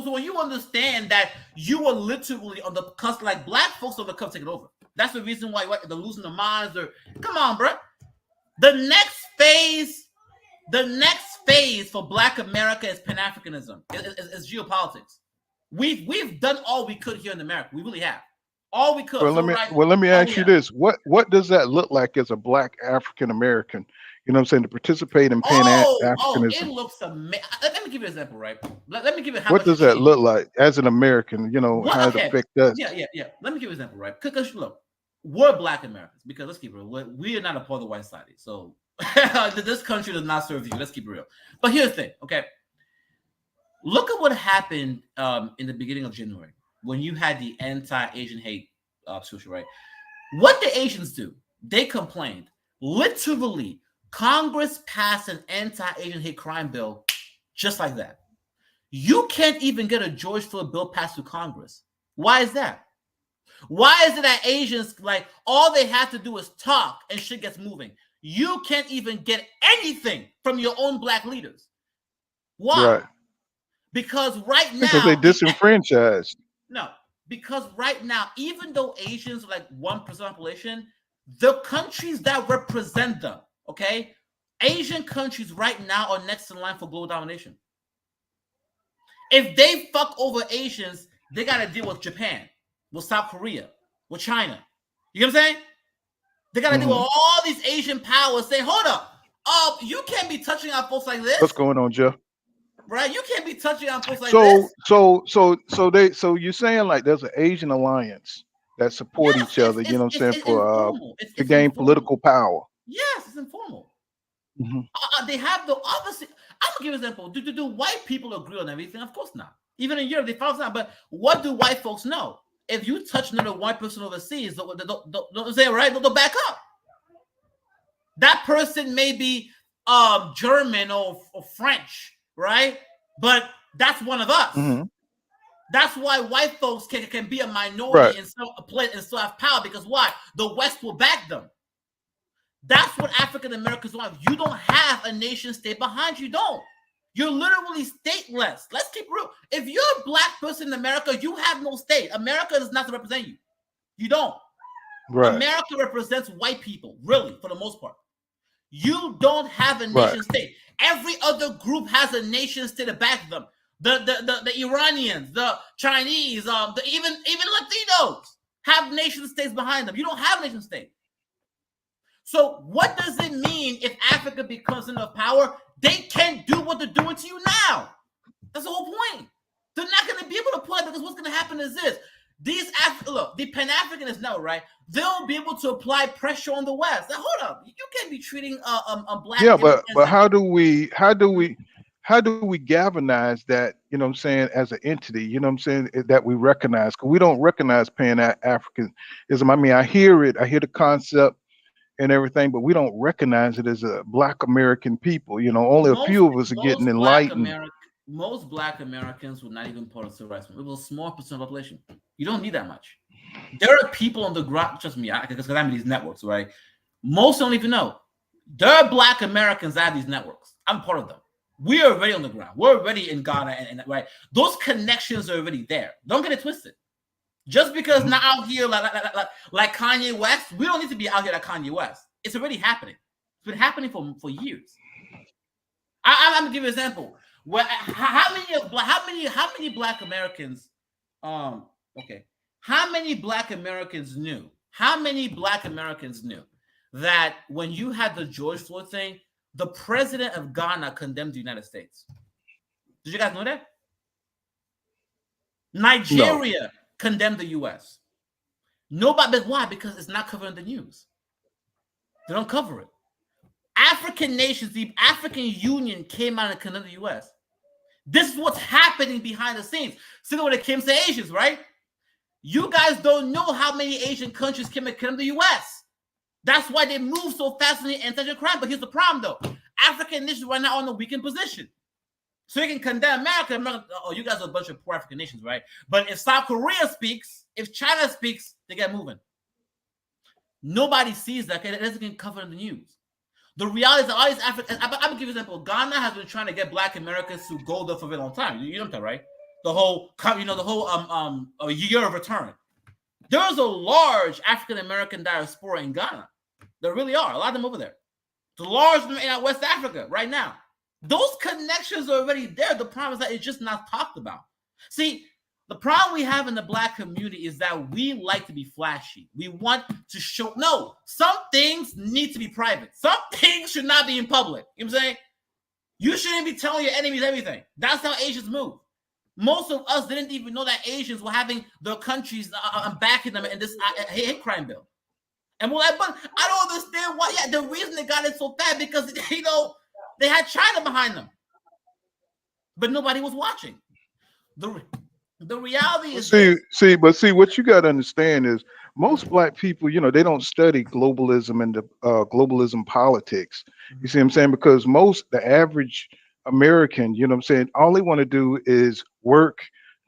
when you understand that you are literally on the cusp, like black folks on the cusp taking over. That's the reason why they're losing their minds. Come on, bro. The next phase for Black America is Pan-Africanism. It's geopolitics. We've done all we could here in America. We really have all we could. Well, let me ask you this: what does that look like as a Black African American? You know what I'm saying? To participate in It Pan-Africanism. looks amazing. Let me give you an example, right? Let me give you how What much does it that changed. look like as an American? You know, What? how it Okay. affect us. Yeah. Let me give you an example, right? Because look, we're Black Americans. Because let's keep it real. We are not a part of the white society. So this country does not serve you. Let's keep it real. But here's the thing, okay? Look at what happened in the beginning of January when you had the anti-Asian hate social, right? What the Asians do? They complained. Literally, Congress passed an anti-Asian hate crime bill just like that. You can't even get a George Floyd bill passed through Congress. Why is that? Why is it that Asians, like, all they have to do is talk and shit gets moving? You can't even get anything from your own Black leaders. Why? Right. Because right now... Because they disenfranchised. No, because right now, even though Asians are like 1% of the population, the countries that represent them, okay? Asian countries right now are next in line for global domination. If they fuck over Asians, they got to deal with Japan, with South Korea, with China. You know what I'm saying? They got to deal with all these Asian powers saying, hold up, you can't be touching our folks like this. What's going on, Jeff? Right? You can't be touching our folks like this. So you're saying like there's an Asian alliance that support each other, you know what I'm saying, for to gain political power. Yes, it's informal. They have the opposite. I'm gonna give an example. Do white people agree on everything? Of course not. Even in Europe, they found out. But what do white folks know? If you touch another white person overseas, don't say right. They'll back up. That person may be German or French, right? But that's one of us. That's why white folks can be a minority and still have power, because why? The West will back them. That's what African Americans want. You don't have a nation state behind you. Don't. You're literally stateless. Let's keep real. If you're a Black person in America, you have no state. America does not represent you. You don't. Right. America represents white people, really, for the most part. You don't have a nation state. Every other group has a nation state to back them. The Iranians, the Chinese, even Latinos have nation states behind them. You don't have a nation state. So what does it mean if Africa becomes enough power? They can't do what they're doing to you now. That's the whole point. They're not going to be able to play, because what's going to happen is this. The Pan-Africanists know, right? They'll be able to apply pressure on the West. Now, hold up. You can't be treating a Black... Yeah, but how do we galvanize that, you know what I'm saying, as an entity, you know what I'm saying, that we recognize? Because we don't recognize Pan-Africanism. I mean, I hear the concept and everything, but we don't recognize it as a Black American people. You know, only a few of us are getting enlightened. Most Black Americans were not even part of civil rights. It was a small percent of the population. You don't need that much. There are people on the ground, trust me, because I'm in these networks, right? Most don't even know. There are Black Americans that have these networks. I'm part of them. We are already on the ground. We're already in Ghana, and right? Those connections are already there. Don't get it twisted. Just because not out here like Kanye West, we don't need to be out here like Kanye West. It's already happening. It's been happening for years. I'm gonna give you an example. How many Black Americans? How many Black Americans knew? How many Black Americans knew that when you had the George Floyd thing, the president of Ghana condemned the United States? Did you guys know that? Nigeria condemned the U.S. Nobody, but why? Because it's not covered in the news. They don't cover it. African nations, the African Union came out and condemned the U.S. This is what's happening behind the scenes. See when it came to Asians, right? You guys don't know how many Asian countries came and condemned the U.S. That's why they move so fast in the anti-Asian crime. But here's the problem, though. African nations right now are in a weakened position. So you can condemn America. Oh, you guys are a bunch of poor African nations, right? But if South Korea speaks, if China speaks, they get moving. Nobody sees that. Okay? It doesn't get covered in the news. The reality is that all these Africans, I'm going to give you an example. Ghana has been trying to get Black Americans to go there for a very long time. You know that, right? The whole year of return. There's a large African American diaspora in Ghana. There really are. A lot of them over there. The large in West Africa right now. Those connections are already there. The problem is that it's just not talked about. See, The problem we have in the black community is that we like to be flashy. We want to show. No, some things need to be private. Some things should not be in public. You know what I'm saying? You shouldn't be telling your enemies everything. That's how Asians move. Most of us didn't even know that Asians were having their countries backing them in this hate crime bill. And we're like, but I don't understand why. Yeah, the reason they got it so bad because, you know, they had China behind them. But nobody was watching. The reality is see, what you got to understand is most black people, you know, they don't study globalism and the globalism politics. You see what I'm saying? Because the average American, you know what I'm saying, all they want to do is work,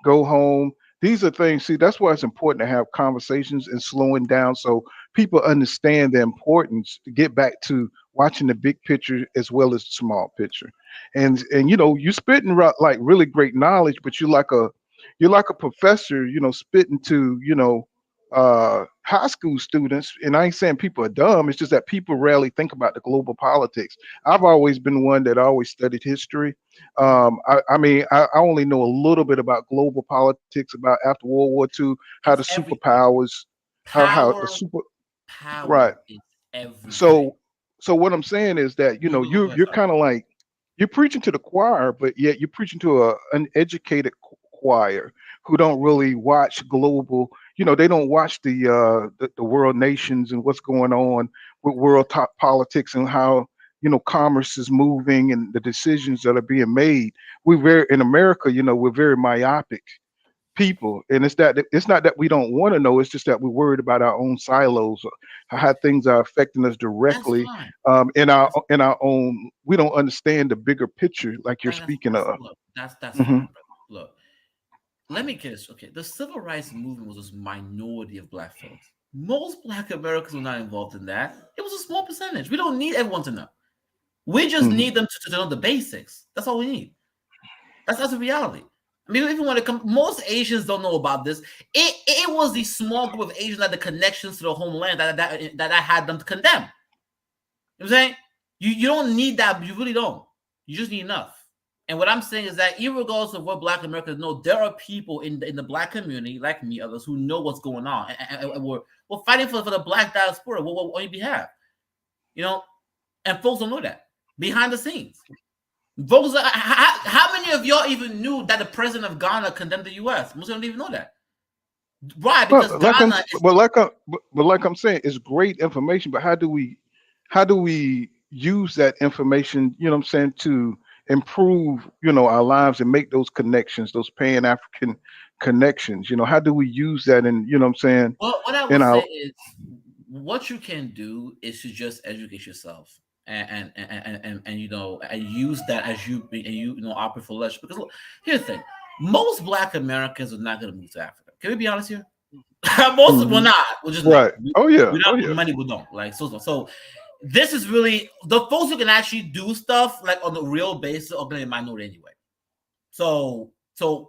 go home. These are things, see, that's why it's important to have conversations and slowing down so people understand the importance to get back to watching the big picture as well as the small picture. And you know, you spitting like really great knowledge, but you're like a professor, you know, spitting to, you know, high school students. And I ain't saying people are dumb. It's just that people rarely think about the global politics. I've always been one that always studied history. I mean, I only know a little bit about global politics about after World War II, how the superpowers, how the power right. is everything. So what I'm saying is that, you know, you're kind of like, you're preaching to the choir, but yet you're preaching to an educated choir who don't really watch global. You know, they don't watch the world nations and what's going on with world top politics and how, you know, commerce is moving and the decisions that are being made. In America, you know, we're very myopic people, and it's not that we don't want to know. It's just that we're worried about our own silos, how things are affecting us directly. In our own, we don't understand the bigger picture, like you're speaking of. Look, that's fine. Look, let me get this. Okay, the civil rights movement was a minority of black folks. Most black Americans were not involved in that. It was a small percentage. We don't need everyone to know. We just need them to know the basics. That's all we need. That's the reality. I mean, even when it comes, most Asians don't know about this. It was the small group of Asians that had the connections to the homeland that had them to condemn. You know what I'm saying? You don't need that. You really don't. You just need enough. And what I'm saying is that, regardless of what Black Americans know, there are people in the Black community, like me, others, who know what's going on, and we're fighting for the Black diaspora on your behalf. You know, and folks don't know that behind the scenes. Folks, how many of y'all even knew that the president of Ghana condemned the U.S.? Most don't even know that. Why? Because Ghana. Like I'm saying, it's great information, but how do we use that information? You know what I'm saying, to improve, you know, our lives and make those connections, those Pan-African connections. You know, how do we use that? And you know what I'm saying. Well, what I would say is, what you can do is to just educate yourself. And you know, and use that as you know, operate for leisure. Because look, here's the thing: most Black Americans are not going to move to Africa. Can we be honest here? Most of them will not. We're just right. Not. Oh yeah. Many will don't. Like so. This is really the folks who can actually do stuff like on the real basis are going to be minority anyway. So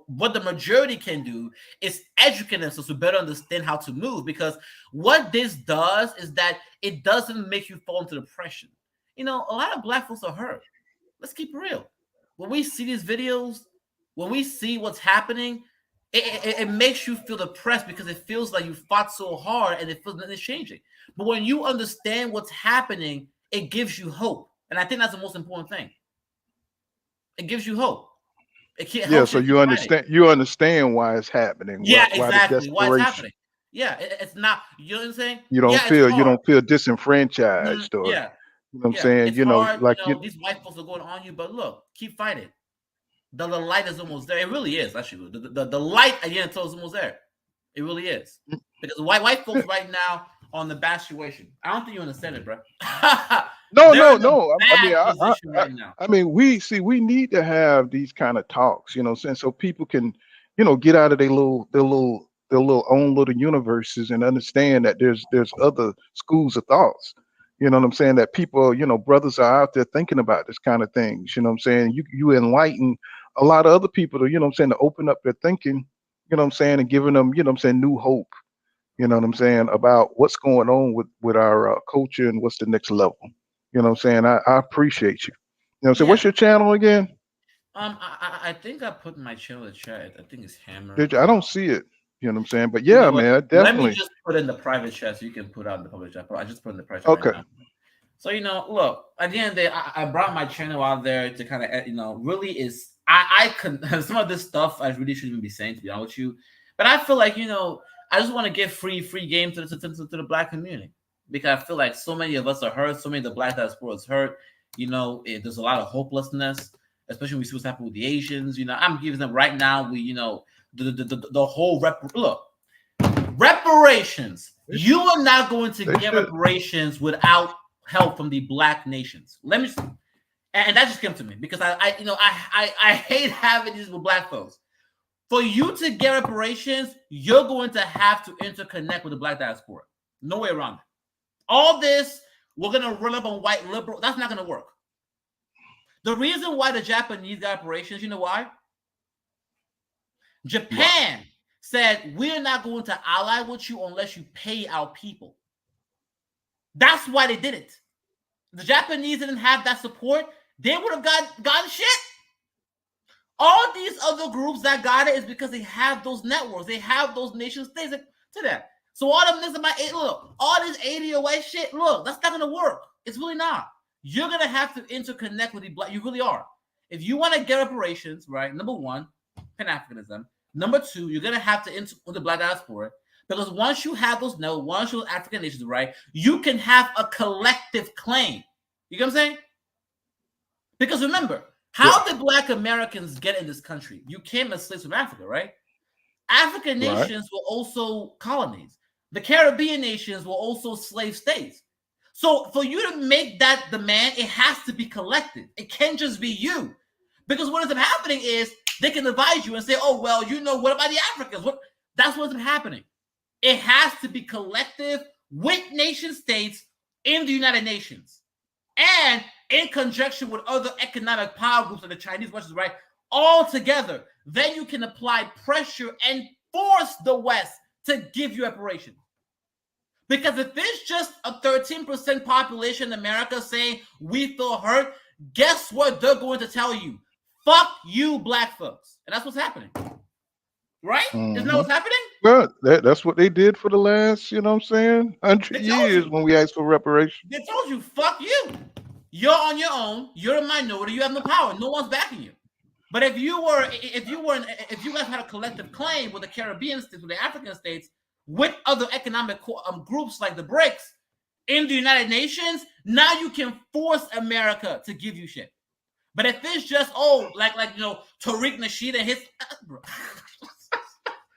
what the majority can do is educate themselves to better understand how to move. Because what this does is that it doesn't make you fall into depression. You know, a lot of Black folks are hurt. Let's keep it real. When we see these videos, when we see what's happening, it makes you feel depressed because it feels like you fought so hard and it feels nothing's changing. But when you understand what's happening, it gives you hope. And I think that's the most important thing. It gives you hope. So you understand why it's happening. Yeah, exactly. Why it's happening. Yeah, it's not, you know what I'm saying? You don't feel disenfranchised or you know what I'm saying? You know, hard, like these white folks are going on you, but look, keep fighting. The light is almost there. It really is, actually. The light at the end is almost there. It really is. Because white folks right now on the bad situation. I don't think you understand it, bro. No. I mean, we need to have these kind of talks, you know, so people can, you know, get out of their own little universes and understand that there's other schools of thoughts. You know what I'm saying? That people, you know, brothers are out there thinking about this kind of things. You know what I'm saying? You enlighten a lot of other people to, you know what I'm saying, to open up their thinking, you know what I'm saying, and giving them, you know what I'm saying, new hope. You know what I'm saying, about what's going on with our culture and what's the next level. You know what I'm saying? I appreciate you. You know what I'm saying? What's your channel again? I think I put in my channel in the chat. I think it's Hammer. Did you? I don't see it. You know what I'm saying? But You yeah, know what? man, Let me definitely. just put in the private chat so you can put out in the public chat. I just put in the private chat Okay. right now. So look, at the end of the day, I brought my channel out there to kind of really is I can some of this stuff I really shouldn't even be saying, to be honest with you. But I feel like I just want to give free game to the black community, because I feel like so many of us are hurt, so many of the black diaspora is hurt. There's a lot of hopelessness, especially when we see what's happening with the Asians. I'm giving them right now. The whole reparations. You are not going to get reparations without help from the black nations. Let me, and that just came to me because I hate having these with black folks. For you to get reparations, you're going to have to interconnect with the black diaspora. No way around it. All this, we're going to run up on white liberal. That's not going to work. The reason why the Japanese got reparations, you know why? Japan said, we're not going to ally with you unless you pay our people. That's why they did it. The Japanese didn't have that support. They would have gotten shit. All these other groups that got it is because they have those networks. They have those nation states to that. So all of this about all this ADOA shit, that's not going to work. It's really not. You're going to have to interconnect with the black. You really are. If you want to get reparations, right? Number one, Pan-Africanism. Number two, you're going to have to interconnect with the black diaspora. Because once you have those once you have African nations, right, you can have a collective claim. You get what I'm saying? Because remember, how did black Americans get in this country? You came as slaves from Africa, right? African nations were also colonies. The Caribbean nations were also slave states. So for you to make that demand, it has to be collective. It can't just be you. Because what ends up happening is they can divide you and say, oh, well, what about the Africans? That's what's happening. It has to be collective with nation states in the United Nations and in conjunction with other economic power groups like the Chinese, right? All together. Then you can apply pressure and force the West to give you reparations. Because if it's just a 13% population in America saying we feel hurt, guess what they're going to tell you? Fuck you, black folks. And that's what's happening. Right? Isn't that what's happening? Well, that's what they did for the last, 100 years when we asked for reparations. They told you, fuck you. You're on your own. You're a minority. You have no power. No one's backing you. But if you guys had a collective claim with the Caribbean states, with the African states, with other economic groups like the BRICS in the United Nations, now you can force America to give you shit. But if it's just Tariq Nasheed and his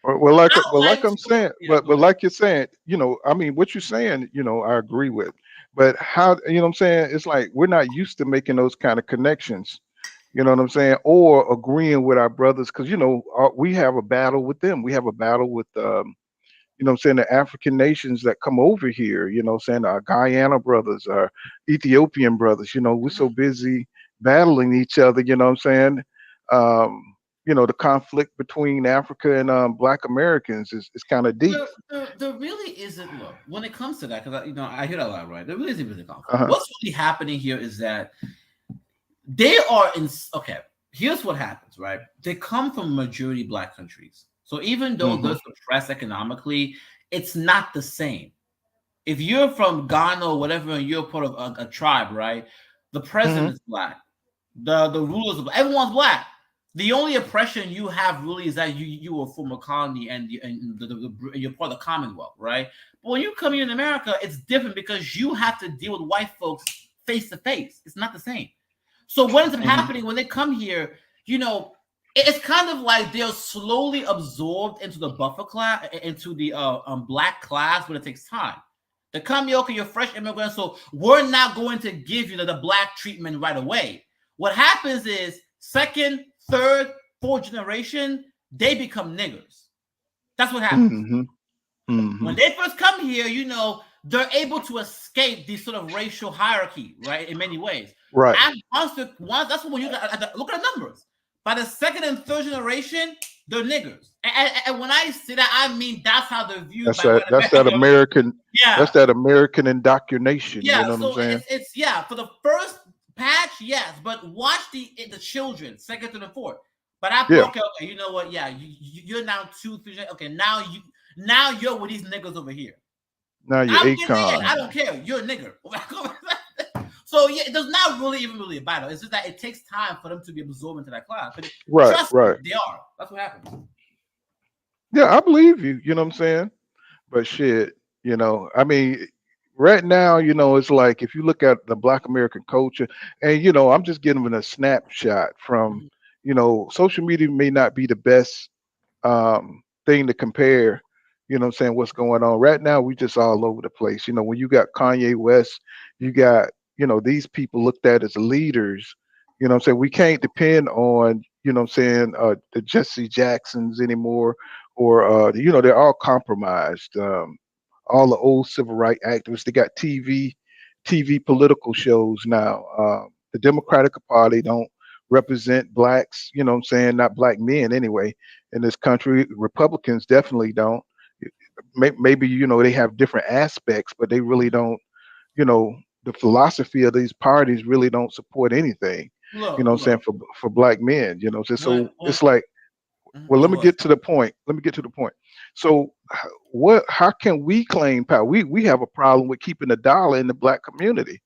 Well, like I'm saying, but like you're saying, what you're saying, I agree with. But how, what I'm saying? It's like we're not used to making those kind of connections, you know what I'm saying? Or agreeing with our brothers, because, we have a battle with them. We have a battle with, the African nations that come over here, our Guyana brothers, our Ethiopian brothers, we're so busy battling each other, the conflict between Africa and Black Americans is kind of deep. There really isn't. Look, when it comes to that, because I hear that a lot, right? There really isn't really conflict. What's really happening here is that they are in. Okay, here's what happens, right? They come from majority Black countries, so even though they're suppressed economically, it's not the same. If you're from Ghana or whatever, and you're part of a tribe, right? The president is Black, the rulers of everyone's Black. The only oppression you have really is that you were from a colony and you're part of the Commonwealth, right? But when you come here in America, it's different because you have to deal with white folks face to face. It's not the same. So what ends up happening when they come here, it's kind of like they're slowly absorbed into the buffer class, into the Black class, but it takes time. They come here, okay, you're fresh immigrants, so we're not going to give you the Black treatment right away. What happens is second, third, fourth generation, they become niggers. That's what happens. When they first come here, they're able to escape this sort of racial hierarchy, right? In many ways. Right. And that's when you look at the numbers. By the second and third generation, they're niggers. And when I say that, I mean that's how they're viewed. That's that American. Yeah. That's that American indoctrination. Yeah. You know what I'm saying? It's for the first patch, yes, but watch the children, second to the fourth. But I Yeah. okay, you know what? Yeah, you're now 2, 3. Okay, now you're with these niggas over here. Now you're I'm getting in. Akon. I don't care. You're a nigger. So yeah, it does not really a battle. It's just that it takes time for them to be absorbed into that class. But Right, trust right. me, they are. That's what happens. Yeah, I believe you. You know what I'm saying? But shit, I mean, right now, it's like if you look at the Black American culture, and I'm just giving a snapshot from, social media may not be the best thing to compare. What I'm saying, what's going on right now? We just all over the place. When you got Kanye West, you got these people looked at as leaders. What I'm saying, we can't depend on what I'm saying, the Jesse Jacksons anymore, or they're all compromised. All the old civil rights activists, they got TV political shows now. The Democratic Party don't represent blacks. What I'm saying, not black men anyway in this country. Republicans definitely don't. Maybe they have different aspects, but they really don't. The philosophy of these parties really don't support anything. What I'm saying, for black men. So it's like, well, let me get to the point. So how can we claim power? We have a problem with keeping the dollar in the black community.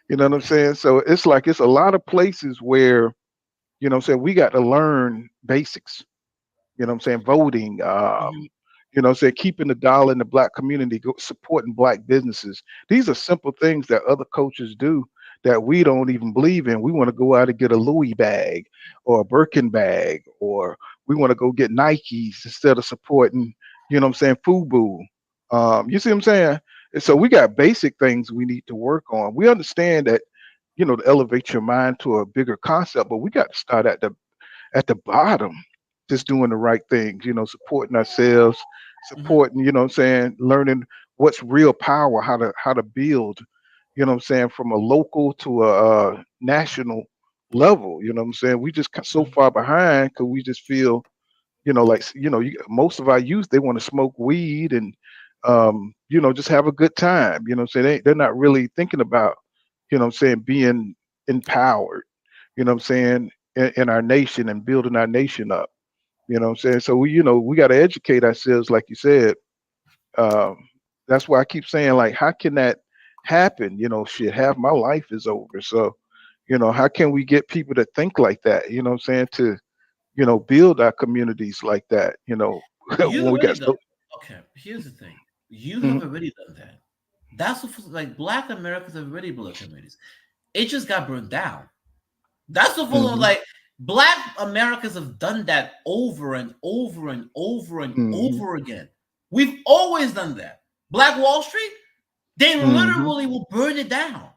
You know what I'm saying? So it's like it's a lot of places where what I'm saying, we got to learn basics. What I'm saying, voting, what I'm saying, keeping the dollar in the black community, supporting black businesses. These are simple things that other coaches do that we don't even believe in. We want to go out and get a Louis bag or a Birkin bag, or we want to go get Nikes instead of supporting, what I'm saying, FUBU. You see what I'm saying? And so we got basic things we need to work on. We understand that, to elevate your mind to a bigger concept, but we got to start at the bottom, just doing the right things, supporting ourselves, supporting, what I'm saying, learning what's real power, how to build, what I'm saying, from a local to a national level. What I'm saying, we just so far behind because we just feel, like, most of our youth, they want to smoke weed and just have a good time. What I'm saying, they're not really thinking about, what I'm saying, being empowered, what I'm saying, in our nation and building our nation up. What I'm saying? So we got to educate ourselves, like you said. That's why I keep saying, like, how can that happen? Shit, half my life is over. So, how can we get people to think like that? What I'm saying, to, build our communities like that, You've when we already got done. Okay, here's the thing. You have Mhm. already done that. That's what, like, Black Americans have already built communities. It just got burned down. That's the full Mhm. like Black Americans have done that over and over and over and Mhm. over again. We've always done that. Black Wall Street, they Mhm. literally will burn it down.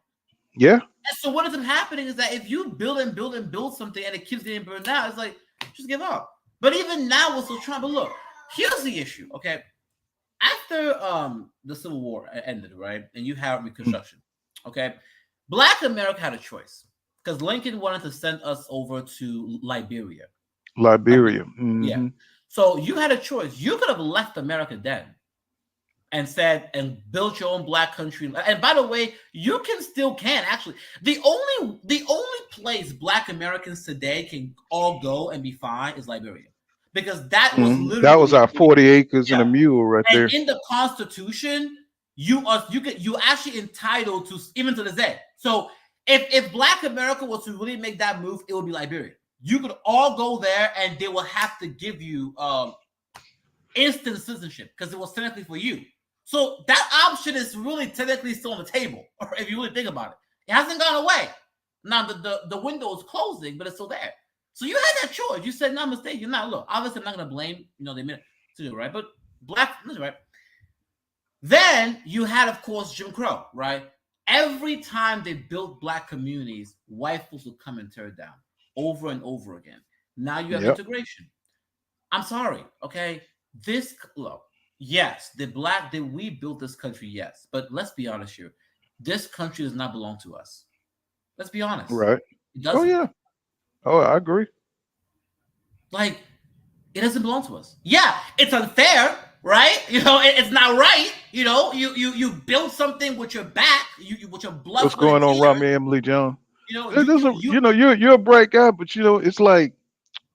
Yeah. And so what ends up happening is that if you build and build and build something and it keeps getting burned down, it's like, just give up. But even now, we're still trying. But look, here's the issue. Okay, after the Civil War ended, right, and you have Reconstruction. Okay, Black America had a choice because Lincoln wanted to send us over to Liberia. Liberia. Yeah. Mhm. So you had a choice. You could have left America then and said and built your own black country. And by the way, you can actually. The only place Black Americans today can all go and be fine is Liberia. Because that was Mhm. That was literally our 40 acres and yeah. a mule right And there. in the Constitution, you actually entitled to, even to this day. So if Black America was to really make that move, it would be Liberia. You could all go there, and they will have to give you instant citizenship because it was technically for you. So that option is really technically still on the table, or if you really think about it, it hasn't gone away. Now the window is closing, but it's still there. So you had that choice. You said, "No mistake. You're not." Look, obviously, I'm not going to blame the minute to do right, but Black, right? Then you had, of course, Jim Crow, right? Every time they built Black communities, white folks would come and tear it down over and over again. Now you have Yep. integration. I'm sorry, okay? Look, yes, we built this country, yes, but let's be honest here. This country does not belong to us. Let's be honest. Right. It Oh doesn't. yeah. Oh, I agree. Like, it doesn't belong to us. Yeah, it's unfair, right? It's not right. You build something with your back, with your blood, What's sweat, and going on, tears. Rami Emily John? there's a, you're a bright guy, but it's like,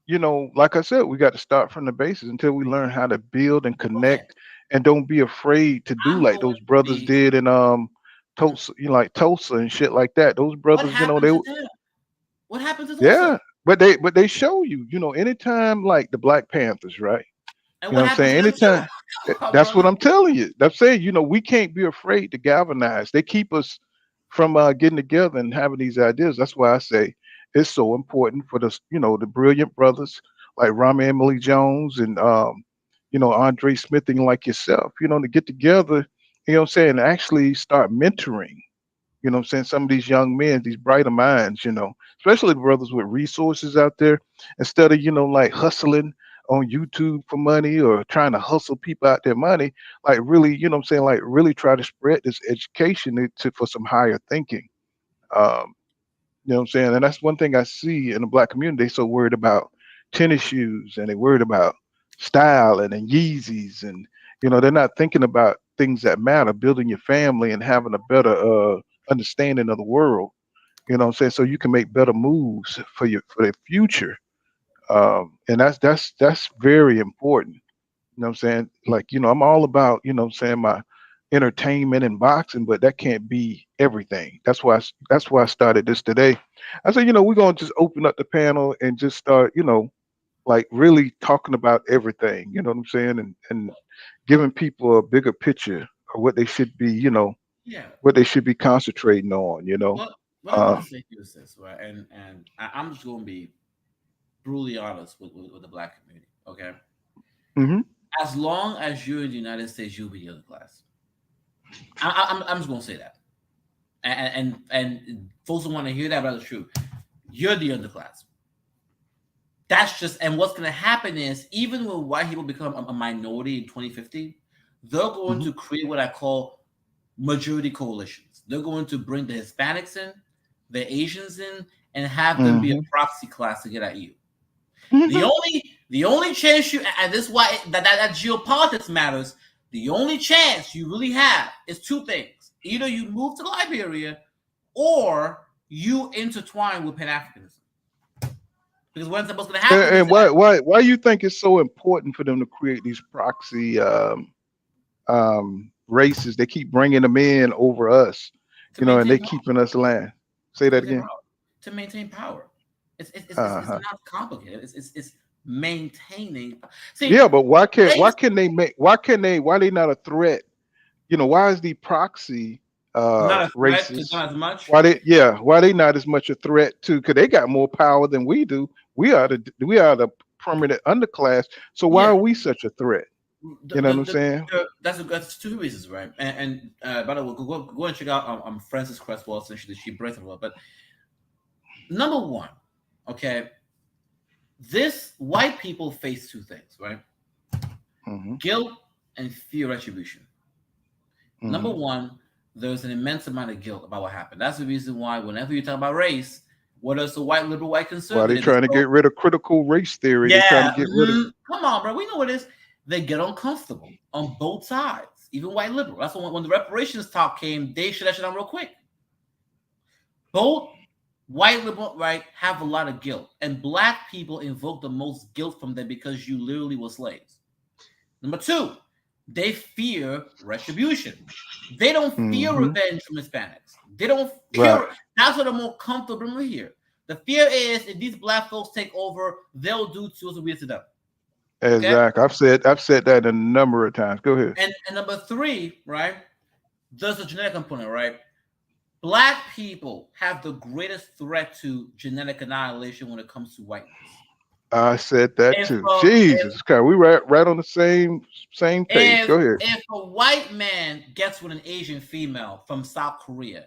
like I said, we got to start from the basis until we learn how to build and connect, and don't be afraid to do I'm like going those to brothers be. did in Tulsa, like Tulsa and shit like that. Those What brothers, happened to them? What happened to yeah, Tulsa? but they show you, anytime like the Black Panthers, right? And You know what what I'm happened saying? to them too? Anytime, Come on, that's what brother. I'm telling you. I'm saying, we can't be afraid to galvanize. They keep us from getting together and having these ideas. That's why I say it's so important for the brilliant brothers like Rami Emily Jones and Andre Smith and like yourself, to get together, what I'm saying, and actually start mentoring. You know what I'm saying? Some of these young men, these brighter minds, especially the brothers with resources out there, instead of, like hustling on YouTube for money or trying to hustle people out their money, like really, what I'm saying, like really try to spread this education for some higher thinking. Um, you know what I'm saying? And that's one thing I see in the Black community. They so worried about tennis shoes and they worried about style and Yeezys, and they're not thinking about things that matter, building your family and having a better understanding of the world. You know what I'm saying? So you can make better moves for the future. And that's very important. You know what I'm saying? Like, I'm all about, what I'm saying, my entertainment and boxing, but that can't be everything. That's why I started this today. I said, we're gonna just open up the panel and just start, like really talking about everything, you know what I'm saying? And giving people a bigger picture of what they should be, Yeah. what they should be concentrating on. What I want Uh, to say here is this, right? And I'm just going to be brutally honest with the Black community. Okay. mhm. As long as you're in the United States, you'll be the other class. I'm just going to say that. And folks don't want to hear that, but that's true. You're the underclass. That's just, and what's going to happen is, even when white people become a minority in 2050, they're going Mhm. to create what I call majority coalitions. They're going to bring the Hispanics in, the Asians in, and have them be a Mhm. proxy class to get at you. The Mhm. only chance you, and this is why that geopolitics matters. The only chance you really have is two things: either you move to Liberia, or you intertwine with Pan Africanism. Because what's going to happen is And that why you think it's so important for them to create these proxy races? They keep bringing them in over us, to and they maintain power, keeping us land. Say to that maintain again. power, to maintain power. It's Uh-huh. not complicated. It's maintaining. See, Yeah, but why race can they make why they not a threat? Why is the proxy not a threat to races, them as much. why they not as much a threat to, because they got more power than we do. We are the permanent underclass. So why Yeah, are we such a threat? You know what I'm saying? that's two reasons, right? And by the way, go and check out Frances Cresswell. Essentially, she breaks it a lot. But number one, okay, this white people face two things, right? Hmm. Guilt and fear retribution. Number Hmm. one, there's an immense amount of guilt about what happened. That's the reason why whenever you talk about race, whether it's a white liberal, white Why they conservative, trying to get rid of critical race theory? They trying to yeah, get rid of. come on, bro. We know what it is. They get uncomfortable on both sides, even white liberal. That's when the reparations talk came, they shut that shit down real quick. Both white liberal, right, have a lot of guilt, and black people invoke the most guilt from them because you literally were slaves. Number two, they fear retribution. They don't fear Hmm. revenge from Hispanics. They don't Right. fear. That's what they're more comfortable here. The fear is if these black folks take over, they'll do to us what we did to them. Okay. Exactly. I've said that a number of times. Go ahead. And number three, right? There's a genetic component, right? Black people have the greatest threat to genetic annihilation when it comes to whiteness. I said that If too. a, if Jesus Christ, we right on the same page. if Go ahead. if a white man gets with an Asian female from South Korea,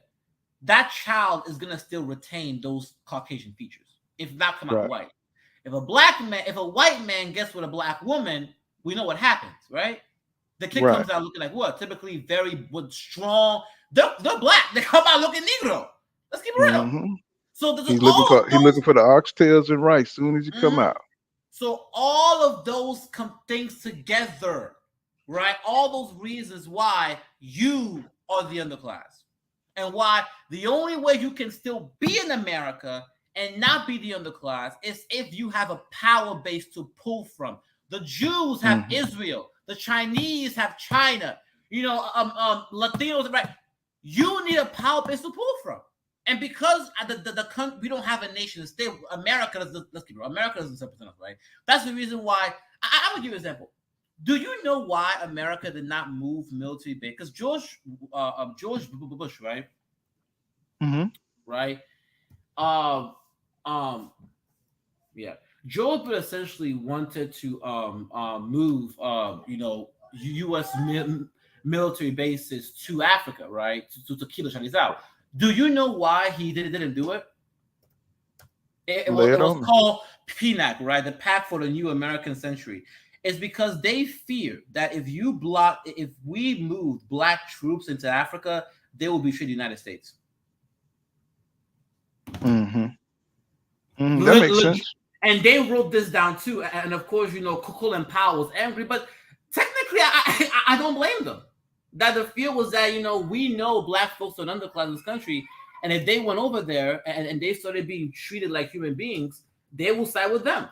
that child is gonna still retain those Caucasian features, if not come out Right. white. If a white man gets with a black woman, we know what happens, right? The kid Right. comes out looking like what? Typically very strong. They're black. They come out looking Negro. Let's keep it real. Hmm. So there's He's looking all for of he those. looking for the oxtails and rice soon as you come Mhm. out. So all of those things together, right? All those reasons why you are the underclass. and why the only way you can still be in America and not be the underclass is if you have a power base to pull from. The Jews have Israel. The Chinese have China. Latinos, right? You need a power base to pull from. And because we don't have a nation state, America doesn't represent us, right? That's the reason why. I'm gonna give you an example. Do you know why America did not move military base? Because George Bush, right? Right. Yeah. George Bush essentially wanted to move U.S. military bases to Africa, right? To keep the Chinese out. Do you know why he didn't do it? It was called PNAC, right? The Pact for the New American Century. It's because they fear that if we move black troops into Africa, they will betray the United States. That makes sense. And they wrote this down too. And of course, Colin Powell was angry, but technically, I don't blame them. That the fear was that, we know black folks are underclass in this country, and if they went over there and they started being treated like human beings, they will side with them.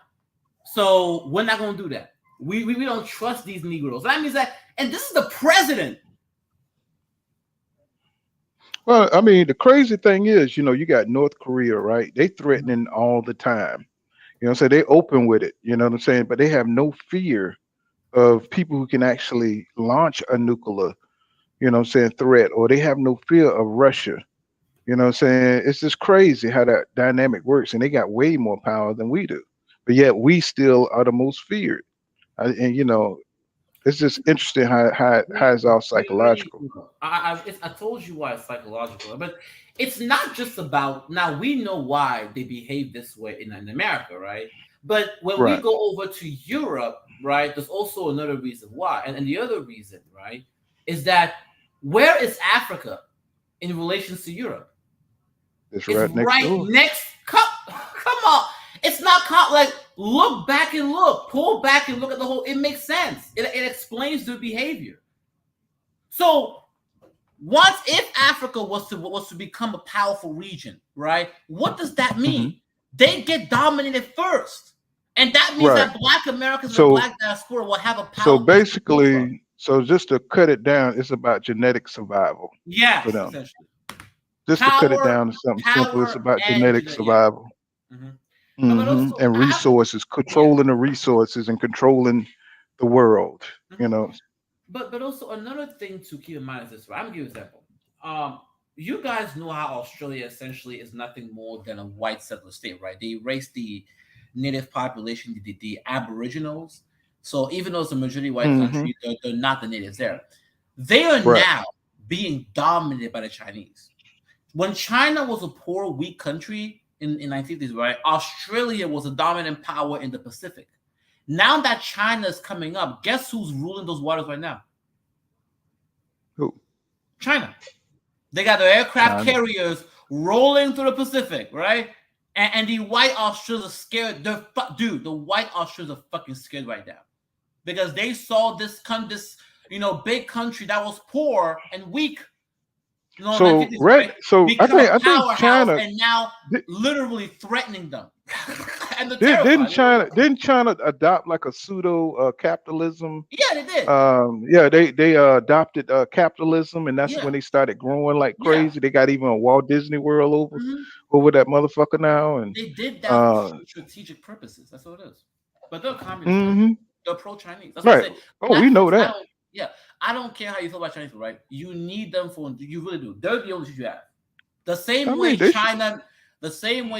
So we're not going to do that. We don't trust these Negroes. That means that, and this is the president. Well, I mean, the crazy thing is, you got North Korea, right? They threatening all the time. So they open with it, you know what I'm saying? But they have no fear of people who can actually launch a nuclear, threat, or they have no fear of Russia. You know what I'm saying? It's just crazy how that dynamic works. And they got way more power than we do. But yet we still are the most feared. It's just interesting how it's all psychological. I told you why it's psychological, but it's not just about, now we know why they behave this way in America, right? But when we go over to Europe, right, there's also another reason why. And the other reason, right, is that where is Africa in relation to Europe? It's right next. Come on. It's not like, look back and pull back and look at the whole. It makes sense. It explains their behavior. So if Africa was to become a powerful region, right? What does that mean? They get dominated first, and that means that Black Americans and Black diaspora will have a power. So basically, just to cut it down, it's about genetic survival. Yeah, for them. Essentially. Just to cut it down to something simple, it's about genetic survival. And resources, controlling the resources and controlling the world, But also another thing to keep in mind is this, right? I'm gonna give you an example. You guys know how Australia essentially is nothing more than a white settler state, right? They erased the native population, the Aboriginals. So even though it's a majority white country, they're not the natives there. They are now being dominated by the Chinese. When China was a poor, weak country in 1950s, right? Australia was a dominant power in the Pacific. Now that China is coming up, guess who's ruling those waters right now? Who? China. They got their aircraft carriers rolling through the Pacific, right? And the white Australians are scared. The white Australians are fucking scared right now because they saw this big country that was poor and weak. So I think China and now literally threatening them. And didn't China adopt like a pseudo capitalism? Yeah, they did. They adopted capitalism, and that's when they started growing like crazy. They got even a Walt Disney World over that motherfucker now, and they did that for strategic purposes. That's what it is. But they're communist. They're pro-Chinese. That's right. We know that. I don't care how you feel about Chinese people, right? You need them you really do. They're the only shit you have. The same way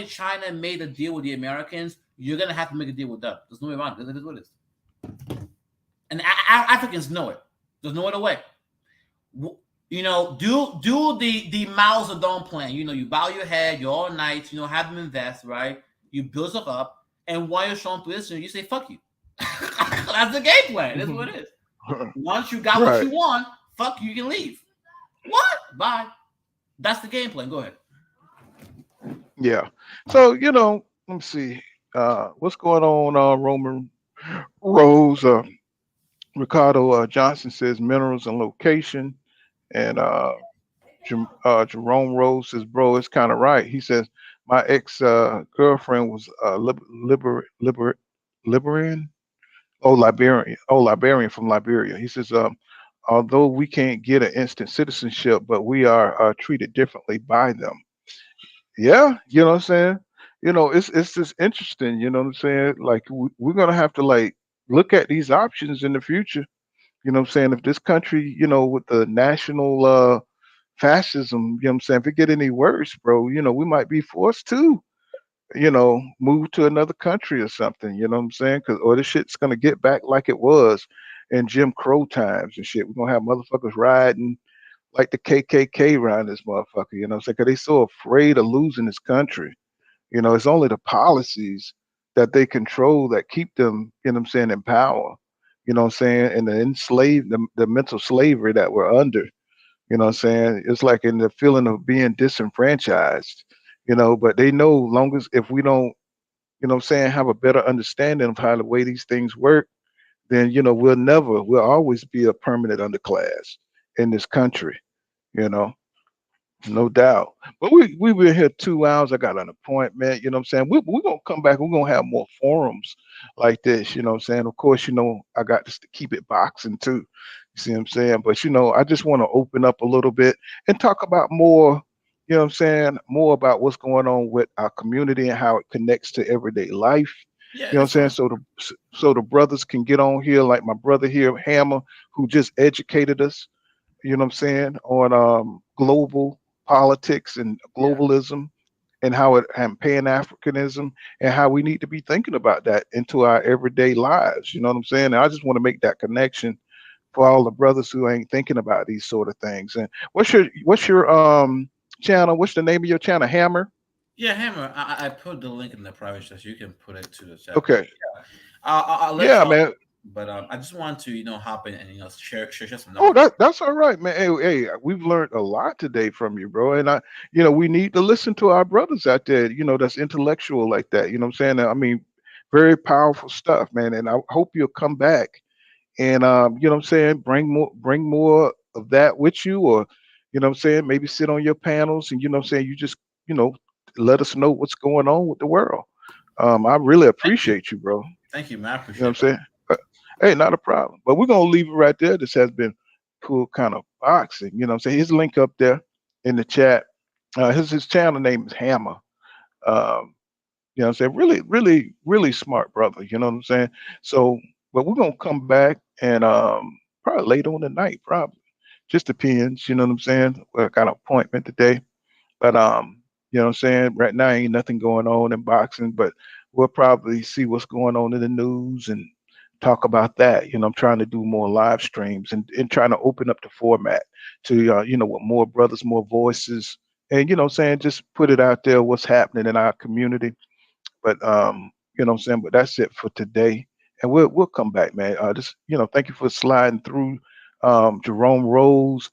China made a deal with the Americans, you're gonna have to make a deal with them. There's no way around it. This is what it is. And Africans know it. There's no other way. Do the Mao Zedong plan. You bow your head, you're all nice, have them invest, right? You build stuff up, and while you're showing position, you say fuck you. That's the game plan. That's what it is. Once you got what you want, fuck you can leave. What? Bye. That's the game plan. Go ahead. Yeah. So, let me see. What's going on, Roman Rose? Ricardo Johnson says minerals and location. And Jerome Rose says, bro, it's kind of right. He says, my ex girlfriend was Liberian. Oh, Liberian. Oh, Liberian from Liberia. He says, although we can't get an instant citizenship, but we are treated differently by them. Yeah, you know what I'm saying? It's just interesting, you know what I'm saying? Like we're gonna have to like look at these options in the future. You know what I'm saying? If this country, with the national fascism, you know what I'm saying, if it get any worse, bro, we might be forced to, move to another country or something, you know what I'm saying? Cause or this shit's gonna get back like it was in Jim Crow times and shit. We're gonna have motherfuckers riding like the KKK around this motherfucker, you know what I'm saying? Cause they so afraid of losing this country. It's only the policies that they control that keep them, you know what I'm saying, in power. You know what I'm saying? And the mental slavery that we're under. You know what I'm saying? It's like in the feeling of being disenfranchised, but they know long as if we don't, what I'm saying, have a better understanding of how the way these things work, then, we'll always be a permanent underclass in this country, you know. No doubt. But we've been here 2 hours. I got an appointment, you know what I'm saying? We're gonna come back, we're gonna have more forums like this, you know what I'm saying? Of course, I got this to keep it boxing too. You see what I'm saying? But I just want to open up a little bit and talk about more, you know what I'm saying, more about what's going on with our community and how it connects to everyday life. Yeah, You know it's what I'm saying? fine. So the brothers can get on here, like my brother here, Hammer, who just educated us, you know what I'm saying, on global politics and Yeah. globalism and how it and pan Africanism and how we need to be thinking about that into our everyday lives. You know what I'm saying? And I just want to make that connection for all the brothers who ain't thinking about these sort of things. And what's your channel? What's the name of your channel? Hammer? Yeah, Hammer. I put the link in the private chat. So you can put it to the chat. But Okay. yeah, I'll let Yeah, y'all. man. But I just want to hop in and share some Oh, knowledge. that's all right, man. Hey, we've learned a lot today from you, bro. And we need to listen to our brothers out there, that's intellectual like that. You know what I'm saying? I mean, very powerful stuff, man. And I hope you'll come back and what I'm saying, bring more of that with you, or what I'm saying, maybe sit on your panels and what I'm saying, you just, you know, let us know what's going on with the world. I really Thank you, appreciate you, bro. thank you, man. I You know appreciate what that. I'm saying? Hey, not a problem. But we're gonna leave it right there. This has been cool kind of boxing. You know what I'm saying? His link up there in the chat. His channel name is Hammer. Um, you know what I'm saying? Really, really, really smart brother. You know what I'm saying? So, but we're gonna come back and probably later on tonight, probably. Just depends, you know what I'm saying? I got an appointment today. But what I'm saying? Right now ain't nothing going on in boxing, but we'll probably see what's going on in the news and talk about that. I'm trying to do more live streams and trying to open up the format to with more brothers, more voices, and what I'm saying, just put it out there what's happening in our community. But what I'm saying, but that's it for today. And we'll come back, man. Just thank you for sliding through Jerome Rose,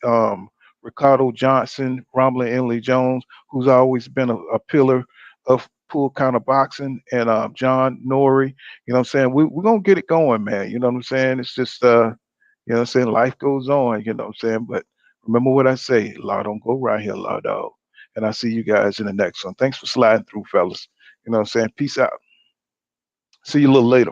Ricardo Johnson, Romley Emily Jones, who's always been a pillar of pool counter boxing, and John Norrie. You know what I'm saying? We're gonna get it going, man. You know what I'm saying? It's just what I'm saying, life goes on, you know what I'm saying? But remember what I say, law don't go right here, law dog. And I see you guys in the next one. Thanks for sliding through, fellas. You know what I'm saying? Peace out. See you a little later.